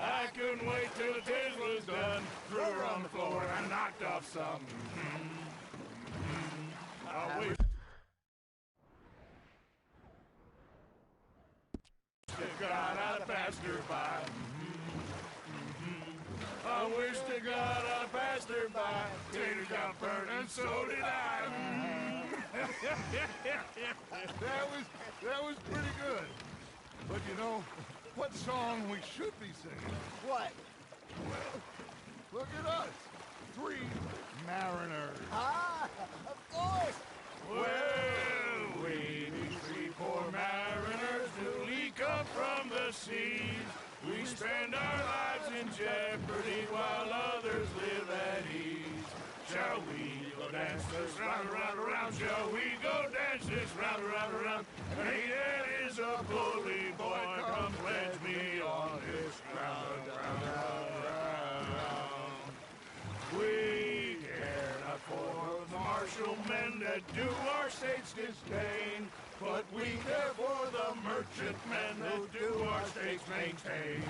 I couldn't wait till the taters was done. Threw her on the floor and I knocked off some. I wish to God I'd passed her by. I wish to God I passed her by. Tater got burnt and so did I. That was pretty good. But you know, what song we should be singing? What? Well, look at us. 3 mariners. Ah, of course. Well, we be 3 poor mariners newly come from the seas. We spend our lives in jeopardy while others live at ease. Shall we go dance this round, around, around? Shall we go dance this round, around, around? And he that is a bully boy, come pledge me on this ground, round, round, round. We care not for the martial men that do our state's disdain, but we care for the merchant men that do our state's maintain.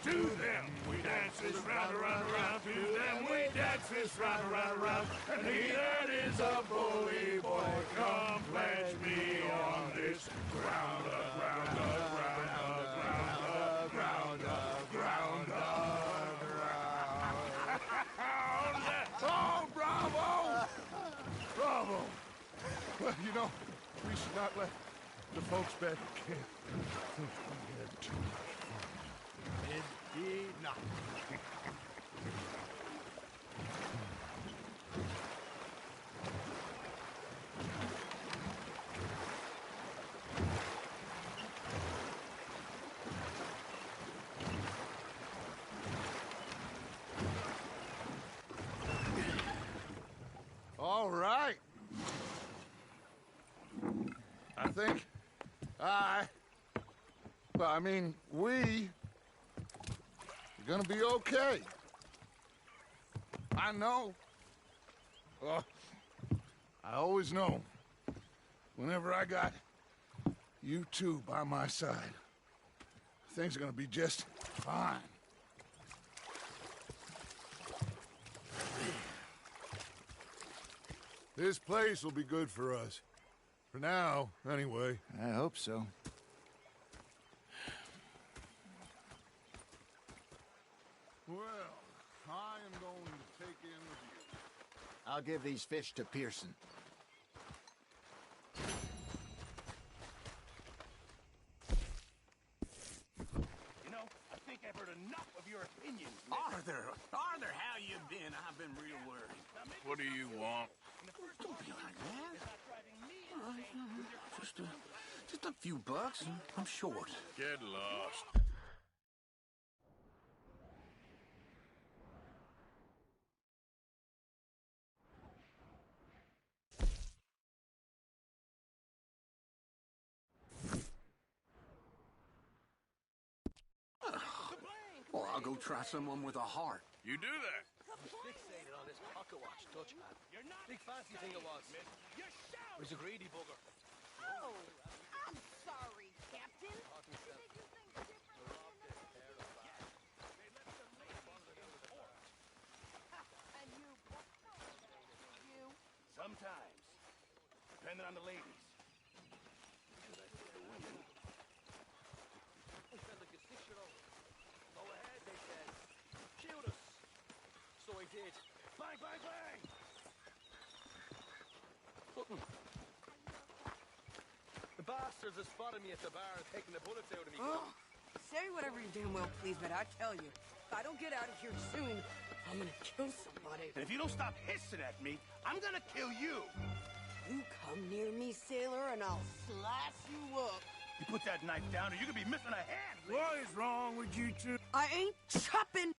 To them we dance this round, around, around. To them we dance this round, around, around. And he that is a bully boy, come pledge me on this ground, ground, ground, ground, ground, ground, ground. Oh, bravo! Bravo! Well, you know, we should not let the folks back at camp think we had too much fun. Indeed not. All right. I think we are gonna be okay. I know. I always know. Whenever I got you two by my side, things are gonna be just fine. This place will be good for us. For now, anyway. I hope so. Well, I am going to take in the view. I'll give these fish to Pearson. You know, I think I've heard enough of your opinions. Arthur, how you been? I've been real worried. What do you want? Don't be like that. Just a few bucks. I'm short. Get lost. Well, I'll go try someone with a heart. You do that. Fixated on this pocket watch touch hat. Big fancy thing it was. He's a greedy bugger. Oh, I'm sorry, Captain. Sometimes, depending on the ladies. He felt like a 6-year-old. Go ahead, they said. Shoot us. So he did. Bang, bang, bang! The bastards have spotted me at the bar and taken the bullets out of me. Oh, say whatever you damn well please, but I tell you, if I don't get out of here soon, I'm gonna kill somebody. And if you don't stop hissing at me, I'm gonna kill you. You come near me, sailor, and I'll slice you up. You put that knife down or you're gonna be missing a hand. What is wrong with you two? I ain't chopping